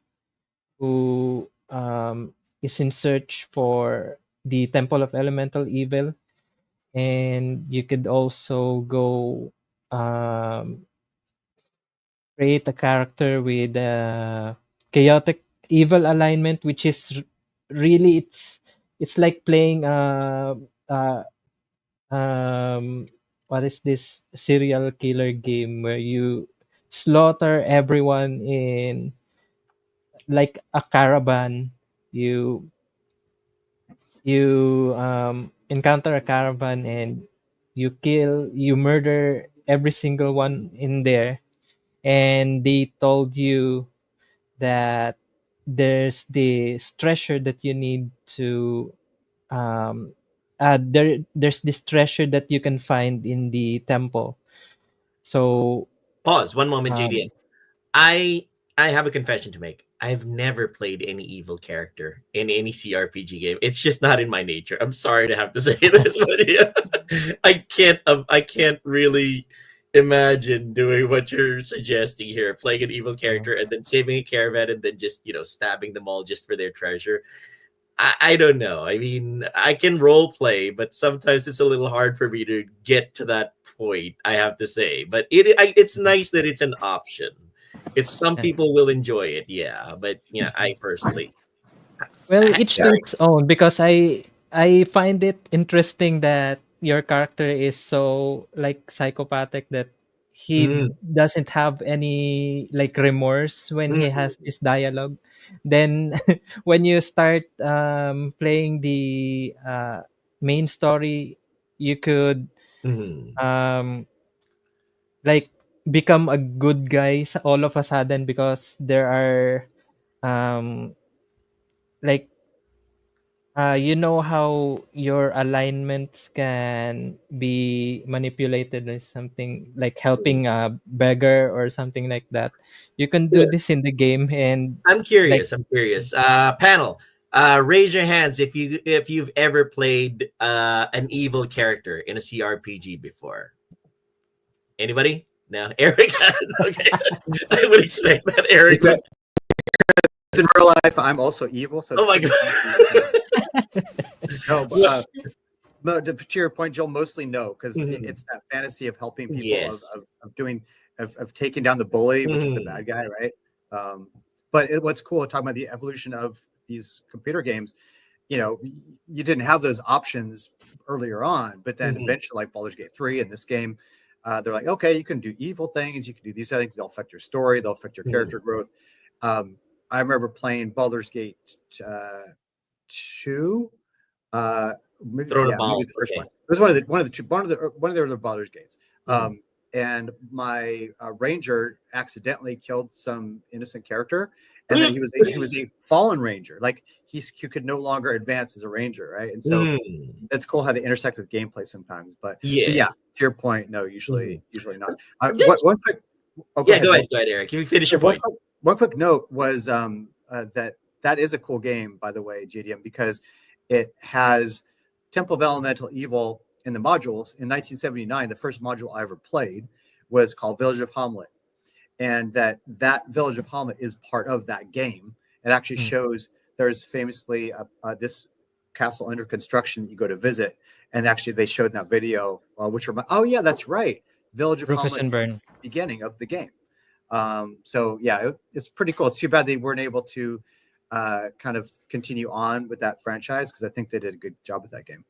who is in search for the Temple of Elemental Evil, and you could also go um, create a character with a chaotic evil alignment, which is really it's like playing uh, what is this serial killer game where you slaughter everyone in like a caravan. You you encounter a caravan and you murder every single one in there, and they told you that there's this treasure that you need to there's this treasure that you can find in the temple. So Pause. One moment, um, JDM. I I have a confession to make. I've never played any evil character in any CRPG game. It's just not in my nature. I'm sorry to have to say this, but yeah, I can't really imagine doing what you're suggesting here, playing an evil character and then saving a caravan and then just stabbing them all just for their treasure. I don't know. I mean, I can role play, but sometimes it's a little hard for me to get to that point. I have to say, but it's nice that it's an option. It's some people will enjoy it, yeah, but I personally, well, each to Yeah. its own, because I find it interesting that your character is so like psychopathic that he Mm, doesn't have any like remorse when he mm, has this dialogue. Then when you start playing the main story, you could mm. um, like become a good guy all of a sudden, because there are um, like you know how your alignments can be manipulated or something, like helping a beggar or something like that. You can do Yeah. this in the game, and I'm like curious. I'm curious. Panel, raise your hands if you've ever played an evil character in a CRPG before. Anybody? No, Eric has. Okay, I would expect that Eric would. Because in real life, I'm also evil. So Oh my god. no, but, no, to your point, Joel, mostly no, because Mhm. it's that fantasy of helping people, Yes. of doing, of taking down the bully, which is the bad guy, right? But what's cool, talking about the evolution of these computer games, you didn't have those options earlier on, but then Mhm. eventually, like Baldur's Gate 3 and this game, they're like, okay, you can do evil things, you can do these things, they'll affect your story, they'll affect your Mhm. character growth. I remember playing Baldur's Gate 2. Maybe, Throw the yeah, maybe ball. the first Okay. one. It was one of the other Baldur's Gates. Mhm. And my ranger accidentally killed some innocent character, and then he was a fallen ranger. Like he could no longer advance as a ranger, right? And so Mm. it's cool how they intersect with gameplay sometimes. But Yes. yeah, to your point, no, usually not. There's- One quick. Oh, Yeah, go Joel. ahead, Eric. Can you finish your One point? one quick note was that is a cool game, by the way, JDM, because it has Temple of Elemental Evil in the modules. In 1979, the first module I ever played was called Village of Hamlet, and that Village of Hamlet is part of that game. It actually shows there's famously this castle under construction that you go to visit, and actually they showed in that video, which oh yeah, that's right, Village of Rufus Hamlet and is Burn. the beginning of the game. So yeah, it's pretty cool. It's too bad they weren't able to kind of continue on with that franchise, because I think they did a good job with that game.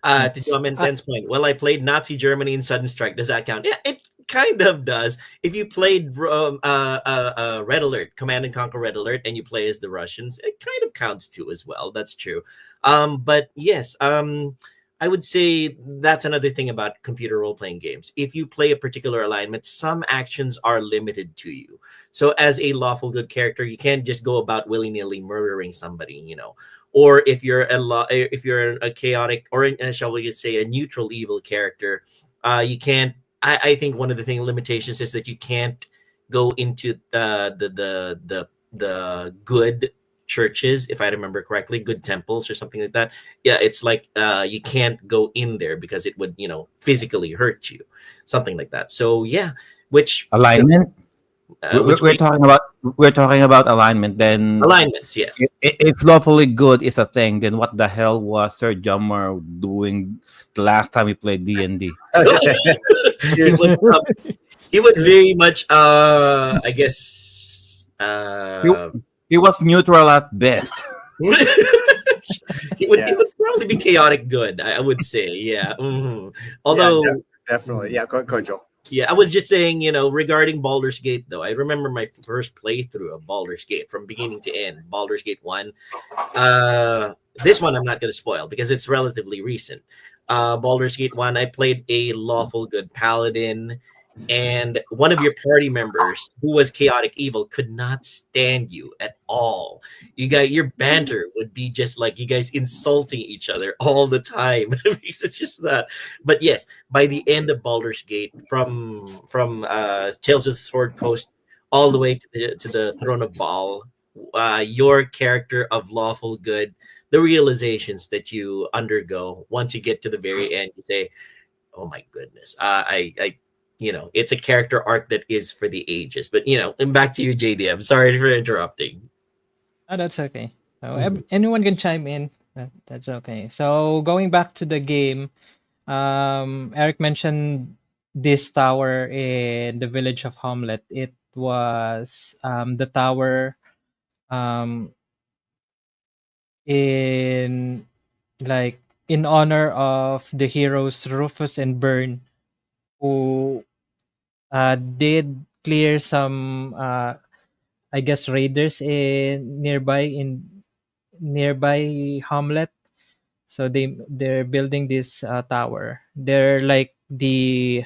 To John Ben's point, well, I played Nazi Germany in Sudden Strike. Does that count? Yeah, it kind of does. If you played Red Alert, Command and Conquer Red Alert, and you play as the Russians, it kind of counts too as well. That's true. But yes, I would say that's another thing about computer role-playing games. If you play a particular alignment, some actions are limited to you. So as a lawful good character, you can't just go about willy-nilly murdering somebody, Or if you're a chaotic, or shall we say a neutral evil character, you can't. I think one of the limitations is that you can't go into the good churches, if I remember correctly, good temples or something like that. Yeah, it's like you can't go in there because it would physically hurt you, something like that. So yeah, which Alignment. which We're talking about alignment. Then alignments, yes. if lawfully good is a thing, then what the hell was Sir Jummer doing the last time we played D&D? He was very much I guess He was neutral at best. he would probably be chaotic good, I would say. Yeah. Mhm. Although Definitely. Yeah, go Joel. yeah, I was just saying, regarding Baldur's Gate, though, I remember my first playthrough of Baldur's Gate from beginning to end, Baldur's Gate 1. This one I'm not going to spoil because it's relatively recent. Baldur's Gate 1, I played a lawful good paladin, and one of your party members who was chaotic evil could not stand you at all. You got your banter would be just like you guys insulting each other all the time. Because it's just that. But yes, by the end of Baldur's Gate, from Tales of the Sword Coast all the way to the Throne of Baal, your character of lawful good, the realizations that you undergo once you get to the very end, you say, "Oh my goodness, I it's a character arc that is for the ages." But and back to you, JD. I'm sorry for interrupting. Oh, that's okay. So Mhm. anyone can chime in. That's okay. So going back to the game, Eric mentioned this tower in the village of Hamlet. It was the tower um, in like in honor of the heroes Rufus and Byrne, who did clear some I guess raiders in nearby Hamlet. So they're building this tower. They're like the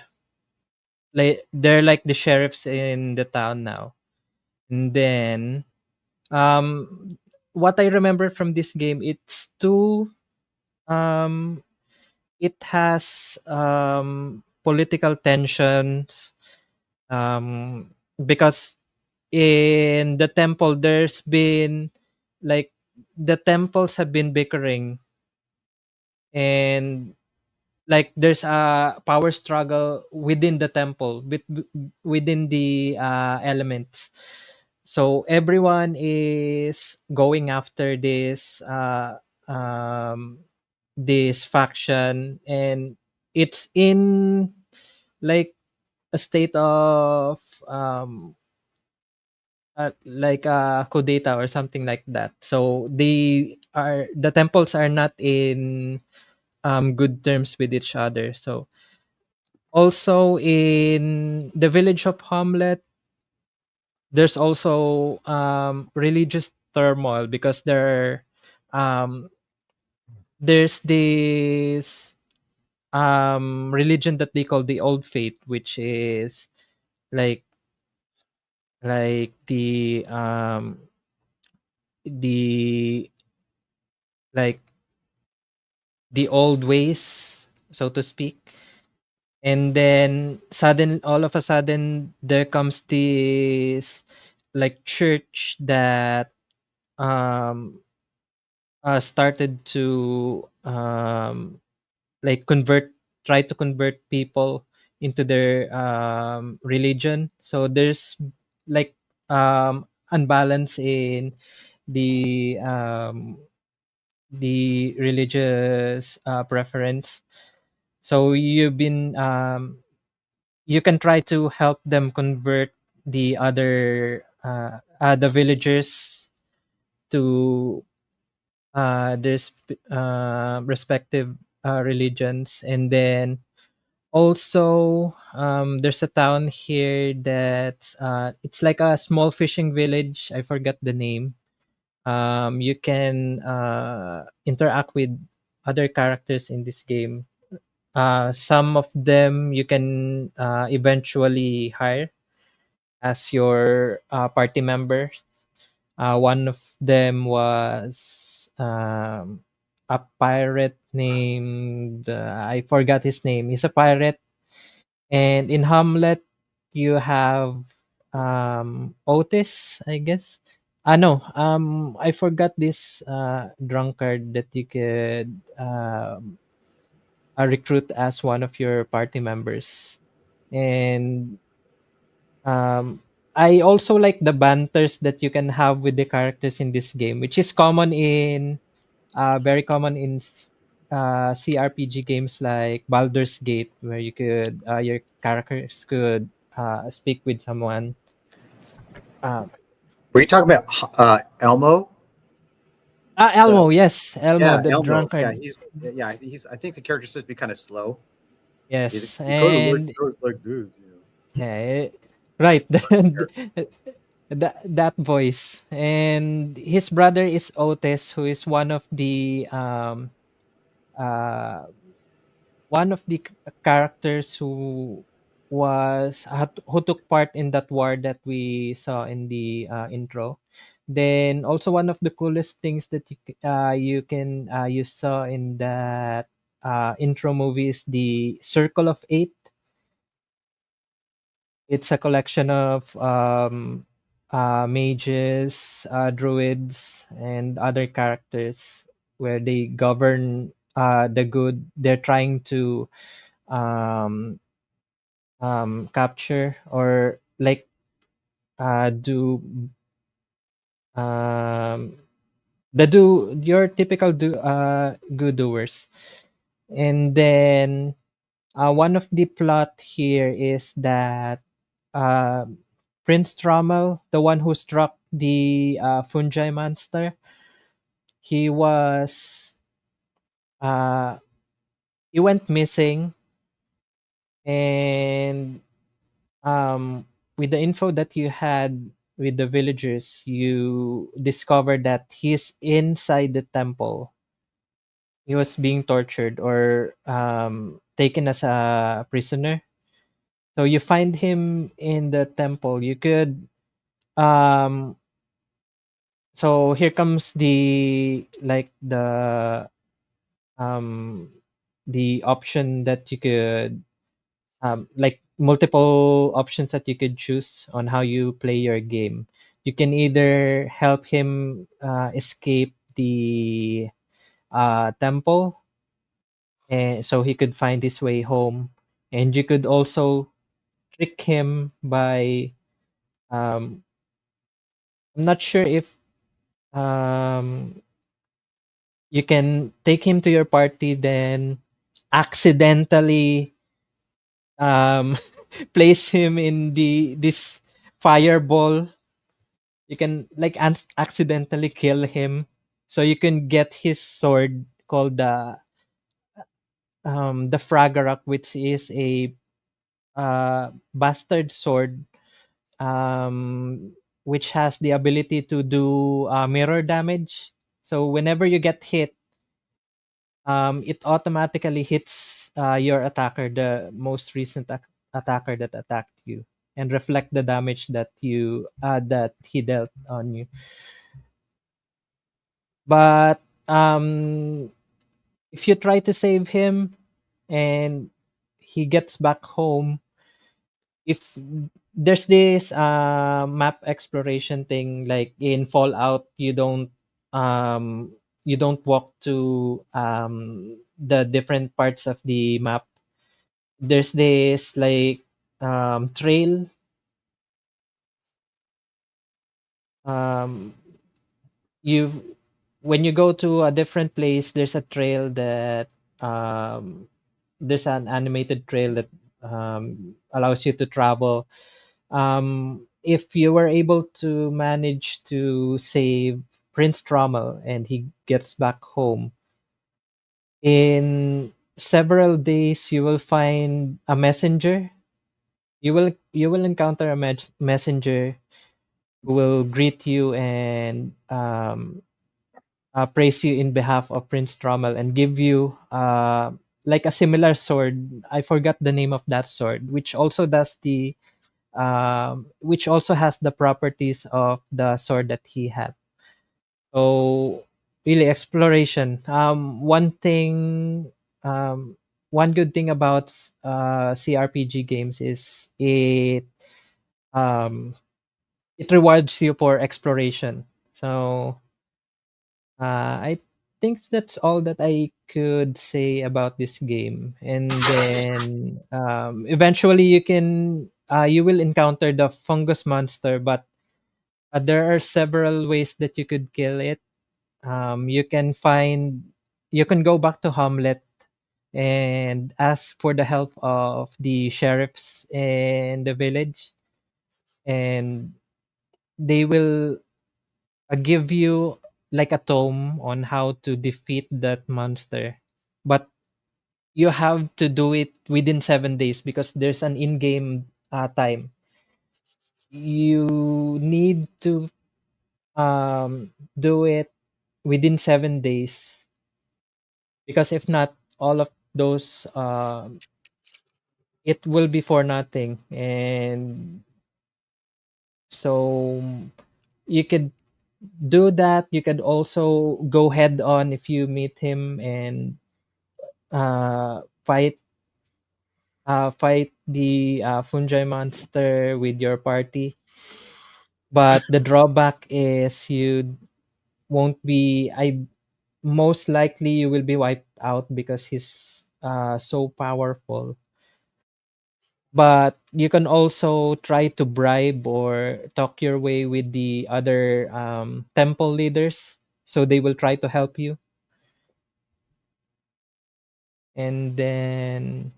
sheriffs in the town now. And then what I remember from this game, um it has political tensions, because in the temple there's been like the temples have been bickering, and like there's a power struggle within the temple within the elements. So everyone is going after this faction, and it's in like a state of like a kudeta or something like that. So the temples are not in good terms with each other. So also in the village of Hamlet, there's also religious turmoil because um, there's this religion that they call the Old Faith, which is like the like the old ways, so to speak. And then all of a sudden there comes this like church that um started to like try to convert people into their religion. So there's like unbalance in the religious preference. So you can try to help them convert the villagers to respective religions. And then also there's a town here that it's like a small fishing village. I forgot the name. You can interact with other characters in this game. Some of them you can eventually hire as your party members. One of them was a pirate named I forgot his name. He's a pirate, and in Hamlet you have Otis, I guess. No, I forgot this drunkard that you could recruit as one of your party members. And I also like the banters that you can have with the characters in this game, which is very common in CRPG games like Baldur's Gate, where your characters could speak with someone. Were you talking about Elmo? Elmo, yes, Elmo, Yeah, the Elmo. Yeah, drunkard. he's. I think the character supposed to be kind of slow. Yes, He kind of and goes like this. yeah, right. that voice. And his brother is Otis, who is uh one of the characters who took part in that war that we saw in the intro. Then also one of the coolest things that you saw in that intro movie is the Circle of Eight. It's a collection of mages, druids, and other characters where they govern the good. They're trying to um, capture or like do um, the do your typical good doers. And then one of the plot here is that uh, Prince Trommel, the one who struck the fungi monster, he was uh, he went missing, and with the info that you had with the villagers, you discovered that he's inside the temple. He was being tortured or taken as a prisoner. So you find him in the temple. You could um so here comes um the option that you could like multiple options that you could choose on how you play your game. You can either help him escape the temple, and so he could find his way home, and you could also trick him by um, I'm not sure if um, you can take him to your party, then accidentally um, place him in this fireball. You can like accidentally kill him, so you can get his sword called the Fragarak, which is a bastard sword, which has the ability to do mirror damage. So whenever you get hit, it automatically hits your attacker, the most recent attacker that attacked you, and reflect the damage that he dealt on you. But if you try to save him and he gets back home, if there's this map exploration thing, like in Fallout, you don't walk to the different parts of the map. There's this like trail. um you When you go to a different place, there's a trail that um there's an animated trail that allows you to travel. If you were able to manage to save Prince Trommel and he gets back home, in several days you will find a messenger. You will encounter a messenger who will greet you and praise you in behalf of Prince Trommel and give you like a similar sword. I forgot the name of that sword, which also has the properties of the sword that he had. So really exploration. Um, one good thing about CRPG games is um, it rewards you for exploration. So I think that's all that I could say about this game. And then eventually you will encounter the fungus monster, but there are several ways that you could kill it. You can go back to Hamlet and ask for the help of the sheriffs in the village, and they will give you like a tome on how to defeat that monster. But you have to do it within 7 days because there's an in-game time. You need to do it within 7 days, because if not, all of those it will be for nothing. And so you could do that. You could also go head on if you meet him and fight the fungi monster with your party. But the drawback is you won't be I most likely you will be wiped out because he's so powerful. But you can also try to bribe or talk your way with the other temple leaders, so they will try to help you. And then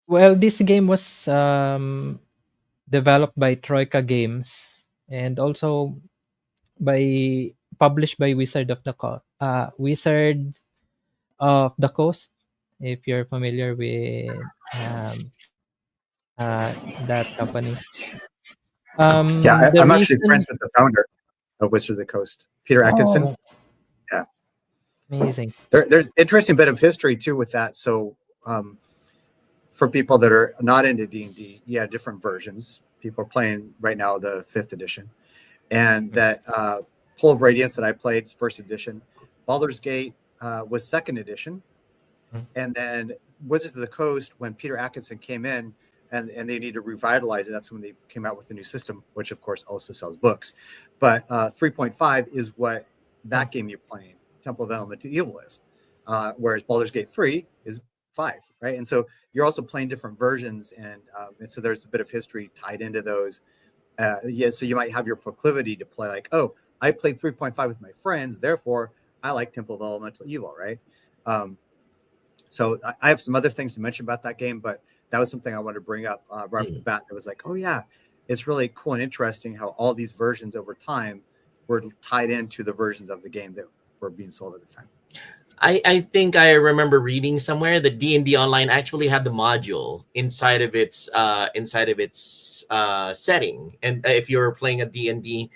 well, this game was developed by Troika Games, and also by published by Wizard of the Coast, if you're familiar with that company. Yeah, The I'm actually reason. friends with the founder of Wizards of the Coast, Peter Atkinson. Oh, Yeah, amazing. there's interesting bit of history too with that. So for people that are not into D&D, yeah, different versions. People are playing right now the 5th edition, and that Pull of Radiance that I played first edition, Baldur's Gate was 2nd edition, and then Wizards of the Coast, when Peter Atkinson came in and they need to revitalize it, that's when they came out with the new system, which of course also sells books. But 3.5 is what that game you're playing, Temple of Elemental Evil is, whereas Baldur's Gate 3 is 5, right? And so you're also playing different versions, and so there's a bit of history tied into those. Yeah, so you might have your proclivity to play like, oh, I played 3.5 with my friends, therefore I like Temple of Elemental Evil, right? So I have some other things to mention about that game, but that was something I wanted to bring up right off the bat. That was like, oh yeah, it's really cool and interesting how all these versions over time were tied into the versions of the game that were being sold at the time. I think I remember reading somewhere that D&D Online actually had the module inside of its setting, and if you were playing a D&D,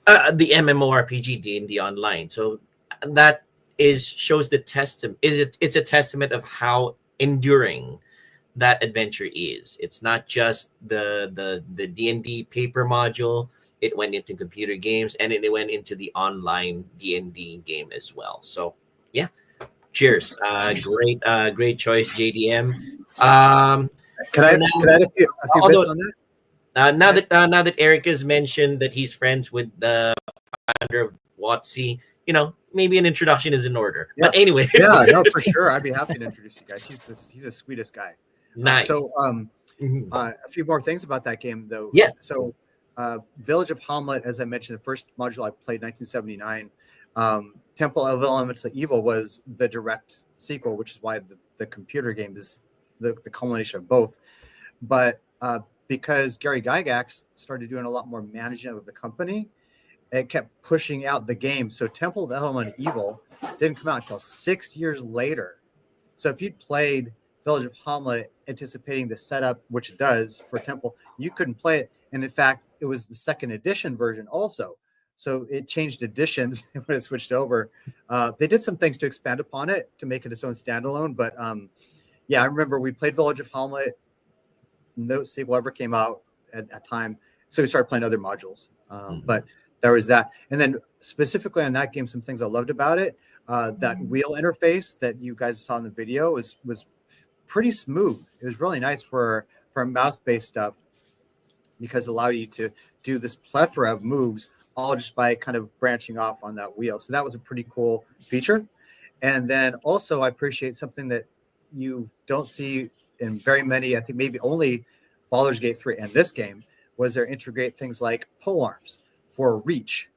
the MMORPG D&D Online, so that shows the testament. It's a testament of how enduring that adventure is. It's not just the D&D paper module. It went into computer games, and it went into the online D&D game as well. So yeah, cheers. Great choice, JDM. Can I add a few bits on that? Now that Eric has mentioned that he's friends with the founder of WotC, maybe an introduction is in order. Yeah. But anyway, yeah, no, for sure, I'd be happy to introduce you guys. He's the sweetest guy. Nice. A few more things about that game, though. Yeah. So, Village of Hamlet, as I mentioned, the first module I played, 1979. Temple of Elemental Evil was the direct sequel, which is why the computer game is the culmination of both. But because Gary Gygax started doing a lot more managing of the company, it kept pushing out the game. So Temple of Elemental Evil didn't come out until 6 years later. So if you'd played Village of Hamlet anticipating the setup, which it does for Temple, you couldn't play it. And in fact, it was the 2nd edition version also. So it changed editions when it switched over. They did some things to expand upon it to make it its own standalone. But yeah, I remember we played Village of Hamlet. No sequel ever came out at that time. So we started playing other modules. But there was that. And then specifically on that game, some things I loved about it. That wheel interface that you guys saw in the video was pretty smooth. It was really nice for mouse-based stuff because it allowed you to do this plethora of moves all just by kind of branching off on that wheel. So that was a pretty cool feature. And then also I appreciate something that you don't see in very many, I think maybe only Baldur's Gate 3 and this game, was there integrate things like polearms for reach.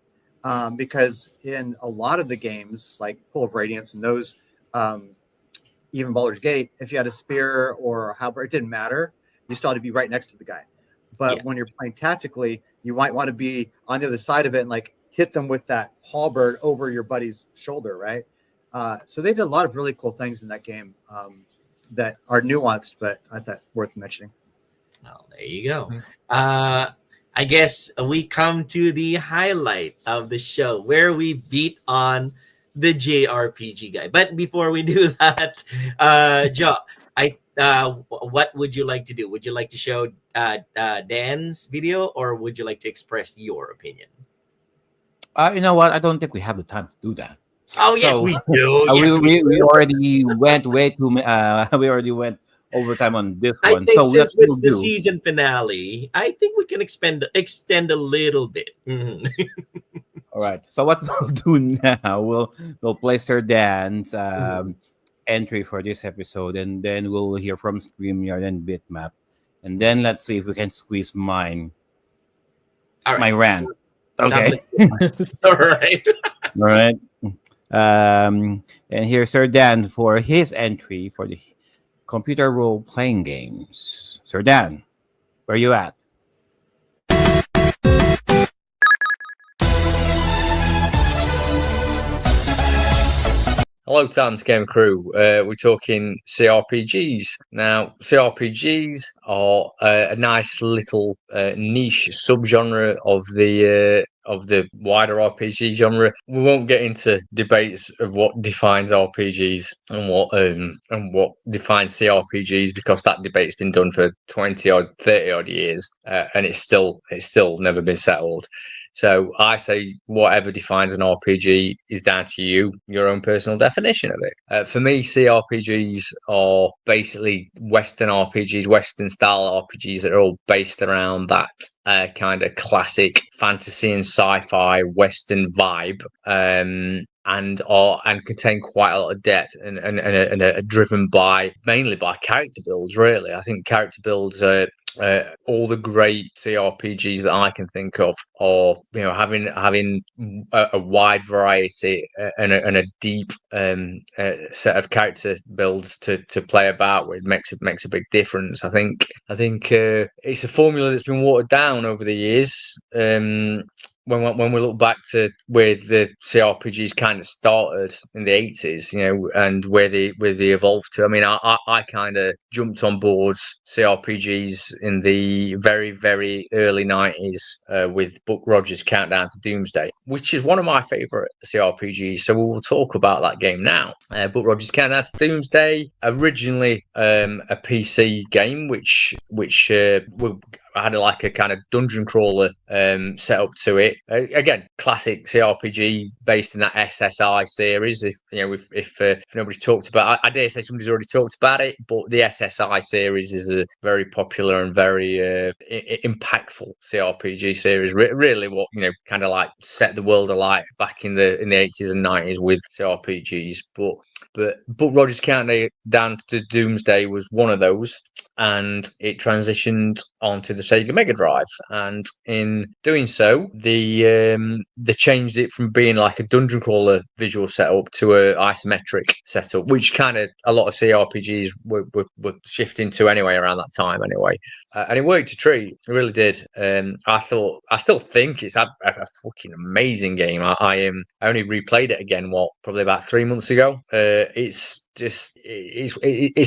Because in a lot of the games, like Pull of Radiance and those, even Baldur's Gate, if you had a spear or a halberd, it didn't matter. You still had to be right next to the guy. But when you're playing tactically, you might want to be on the other side of it and like hit them with that halberd over your buddy's shoulder, right? So they did a lot of really cool things in that game that are nuanced, but I thought worth mentioning. Well, there you go. I I guess we come to the highlight of the show where we beat on the JRPG guy. But before we do that, Joe, what would you like to do? Would you like to show Dan's video, or would you like to express your opinion? You know what? I don't think we have the time to do that. Oh yes, So, we do. Yes, we already went way too. We already went overtime on this I one. think So since what it's we'll the do? season finale, I think we can extend a little bit. Mhm. All right. So what we'll do now? We'll place her Dan's entry for this episode, and then we'll hear from Streamyard and BitMap, and then let's see if we can squeeze mine. All right. My rant. Sounds Okay. All right. All right. And here's Sir Dan for his entry for the computer role playing games. Sir Dan, where you at? Hello, Times Game Crew. We're talking CRPGs. Now, CRPGs are a nice little niche subgenre of the wider RPG genre. We won't get into debates of what defines RPGs and what defines CRPGs, because that debate's been done for 20 or 30 odd years, and it's still never been settled. So I say whatever defines an RPG is down to you, your own personal definition of it. For me, CRPGs are basically Western RPGs, Western style RPGs that are all based around that kind of classic fantasy and sci-fi Western vibe. And contain quite a lot of depth and are driven mainly by character builds. Really, I think character builds are. All the great CRPGs that I can think of are, having a wide variety and a deep set of character builds to play about with makes a big difference. I think it's a formula that's been watered down over the years. When we look back to where the CRPGs kind of started in the 80s, and where they evolved to. I mean, I kind of jumped on board CRPGs in the very, very early 90s with Buck Rogers' Countdown to Doomsday, which is one of my favorite CRPGs. So we will talk about that game now. Buck Rogers' Countdown to Doomsday, originally a PC game, which had like a kind of dungeon crawler set up to it. Again, classic CRPG based in that SSI series. If nobody talked about, I dare say somebody's already talked about it, but the SSI series is a very popular and very impactful CRPG series. Really, what kind of like set the world alight back in the 80s and 90s with CRPGs. But Rogers Countdown to Doomsday was one of those, and it transitioned onto the Sega Mega Drive. And in doing so, they changed it from being like a dungeon crawler visual setup to a isometric setup, which kind of a lot of CRPGs were shifting to anyway around that time anyway. And it worked a treat. It really did. I still think it's a fucking amazing game. I only replayed it again, probably about 3 months ago. It's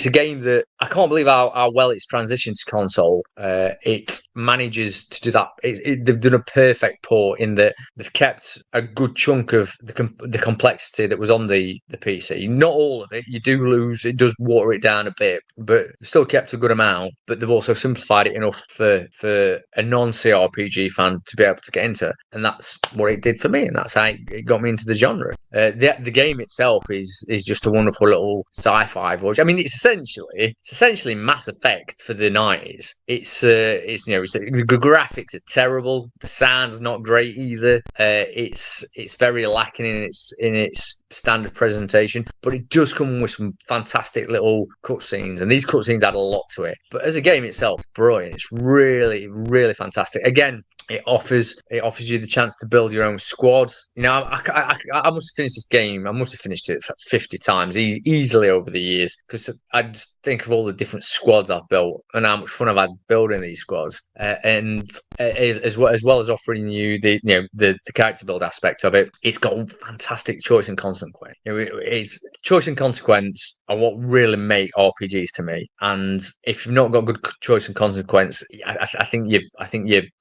a game that I can't believe how well it's transitioned to console. It manages to do that. They've done a perfect port in that they've kept a good chunk of the complexity that was on the PC. Not all of it. You do lose. It does water it down a bit, but still kept a good amount. But they've also simplified it enough for a non-CRPG fan to be able to get into, and that's what it did for me, and that's how it got me into the genre. The game itself is just a wonderful little sci-fi voyage. I mean, it's essentially Mass Effect for the 90s. The graphics are terrible. The sound's not great either. It's very lacking in its standard presentation, but it does come with some fantastic little cutscenes, and these cutscenes add a lot to it. But as a game itself, brilliant. It's really, really fantastic. Again, it offers you the chance to build your own squad. I must have finished this game. I must have finished it 50 times easily over the years, because I just think of all the different squads I've built and how much fun I've had building these squads. And as well as offering you the character build aspect of it, it's got fantastic choice and consequence. It's choice and consequence are what really make RPGs to me. And if you've not got good choice and consequence, I think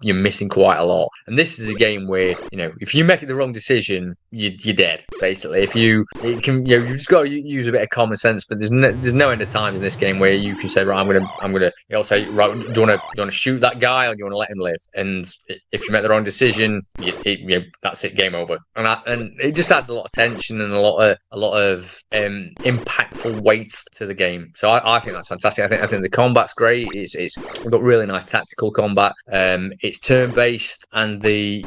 you're missing quite a lot. And this is a game where, if you make the wrong decision, you're dead, basically. You just got to use a bit of common sense, but there's no end of times in this game where you can say, right, I'm gonna say, right, do you want to shoot that guy, or do you want to let him live? And if you make the wrong decision, that's it, game over. And it just adds a lot of tension and a lot of impactful weight to the game. So I think that's fantastic. I think the combat's great. It's got really nice tactical combat. It's turn based, and the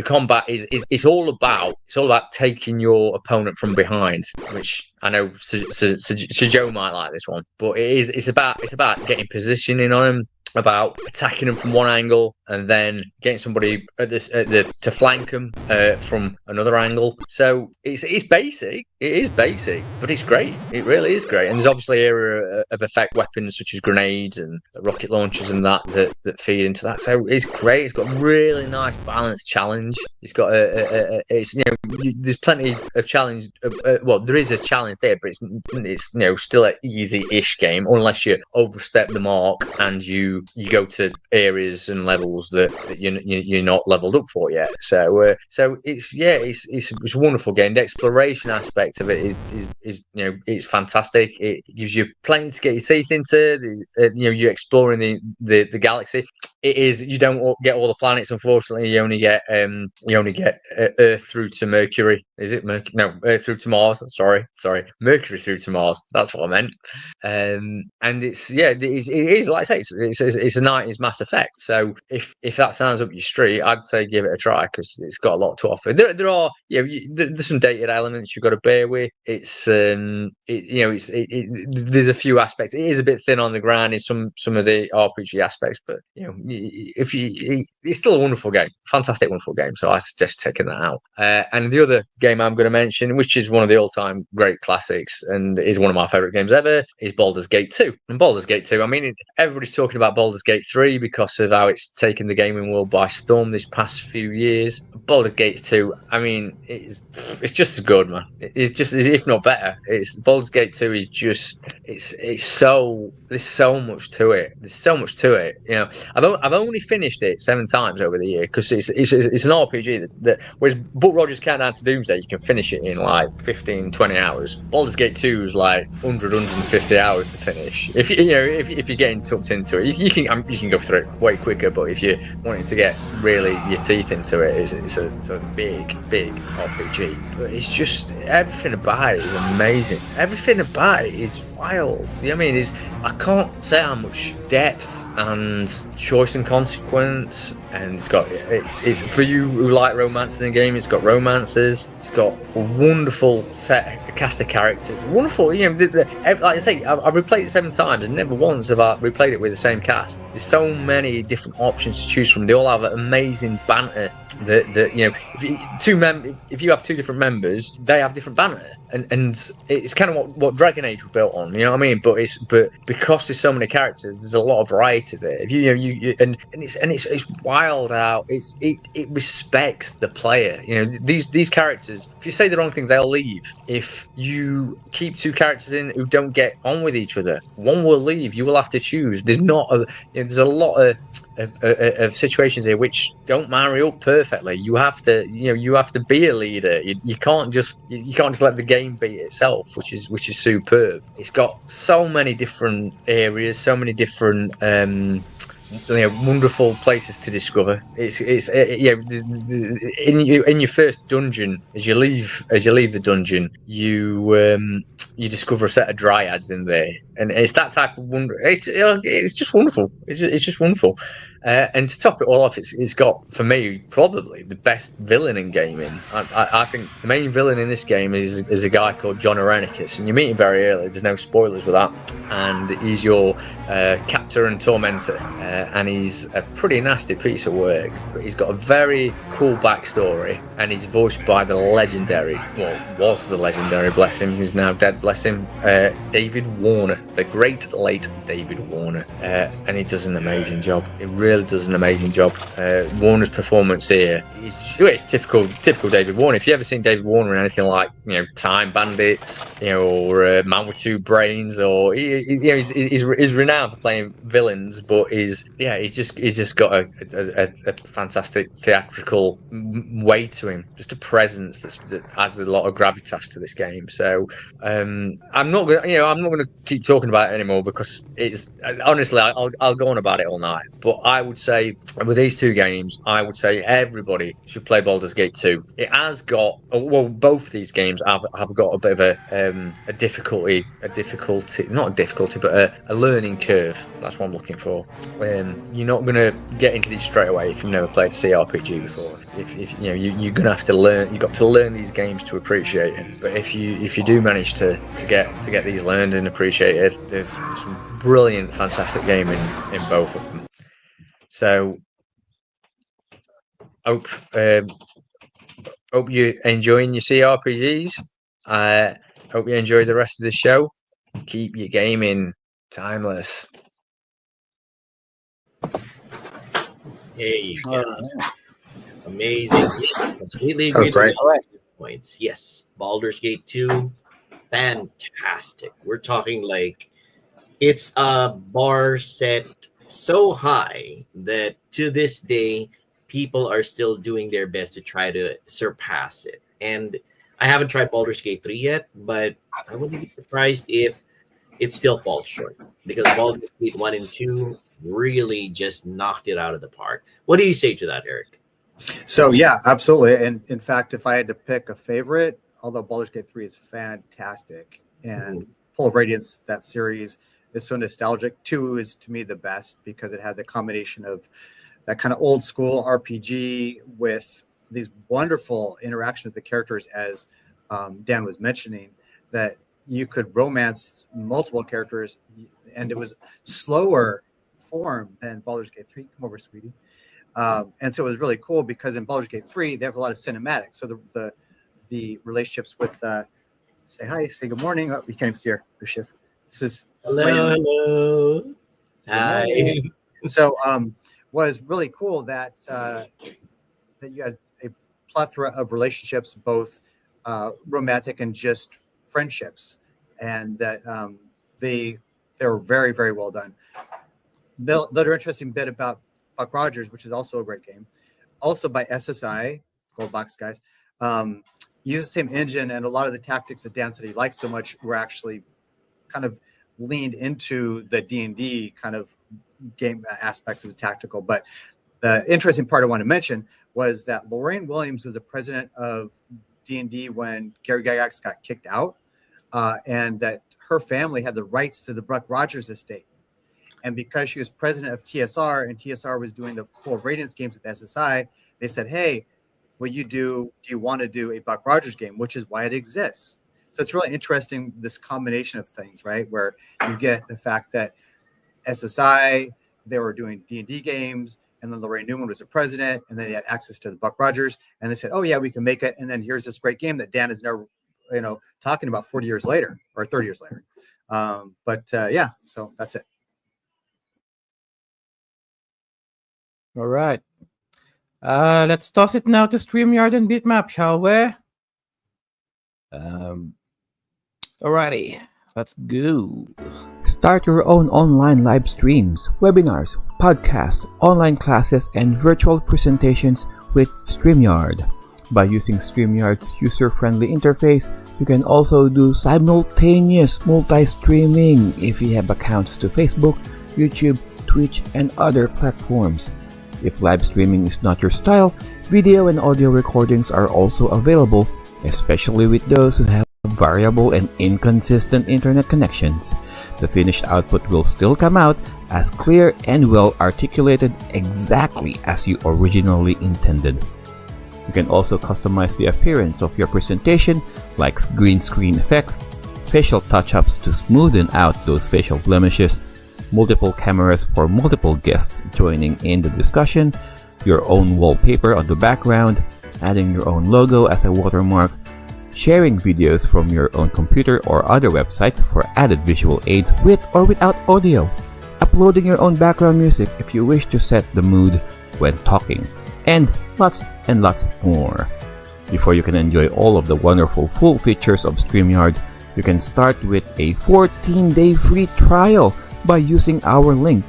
combat is all about taking your opponent from behind, which I know Sir Joe might like this one, but it's about getting positioning on him, about attacking them from one angle and then getting somebody to flank them from another angle. So it's basic. It is basic, but it's great. It really is great. And there's obviously area of effect weapons such as grenades and rocket launchers and that feed into that. So it's great. It's got a really nice balanced challenge. It's got there's plenty of challenge. Well, there is a challenge there, but it's still an easy-ish game unless you overstep the mark and you go to areas and levels that you're not leveled up for yet. So it's a wonderful game. The exploration aspect of it is it's fantastic. It gives you plenty to get your teeth into. You're exploring the galaxy. It is, you don't get all the planets, unfortunately. You only get Earth through to Mercury. Is it Mercury? No, Earth through to Mars. Sorry, Mercury through to Mars. That's what I meant. And it is like I say, it's a 90s Mass Effect. So if that sounds up your street, I'd say give it a try because it's got a lot to offer. There are there's some dated elements you've got to bear with. There's a few aspects. It is a bit thin on the ground in some of the RPG aspects, but it's still a wonderful game, fantastic, wonderful game. So I suggest checking that out. And the other game I'm going to mention, which is one of the all-time great classics and is one of my favorite games ever, is Baldur's Gate 2. And Baldur's Gate 2, I mean, everybody's talking about Baldur's Gate 3 because of how it's taken the gaming world by storm this past few years. Baldur's Gate 2, I mean, it's just as good, man. It's just, if not better. Baldur's Gate 2 is just, there's so much to it. There's so much to it. I've only finished it 7 times over the year because it's an RPG that whereas Buck Rogers Countdown to Doomsday, you can finish it in like 15-20 hours. Baldur's Gate 2 is like 150 hours to finish. If you're getting tucked into it, you can go through it way quicker. But if you're wanting to get really your teeth into it, it's a big RPG. But it's just, everything about it is amazing. Everything about it is wild. I mean, I can't say how much depth and choice and consequence, and it's for you who like romances in games. It's got romances. It's got a wonderful cast of characters. Wonderful, like I say, I've replayed it 7 times, and never once have I replayed it with the same cast. There's so many different options to choose from. They all have amazing banter. If you have 2 different members, they have different banter. And it's kind of what Dragon Age was built on, you know what I mean? But because there's so many characters, there's a lot of variety there. It's wild out. It respects the player. These characters, if you say the wrong thing, they'll leave. If you keep 2 characters in who don't get on with each other, one will leave. You will have to choose. There's a lot of situations here which don't marry up perfectly. You have to be a leader. You can't just let the game be itself, which is superb. It's got so many different areas, so many different wonderful places to discover. In your first dungeon, as you leave the dungeon, you discover a set of dryads in there, and it's that type of wonder. It's just wonderful. It's just wonderful. And to top it all off, it's got, for me, probably the best villain in gaming. I think the main villain in this game is a guy called John Irenicus, and you meet him very early. There's no spoilers with that. And he's your captor and tormentor, and he's a pretty nasty piece of work. But he's got a very cool backstory, and he's voiced by the legendary, was the legendary, bless him, who's now dead, bless him, David Warner, the great late David Warner, and he does an amazing job. It really does an amazing job. Warner's performance here it's typical David Warner. If you ever seen David Warner in anything like Time Bandits, or Man with Two Brains, or he's renowned for playing villains, but he's just got a fantastic theatrical way to him, just a presence that adds a lot of gravitas to this game. So I'm not gonna keep talking about it anymore because it's honestly I'll go on about it all night. But I would say with these two games, I would say everybody should play Baldur's Gate 2. It has got both of these games have got a bit of a difficulty, not a difficulty, but a learning curve. That's what I'm looking for. You're not gonna get into these straight away if you've never played a CRPG before. If you're gonna have to learn. You've got to learn these games to appreciate it. But if you do manage to get these learned and appreciated, there's some brilliant, fantastic gaming in both of them. So hope you're enjoying your CRPGs. Hope you enjoy the rest of the show. Keep your gaming timeless. There you go. Amazing. Completely agree. That was great. All right. Points. Yes. Baldur's Gate 2. Fantastic. We're talking like it's a bar set so high that to this day people are still doing their best to try to surpass it. And I haven't tried Baldur's Gate 3 yet, but I wouldn't be surprised if it still falls short because Baldur's Gate 1 and 2 really just knocked it out of the park. What do you say to that, Eric? So yeah, absolutely. And in fact, if I had to pick a favorite, although Baldur's Gate 3 is fantastic and Pull of Radiance, that series is so nostalgic. 2 is to me the best because it had the combination of that kind of old school RPG with these wonderful interactions with the characters, as Dan was mentioning, that you could romance multiple characters, and it was slower form than Baldur's Gate 3. Come over, sweetie. And so it was really cool because in Baldur's Gate 3, they have a lot of cinematics. So the relationships with say hi, say good morning. Oh, you can't even see her. There she is. This is Hello. Hi. So was really cool that that you had a plethora of relationships, both romantic and just friendships, and that they were very, very well done. The other interesting bit about Buck Rogers, which is also a great game, also by SSI, Gold Box guys, use the same engine, and a lot of the tactics that Dan said he liked so much were actually kind of leaned into the D&D kind of game aspects of the tactical. But the interesting part I want to mention was that Lorraine Williams was the president of D&D when Gary Gygax got kicked out, and that her family had the rights to the Buck Rogers estate. And because she was president of TSR and TSR was doing the Pull of Radiance games with SSI, they said, hey, do you want to do a Buck Rogers game, which is why it exists. So it's really interesting, this combination of things, right? Where you get the fact that SSI, they were doing D&D games, and then Lorraine Newman was the president, and then they had access to the Buck Rogers, and they said, oh yeah, we can make it. And then here's this great game that Dan is now, talking about 40 years later or 30 years later. Yeah, so that's it. All right. Let's toss it now to StreamYard and BitMap, shall we? Alrighty, let's go. Start your own online live streams, webinars, podcasts, online classes, and virtual presentations with StreamYard. By using StreamYard's user-friendly interface, you can also do simultaneous multi-streaming if you have accounts to Facebook, YouTube, Twitch, and other platforms. If live streaming is not your style, video and audio recordings are also available, especially with those who have variable and inconsistent internet connections. The finished output will still come out as clear and well articulated, exactly as you originally intended. You can also customize the appearance of your presentation, like green screen effects, facial touch-ups to smoothen out those facial blemishes, multiple cameras for multiple guests joining in the discussion, your own wallpaper on the background, adding your own logo as a watermark, sharing videos from your own computer or other website for added visual aids with or without audio, uploading your own background music if you wish to set the mood when talking, and lots and lots more. Before you can enjoy all of the wonderful full features of Streamyard, you can start with a 14-day free trial by using our link.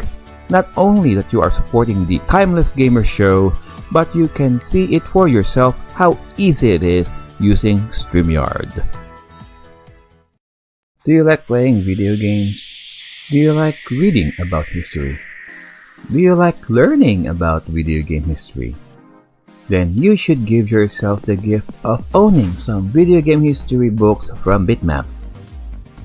Not only that you are supporting the Timeless Gamer Show, but you can see it for yourself how easy it is using Streamyard. Do you like playing video games? Do you like reading about history? Do you like learning about video game history? Then you should give yourself the gift of owning some video game history books from BitMap.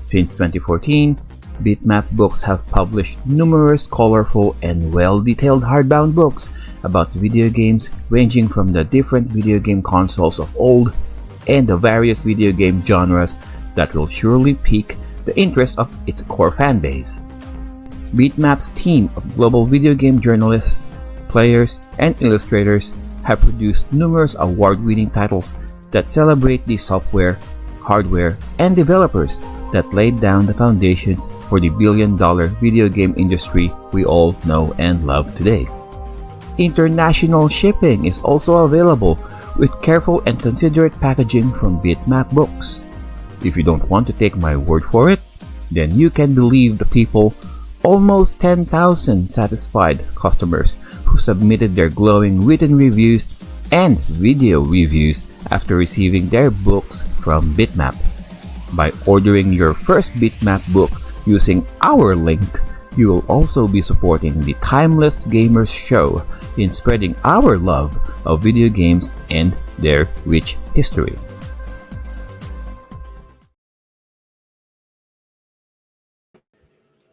Since 2014, BitMap Books have published numerous colorful and well-detailed hardbound books about video games ranging from the different video game consoles of old and the various video game genres that will surely pique the interest of its core fanbase. BitMap's team of global video game journalists, players, and illustrators have produced numerous award-winning titles that celebrate the software, hardware, and developers that laid down the foundations for the billion-dollar video game industry we all know and love today. International shipping is also available with careful and considerate packaging from BitMap Books. If you don't want to take my word for it, then you can believe the people, almost 10,000 satisfied customers who submitted their glowing written reviews and video reviews after receiving their books from BitMap. By ordering your first BitMap book using our link, you will also be supporting the Timeless Gamers Show in spreading our love of video games and their rich history.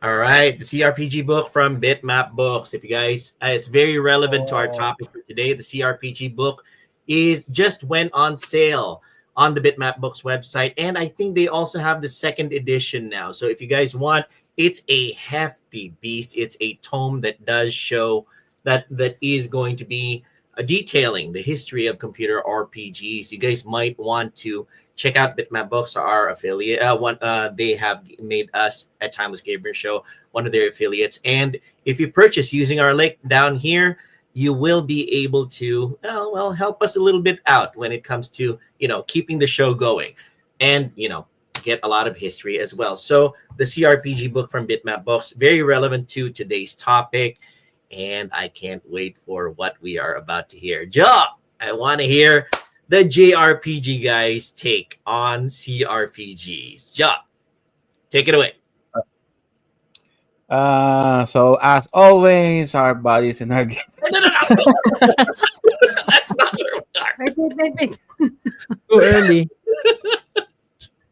All right, the CRPG book from BitMap Books. If you guys, it's very relevant to our topic for today. The CRPG book is just went on sale on the BitMap Books website, and I think they also have the second edition now. So if you guys want, it's a hefty beast. It's a tome that does show that is going to be detailing the history of computer RPGs. You guys might want to check out BitMap Books, our affiliate. They have made us at Timeless Gamer Show one of their affiliates. And if you purchase using our link down here, you will be able to help us a little bit out when it comes to keeping the show going, and get a lot of history as well. So the CRPG book from BitMap Books, very relevant to today's topic, and I can't wait for what we are about to hear. Joe, I want to hear the JRPG guys' take on CRPGs. Joe, take it away. So as always, our bodies in our game. No. That's not where we are. Wait. Too early.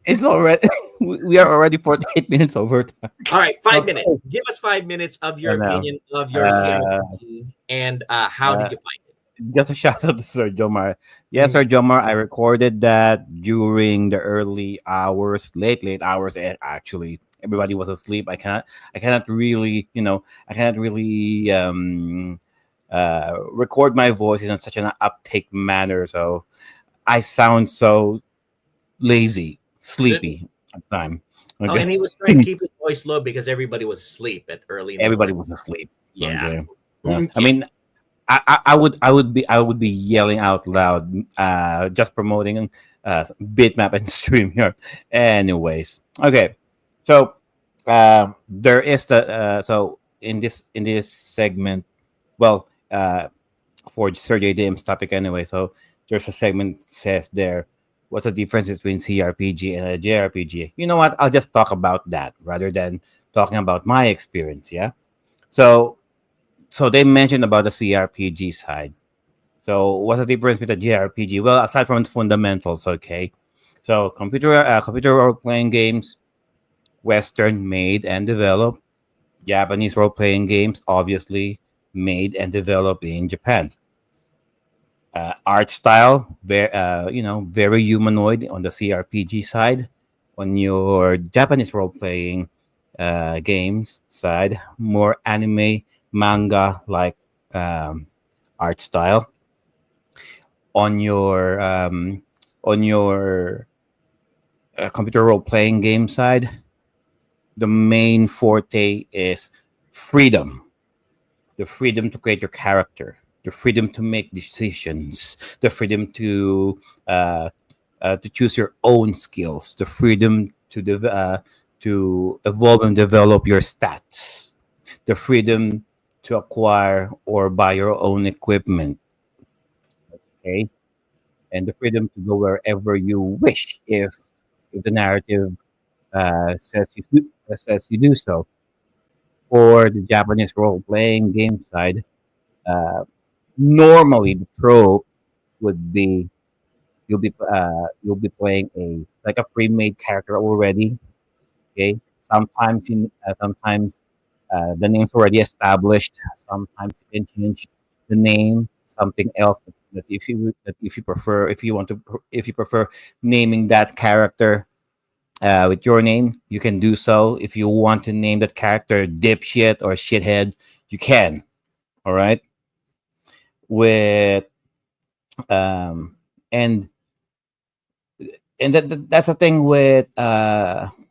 It's already we are already 48 minutes over time. All right, 5 Okay. minutes. Give us 5 minutes of your Hello. opinion of your CRPG and how did you find it? Just a shout out to Sir Jomar. Yes, Sir Jomar, I recorded that during the early hours, late hours. Actually, everybody was asleep. I cannot really record my voice in such an uptake manner. So I sound so lazy, sleepy at the time. Oh, Okay. and he was trying to keep his voice low because everybody was asleep at early. in the Everybody morning. was asleep. Yeah. Okay. Okay. I mean, I would be yelling out loud, just promoting Bitmap and Streamyard. Anyways, okay. So there is the so in this segment, well, for Sir JDM's topic anyway. So there's a segment that says there, what's the difference between CRPG and a JRPG? You know what? I'll just talk about that rather than talking about my experience. Yeah. So they mentioned about the CRPG side. So what's the difference with the JRPG? Well, aside from the fundamentals, okay. So computer role playing games, Western made and developed. Japanese role playing games, obviously made and developed in Japan. Art style, very humanoid on the CRPG side. On your Japanese role playing games side, more anime manga like art style. On your computer role playing game side, the main forte is freedom, the freedom to create your character, the freedom to make decisions, the freedom to choose your own skills, the freedom to evolve and develop your stats, the freedom to acquire or buy your own equipment, okay, and the freedom to go wherever you wish if the narrative says you do so. For the Japanese role playing game side, uh, normally the trope would be you'll be playing a like a pre-made character already. Okay, sometimes the name's already established. Sometimes you can change the name something else that if you prefer if you prefer naming that character with your name, you can do so. If you want to name that character dipshit or shithead, you can. All right. With um and that's the thing with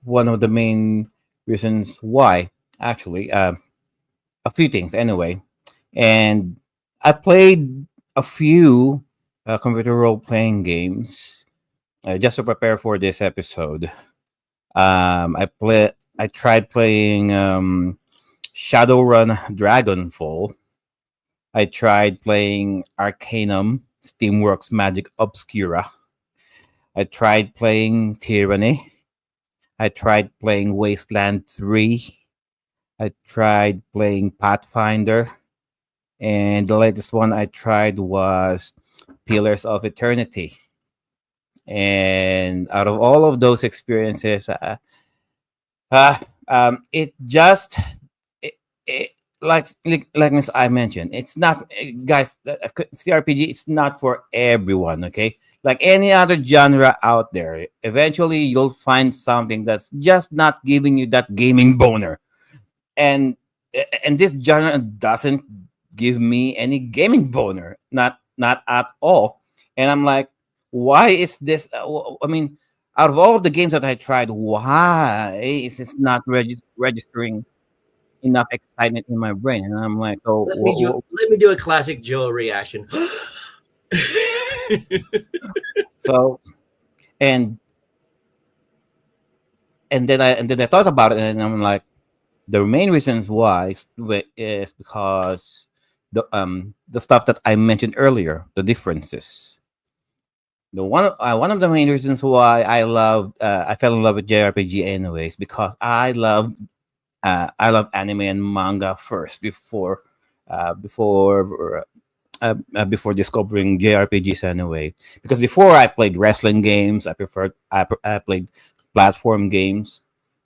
one of the main reasons why actually a few things anyway. And I played a few computer role playing games just to prepare for this episode. I tried playing Shadowrun Dragonfall. I tried playing Arcanum Steamworks Magic Obscura. I tried playing Tyranny. I tried playing Wasteland 3. I tried playing Pathfinder. And the latest one I tried was Pillars of Eternity. And out of all of those experiences, it just it, like Miss I mentioned, it's not guys. CRPG, it's not for everyone. Okay, like any other genre out there, eventually you'll find something that's just not giving you that gaming boner, and and this genre doesn't give me any gaming boner, not at all. And I'm like, why is this? I mean, out of all of the games that I tried, why is this not registering enough excitement in my brain? And I'm like, so Let me do a classic Joe reaction. so and and then I thought about it, and I'm like, the main reasons why is because the stuff that I mentioned earlier, the differences. The one of the main reasons why I fell in love with JRPG anyways because I love anime and manga first before discovering JRPGs anyway. Because before I played wrestling games, I played platform games.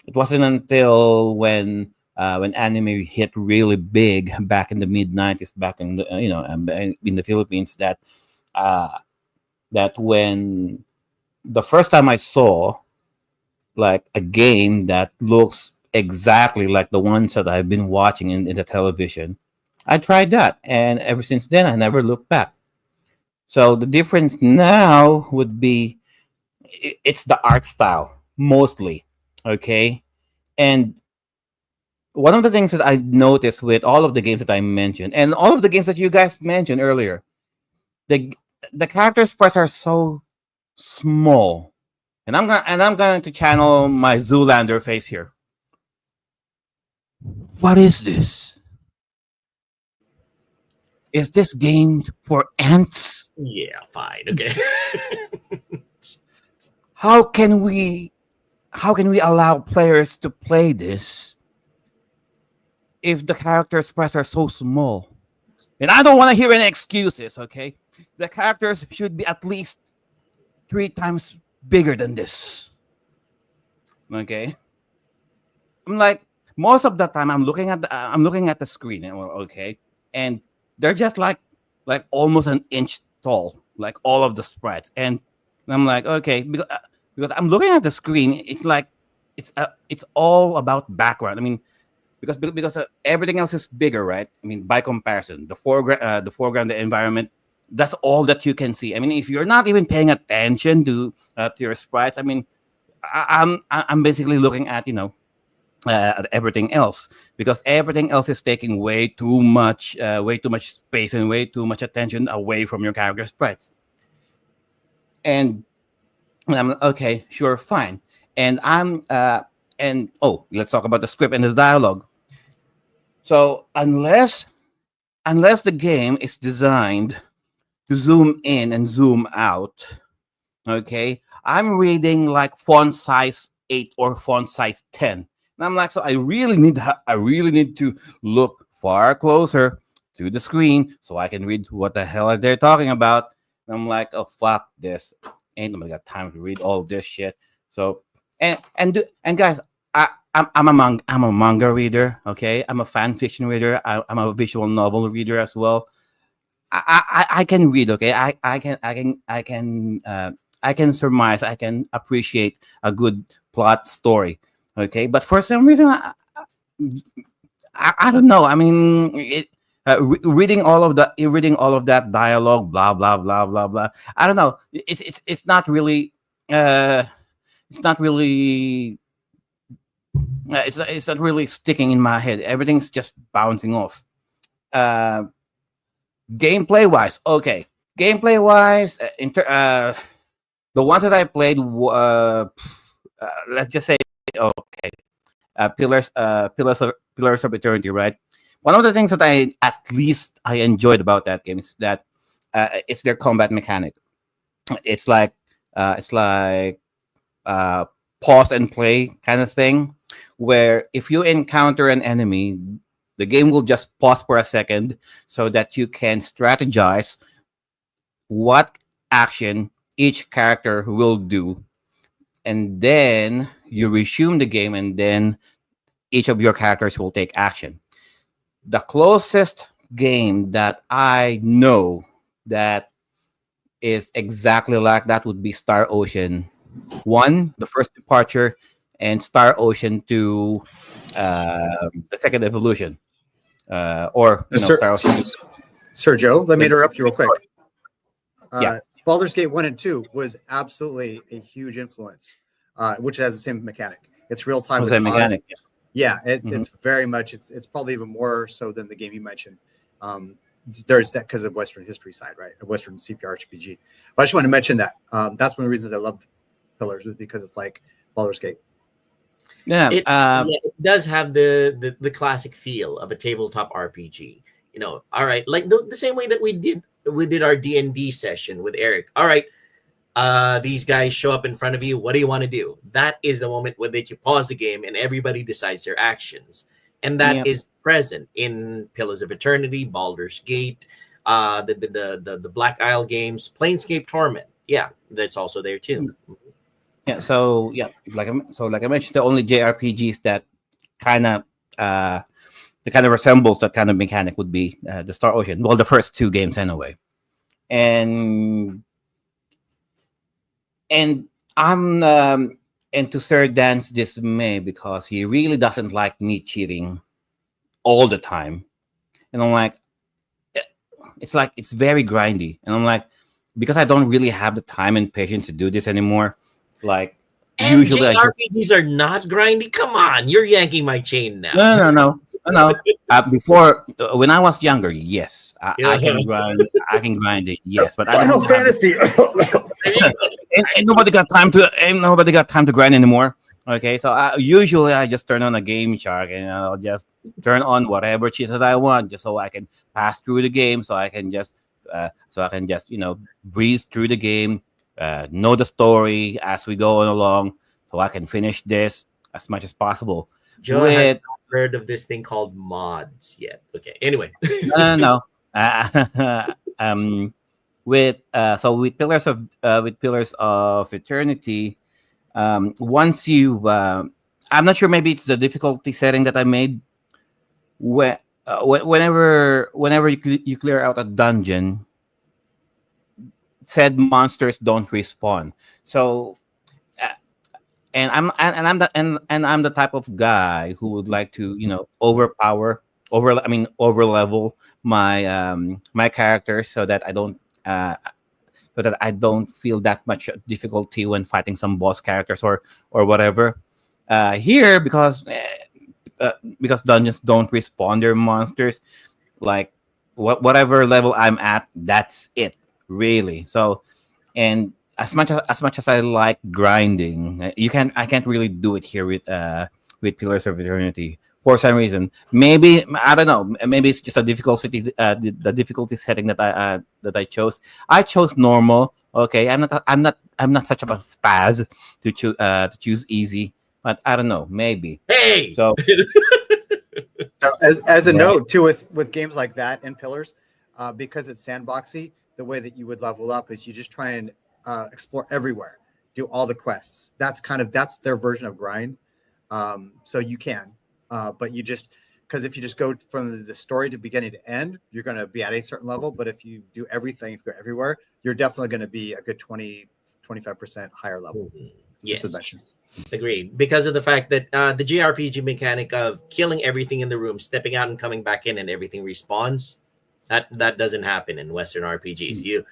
It wasn't until when anime hit really big back in the mid 90s, back in the in the Philippines, uh, that when the first time I saw like a game that looks exactly like the ones that I've been watching in the television, I tried that, and ever since then, I never looked back. So the difference now would be it's the art style mostly, okay. And one of the things that I noticed with all of the games that I mentioned, and all of the games that you guys mentioned earlier, the the character sprites are so small, and I'm going to channel my Zoolander face here. What is this? Is this game for ants? Yeah, fine. Okay. How can we allow players to play this if the character sprites are so small? And I don't want to hear any excuses, okay? The characters should be at least 3 times bigger than this. Okay? I'm like, most of the time I'm looking at the screen, and okay, and they're just like almost an inch tall, like all of the sprites. And I'm like, okay, because I'm looking at the screen, it's like it's all about background. I mean, because everything else is bigger, right? I mean, by comparison, the foreground, the environment, that's all that you can see. I mean, if you're not even paying attention to your sprites, I mean, I'm basically looking at everything else, because everything else is taking way too much space and way too much attention away from your character sprites. And I'm like, okay, sure, fine. And let's talk about the script and the dialogue. So unless the game is designed to zoom in and zoom out, okay, I'm reading like font size 8 or font size 10. And I'm like, so I really need to look far closer to the screen so I can read what the hell are they talking about. And I'm like, oh fuck this. Ain't nobody got time to read all this shit. So and guys, I'm a manga reader, okay? I'm a fan fiction reader. I'm a visual novel reader as well. I can read, okay? I can surmise, I can appreciate a good plot story, okay? But for some reason, I don't know. I mean, reading all of that dialogue, blah blah blah blah blah. I don't know. It's not really. It's not really. It's not really sticking in my head. Everything's just bouncing off. Gameplay wise, okay. Gameplay wise, the ones that I played, let's just say, okay, Pillars of Eternity, right? One of the things that I enjoyed about that game is that it's their combat mechanic. It's like pause and play kind of thing, where if you encounter an enemy, the game will just pause for a second so that you can strategize what action each character will do, and then you resume the game, and then each of your characters will take action. The closest game that I know that is exactly like that would be Star Ocean 1, the first departure, and Star Ocean 2, the second evolution. Star Ocean 2. Sir Joe, let me interrupt you real quick. Yeah. Baldur's Gate 1 and 2 was absolutely a huge influence, which has the same mechanic. It's real time. Same mechanic. Yeah, it's very much. It's probably even more so than the game you mentioned. There's that because of Western history side, right? A Western CPR RPG. But I just want to mention that. That's one of the reasons I love Pillars, is because it's like Baldur's Gate. Yeah, it does have the classic feel of a tabletop RPG. You know, all right, like the same way that we did our D&D session with Eric. All right, these guys show up in front of you. What do you want to do? That is the moment when you pause the game and everybody decides their actions, and that is present in Pillars of Eternity, Baldur's Gate, the Black Isle games, Planescape Torment. Yeah, that's also there too. Yeah. So like I mentioned, the only JRPGs that kind of resembles that kind of mechanic would be the Star Ocean. Well, the first two games anyway, and I'm and to Sir Dan's dismay, because he really doesn't like me cheating all the time, and I'm like, it's very grindy, and I'm like, because I don't really have the time and patience to do this anymore. Like, and usually RPGs are not grindy. Come on, you're yanking my chain now. No. Before, when I was younger, yes, I can grind. I can grind it, yes, but Final Fantasy. ain't nobody got time to grind anymore. Okay, so usually I just turn on a Game Shark and I'll just turn on whatever cheats that I want, just so I can pass through the game, so I can just breeze through the game, know the story as we go along, so I can finish this as much as possible. Joe has not heard of this thing called mods yet. Okay, anyway. No. With Pillars of Eternity, once you, I'm not sure, maybe it's the difficulty setting that I made. Whenever you clear out a dungeon, said monsters don't respawn. So, I'm the type of guy who would like to over level my characters, so that I don't feel that much difficulty when fighting some boss characters or whatever. Here, because because dungeons don't respawn their monsters. Like whatever level I'm at, that's it, really. So, and as much as I like grinding, I can't really do it here with Pillars of Eternity for some reason. Maybe I don't know. Maybe it's just a difficulty, the difficulty setting that I chose. I chose normal. Okay, I'm not such a spaz to choose easy, but I don't know. Maybe Hey, so. So as a Yeah. note too, with games like that and Pillars, because it's sandboxy, the way that you would level up is you just try and explore everywhere, do all the quests. That's their version of grind. So you can, but you just because if you just go from the story to beginning to end, you're going to be at a certain level. But if you do everything, if you go everywhere, you're definitely going to be a good 25% higher level. yes, Just to mention. agreed. Because of the fact that the JRPG mechanic of killing everything in the room, stepping out and coming back in, and everything respawns, that doesn't happen in Western RPGs. You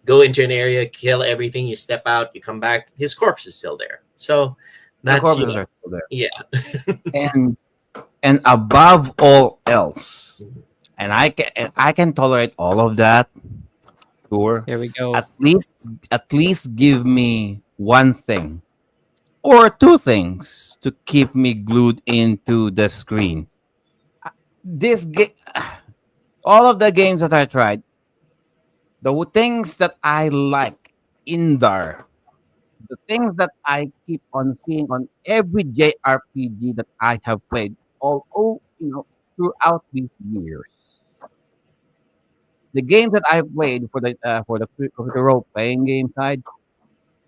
go into an area, kill everything, you step out, you come back, his corpse is still there. So The that's corpses are still there. yeah. And above all else, and I can tolerate all of that. Sure. Here we go. At least give me one thing or two things to keep me glued into the screen. This game, all of the games that I tried, things that I like in there, the things that I keep on seeing on every JRPG that I have played, throughout these years. The games that I've played for the role playing game side,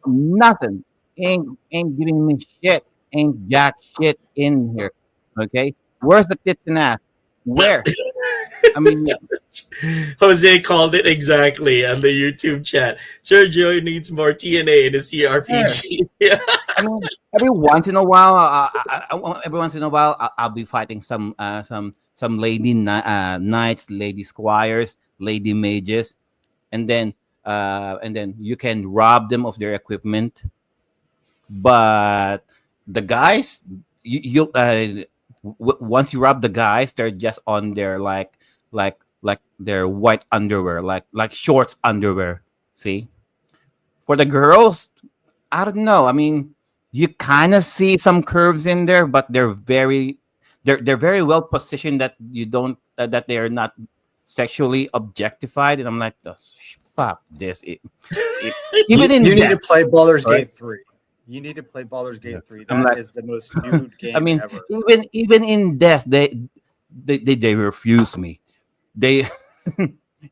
nothing ain't giving me shit, ain't jack shit in here. Okay, where's the tits and ass? Where? I mean, Jose called it exactly on the YouTube chat. Sergio needs more TNA in his CRPG. Yeah. I mean, every once in a while, I'll be fighting some lady knights, lady squires, lady mages, and then you can rob them of their equipment. But the guys, once you rob the guys, they're just on their like their white underwear, like shorts underwear. See, for the girls, I don't know. I mean, you kind of see some curves in there, but they're very well positioned that you don't that they are not sexually objectified. And I'm like, "Oh, fuck this. Even in You need to death, play Baldur's right? Gate 3. You need to play Baldur's Gate 3. I'm That like, is the most nude game I mean, ever. even in death, they refuse me. They,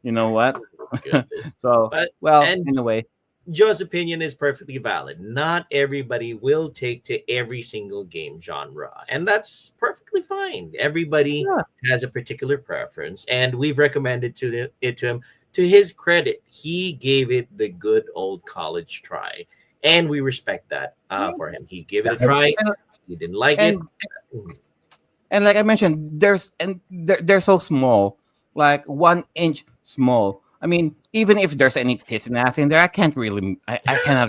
you know what? Goodness. So, But well, and anyway, Joe's opinion is perfectly valid. Not everybody will take to every single game genre, and that's perfectly fine. Everybody yeah. has a particular preference, and we've recommended it to him. To his credit, he gave it the good old college try, and we respect that for him. He gave it a try. And He didn't like it. and and like I mentioned, they're so small, like 1 inch small. I mean, even if there's any tits and ass in there, I cannot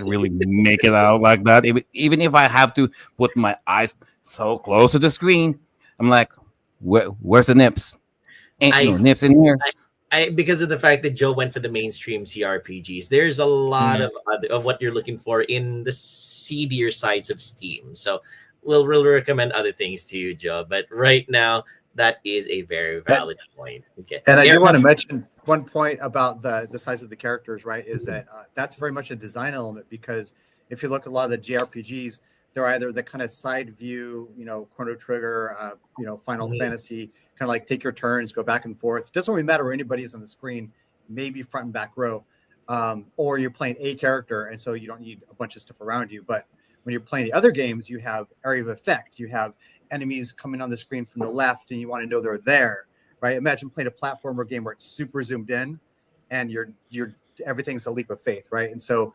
really make it out like that. Even if I have to put my eyes so close to the screen, I'm like, where's the nips? Ain't no I nips in here. because of the fact that Joe went for the mainstream CRPGs, there's a lot of what you're looking for in the seedier sides of Steam. So we'll recommend other things to you, Joe. But right now, that is a very valid point. Okay. And I do Eric, want to mention one point about the size of the characters, right? Is that that's very much a design element because if you look at a lot of the JRPGs, they're either the kind of side view, Chrono Trigger, Final Fantasy, kind of like take your turns, go back and forth. It doesn't really matter where anybody is on the screen, maybe front and back row, or you're playing a character, and so you don't need a bunch of stuff around you. But when you're playing the other games, you have area of effect, you have enemies coming on the screen from the left, and you want to know they're there, right? Imagine playing a platformer game where it's super zoomed in, and you're everything's a leap of faith, right? And so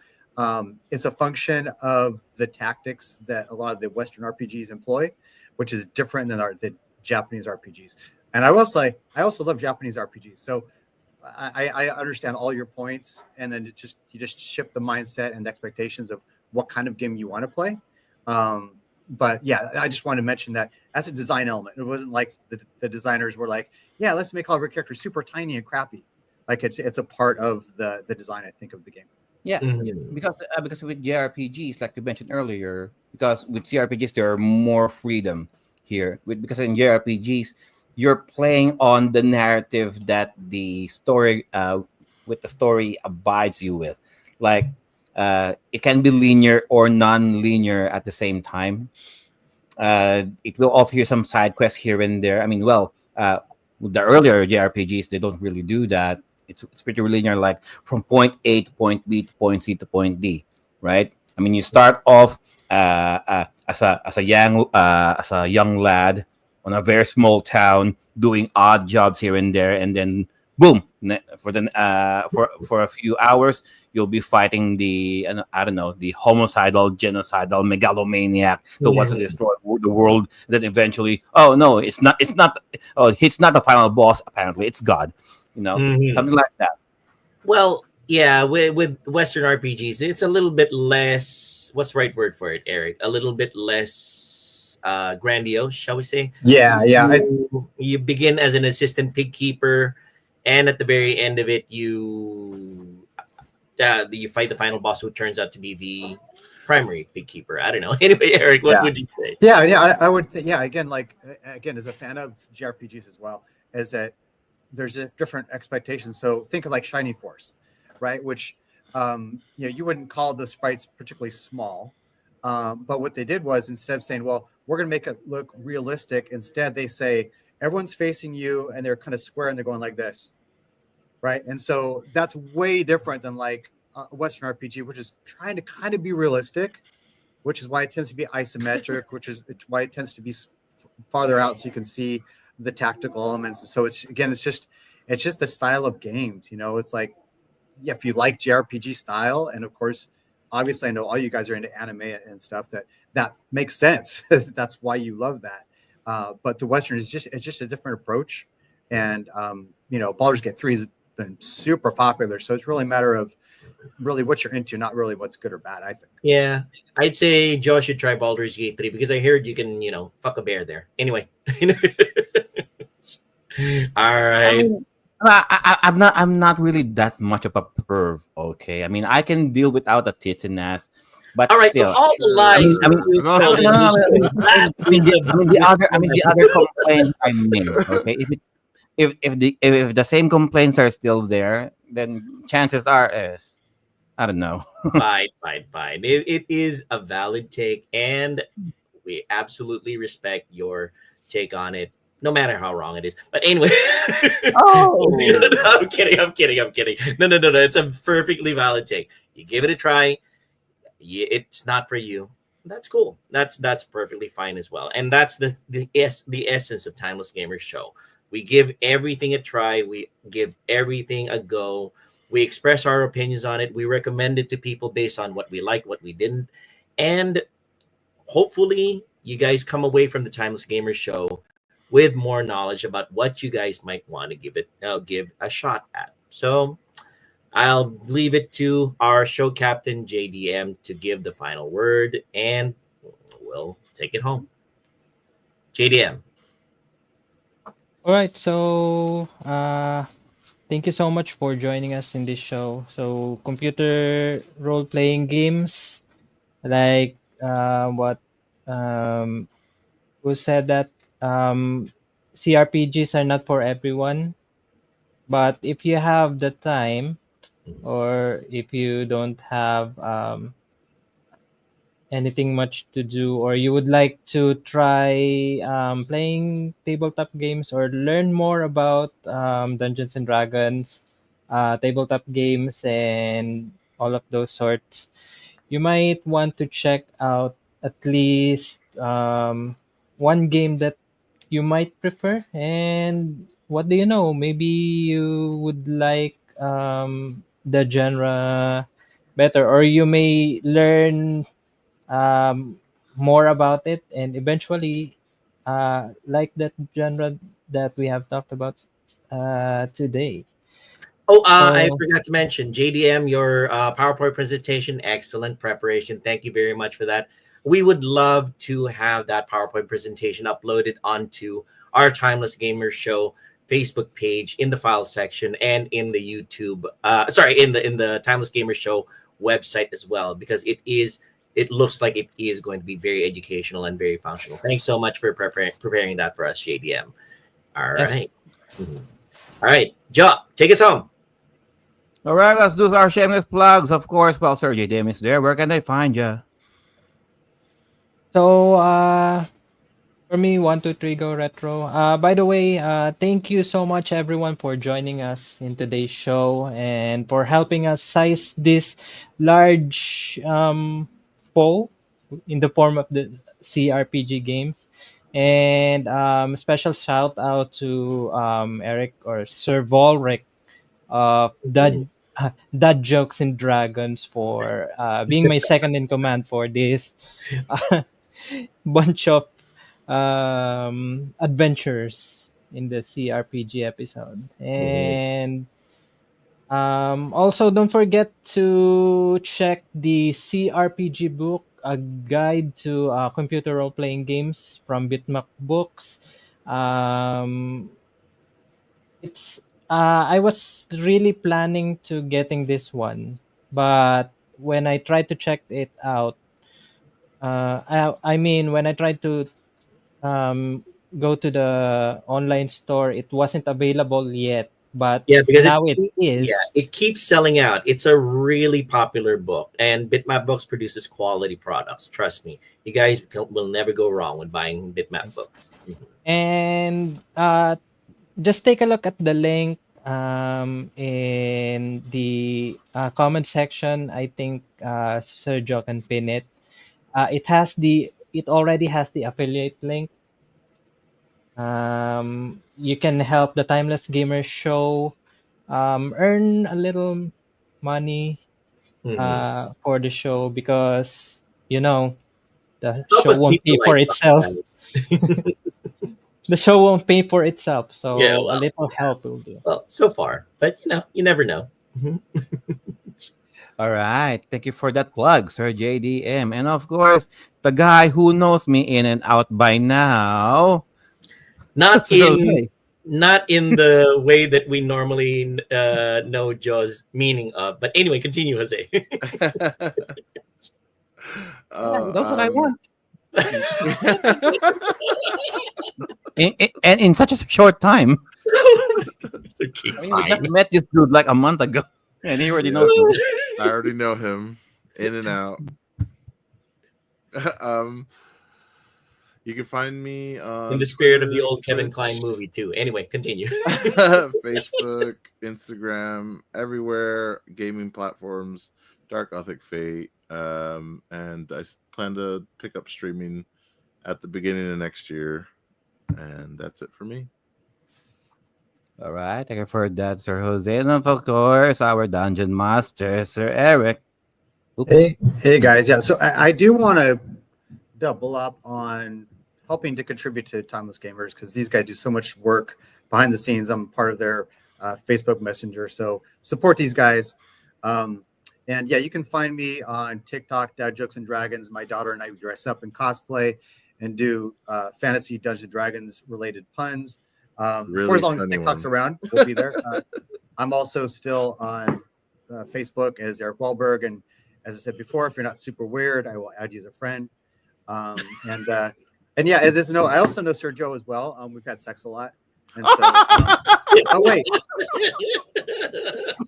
it's a function of the tactics that a lot of the Western RPGs employ, which is different than the Japanese RPGs. And I will say, I also love Japanese RPGs. So I understand all your points, and then you just shift the mindset and expectations of what kind of game you want to play. but yeah, I just wanted to mention that that's a design element. It wasn't like the designers were like, yeah, let's make all of our characters super tiny and crappy. Like it's a part of the design, I think, of the game. Yeah, Mhm. because with JRPGs, like you mentioned earlier, because with CRPGs there are more freedom here. Because in JRPGs, you're playing on the narrative that the story, with the story abides you with. Like, it can be linear or non-linear at the same time. It will offer you some side quests here and there. I mean, well, the earlier JRPGs they don't really do that. It's pretty linear, like from point A to point B to point C to point D, right? I mean, you start off as a young lad on a very small town doing odd jobs here and there, and then boom, for a few hours you'll be fighting the I don't know, the homicidal, genocidal megalomaniac who wants to Mhm. destroy the world. And then eventually, oh no, it's not. Oh, it's not the final boss. Apparently, it's God. Mhm. Something like that. Well, yeah, with Western RPGs, it's a little bit less. What's the right word for it, Eric? A little bit less grandiose, shall we say? Yeah, yeah. You begin as an assistant pig keeper, and at the very end of it, you fight the final boss, who turns out to be the primary pig keeper. I don't know. Anyway, Eric, what Yeah. would you say? Yeah. I would think, yeah, again, like, again, as a fan of JRPGs as well, is that there's a different expectations. So think of like Shining Force, right? Which, you wouldn't call the sprites particularly small. But what they did was, instead of saying, well, we're going to make it look realistic, instead they say, everyone's facing you and they're kind of square and they're going like this, right? And so that's way different than like a Western RPG, which is trying to kind of be realistic, which is why it tends to be isometric, which is why it tends to be farther out so you can see the tactical elements. So it's just the style of games. It's like, yeah, if you like JRPG style, and of course, obviously, I know all you guys are into anime and stuff. That makes sense. That's why you love that. But the Western it's just a different approach, and Baldur's Gate 3 has been super popular. So it's really a matter of really what you're into, not really what's good or bad, I think. Yeah, I'd say Joe should try Baldur's Gate 3 because I heard you can, fuck a bear there. Anyway. All I right. mean, I'm not really that much of a perv. Okay, I mean, I can deal without the tits and ass, but All right. So still, all the lies I mean, you no, tell no, no, no, in this show, that is I mean, the other complaints I made. Okay, if the same complaints are still there, then chances are, I don't know. fine. It is a valid take, and we absolutely respect your take on it, no matter how wrong it is. But anyway, Oh. I'm kidding. No. It's a perfectly valid take. You give it a try. It's not for you. That's cool. That's perfectly fine as well. And that's the essence of Timeless Gamers Show. We give everything a try. We give everything a go. We express our opinions on it. We recommend it to people based on what we like, what we didn't, and hopefully you guys come away from the Timeless Gamers Show with more knowledge about what you guys might want to give a shot at. So I'll leave it to our show captain JDM to give the final word, and we'll take it home. JDM. All right, so thank you so much for joining us in this show. So computer role playing games, like what who said that CRPGs are not for everyone, but if you have the time, or if you don't have anything much to do, or you would like to try playing tabletop games or learn more about Dungeons and Dragons, tabletop games, and all of those sorts, you might want to check out at least one game that you might prefer. And what do you know? Maybe you would like the genre better, or you may learn more about it and eventually like that genre that we have talked about today. Oh, I So, forgot to mention, JDM, your PowerPoint presentation, excellent preparation. Thank you very much for that. we would love to have that PowerPoint presentation uploaded onto our Timeless Gamer Show Facebook page in the file section and in the YouTube, in the Timeless Gamer Show website as well, because it looks like it is going to be very educational and very functional. Thanks so much for preparing that for us, JDM. All Yes. right. Mhm. All right, Joe, take us home. All right, let's do our shameless plugs. Of course, well, Sir JDM is there. Where can they find you? So for me, 123 Go Retro. By the way, thank you so much everyone for joining us in today's show and for helping us size this large foe in the form of the CRPG games. And special shout out to Eric or Sir Volric of Dad Jokes and Dragons for being my second in command for this bunch of adventures in the CRPG episode. And also, don't forget to check the CRPG book, a guide to computer role playing games from BitMap Books. It's I was really planning to getting this one, but when I tried to check it out, I mean, when I tried to um, go to the online store, it wasn't available yet. But Yeah, because now it is. it keeps selling out. It's a really popular book, and Bitmap Books produces quality products. Trust me, you guys will never go wrong when buying Bitmap Books. And just take a look at the link in the comment section. I think Sergio can pin it. It already has the affiliate link. You can help the Timeless Gamer Show earn a little money for the show, because the Help show us won't keep the pay for lights itself. on. The show won't pay for itself, so Yeah, well. a little help will do. Well, so far, but you never know. All right. Thank you for that plug, Sir JDM. And of course, the guy who knows me in and out by now. Not Sir in Jose. not in the way that we normally know Joe's meaning of. But anyway, continue, Jose. That's what I want. And in such a short time. Okay, I mean, we fine. just met this dude like a month ago. And he already knows me. I already know him in and out. You can find me on In the spirit of the Twitter, old Kevin Twitch, Kline movie too. Anyway, continue. Facebook, Instagram, everywhere, gaming platforms, Dark Gothic Fate, and I plan to pick up streaming at the beginning of next year, and that's it for me. All right. Thank you for that, Sir Jose. And of course, our dungeon master, Sir Eric. Oops. Hey guys. Yeah. So I do want to double up on helping to contribute to Timeless Gamers, because these guys do so much work behind the scenes. I'm part of their Facebook Messenger, so support these guys. And yeah, you can find me on TikTok, Dad Jokes and Dragons. My daughter and I dress up in cosplay and do fantasy Dungeons and Dragons related puns. Really for as long as funny TikTok's ones. around, we'll be there. I'm also still on Facebook as Eric Wahlberg, and as I said before, if you're not super weird, I will add you as a friend. And yeah, it is I also know Sir Joe as well. We've had sex a lot. And so, oh wait,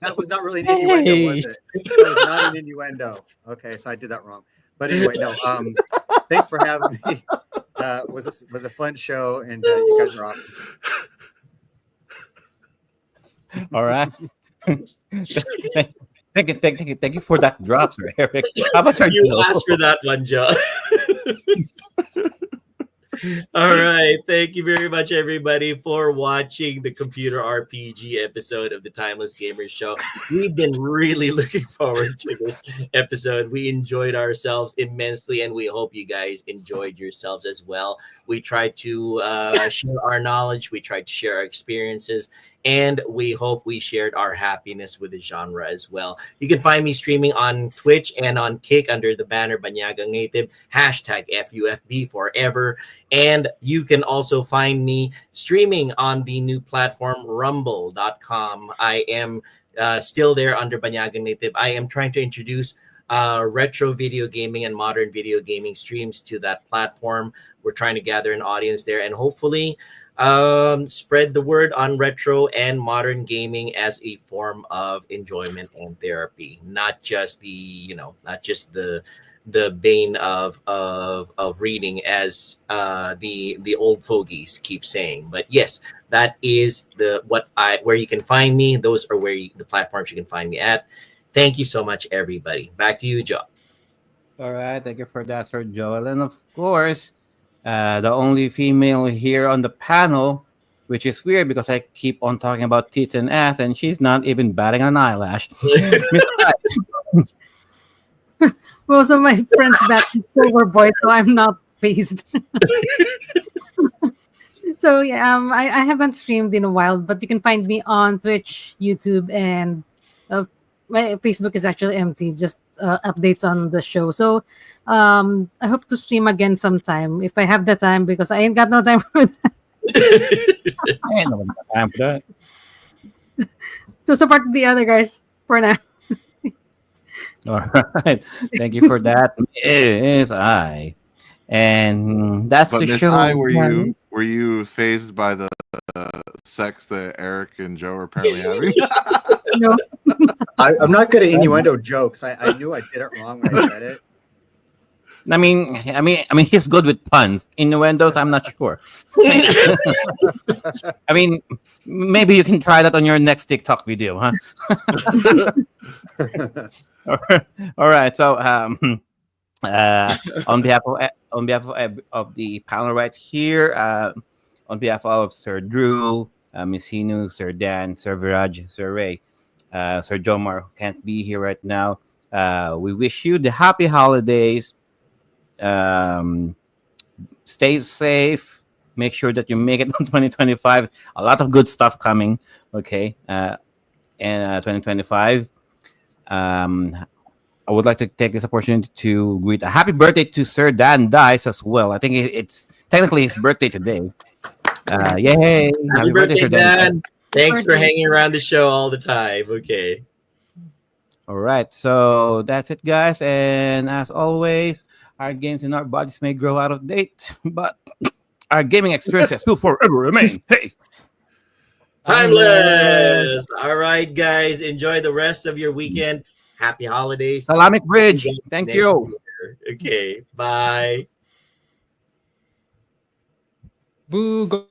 that was not really an innuendo, was it? That was not an innuendo. Okay, so I did that wrong. But anyway, no. Thanks for having me. Was a fun show, and you guys are awesome. All right. Thank you for that drop, Sir Eric. How about Sir You Joe? asked for that one, Joe. All right. Thank you very much, everybody, for watching the computer RPG episode of the Timeless Gamers Show. We've been really looking forward to this episode. We enjoyed ourselves immensely, and we hope you guys enjoyed yourselves as well. We tried to share our knowledge. We tried to share our experiences. and we hope we shared our happiness with the genre as well. You can find me streaming on Twitch and on Kick under the banner Banyagang Native, hashtag FUFB forever. And you can also find me streaming on the new platform rumble.com. I am still there under Banyagang Native. I am trying to introduce retro video gaming and modern video gaming streams to that platform. We're trying to gather an audience there and hopefully spread the word on retro and modern gaming as a form of enjoyment and therapy, not just the bane of reading, as the old fogies keep saying. But yes, that is where you can find me. Those are the platforms you can find me at. Thank you so much, everybody. Back to you, Joe. All right, thank you for that, Sir Joel. And of course, the only female here on the panel, which is weird because I keep on talking about tits and ass, and she's not even batting an eyelash. Miss Ai. Most of my friends back were boys, so I'm not phased. So yeah, I haven't streamed in a while, but you can find me on Twitch, YouTube, and my Facebook is actually empty, just updates on the show. So I hope to stream again sometime if I have the time, because I ain't got no time for that. I ain't no time for that. So support the other guys for now. All right, thank you for that, Miss I. And that's But the Miss show. I, were you phased by the sex that Eric and Joe are apparently having? No. I'm not good at innuendo jokes. I knew I did it wrong when I said it. I mean, he's good with puns. Innuendos, I'm not sure. I mean, maybe you can try that on your next TikTok video, huh? All right. So, on behalf of the panel right here, on behalf of Sir Drew, Miss Hinu, Sir Dan, Sir Viraj, Sir Ray, Sir Jomar, who can't be here right now, we wish you the happy holidays. Stay safe. Make sure that you make it on 2025. A lot of good stuff coming. Okay, and 2025. I would like to take this opportunity to greet a happy birthday to Sir Dan Dice as well. I think it's technically his birthday today. Yay! Happy birthday, Sir Dan. Thanks for Birthday. hanging around the show all the time. Okay. All right, so that's it, guys. And as always, our games and our bodies may grow out of date, but our gaming experiences will forever remain. Hey, Timeless. All right, guys. Enjoy the rest of your weekend. Happy holidays. Salamic Bridge. Thank Next you. year. Okay. Bye. Boo. Go.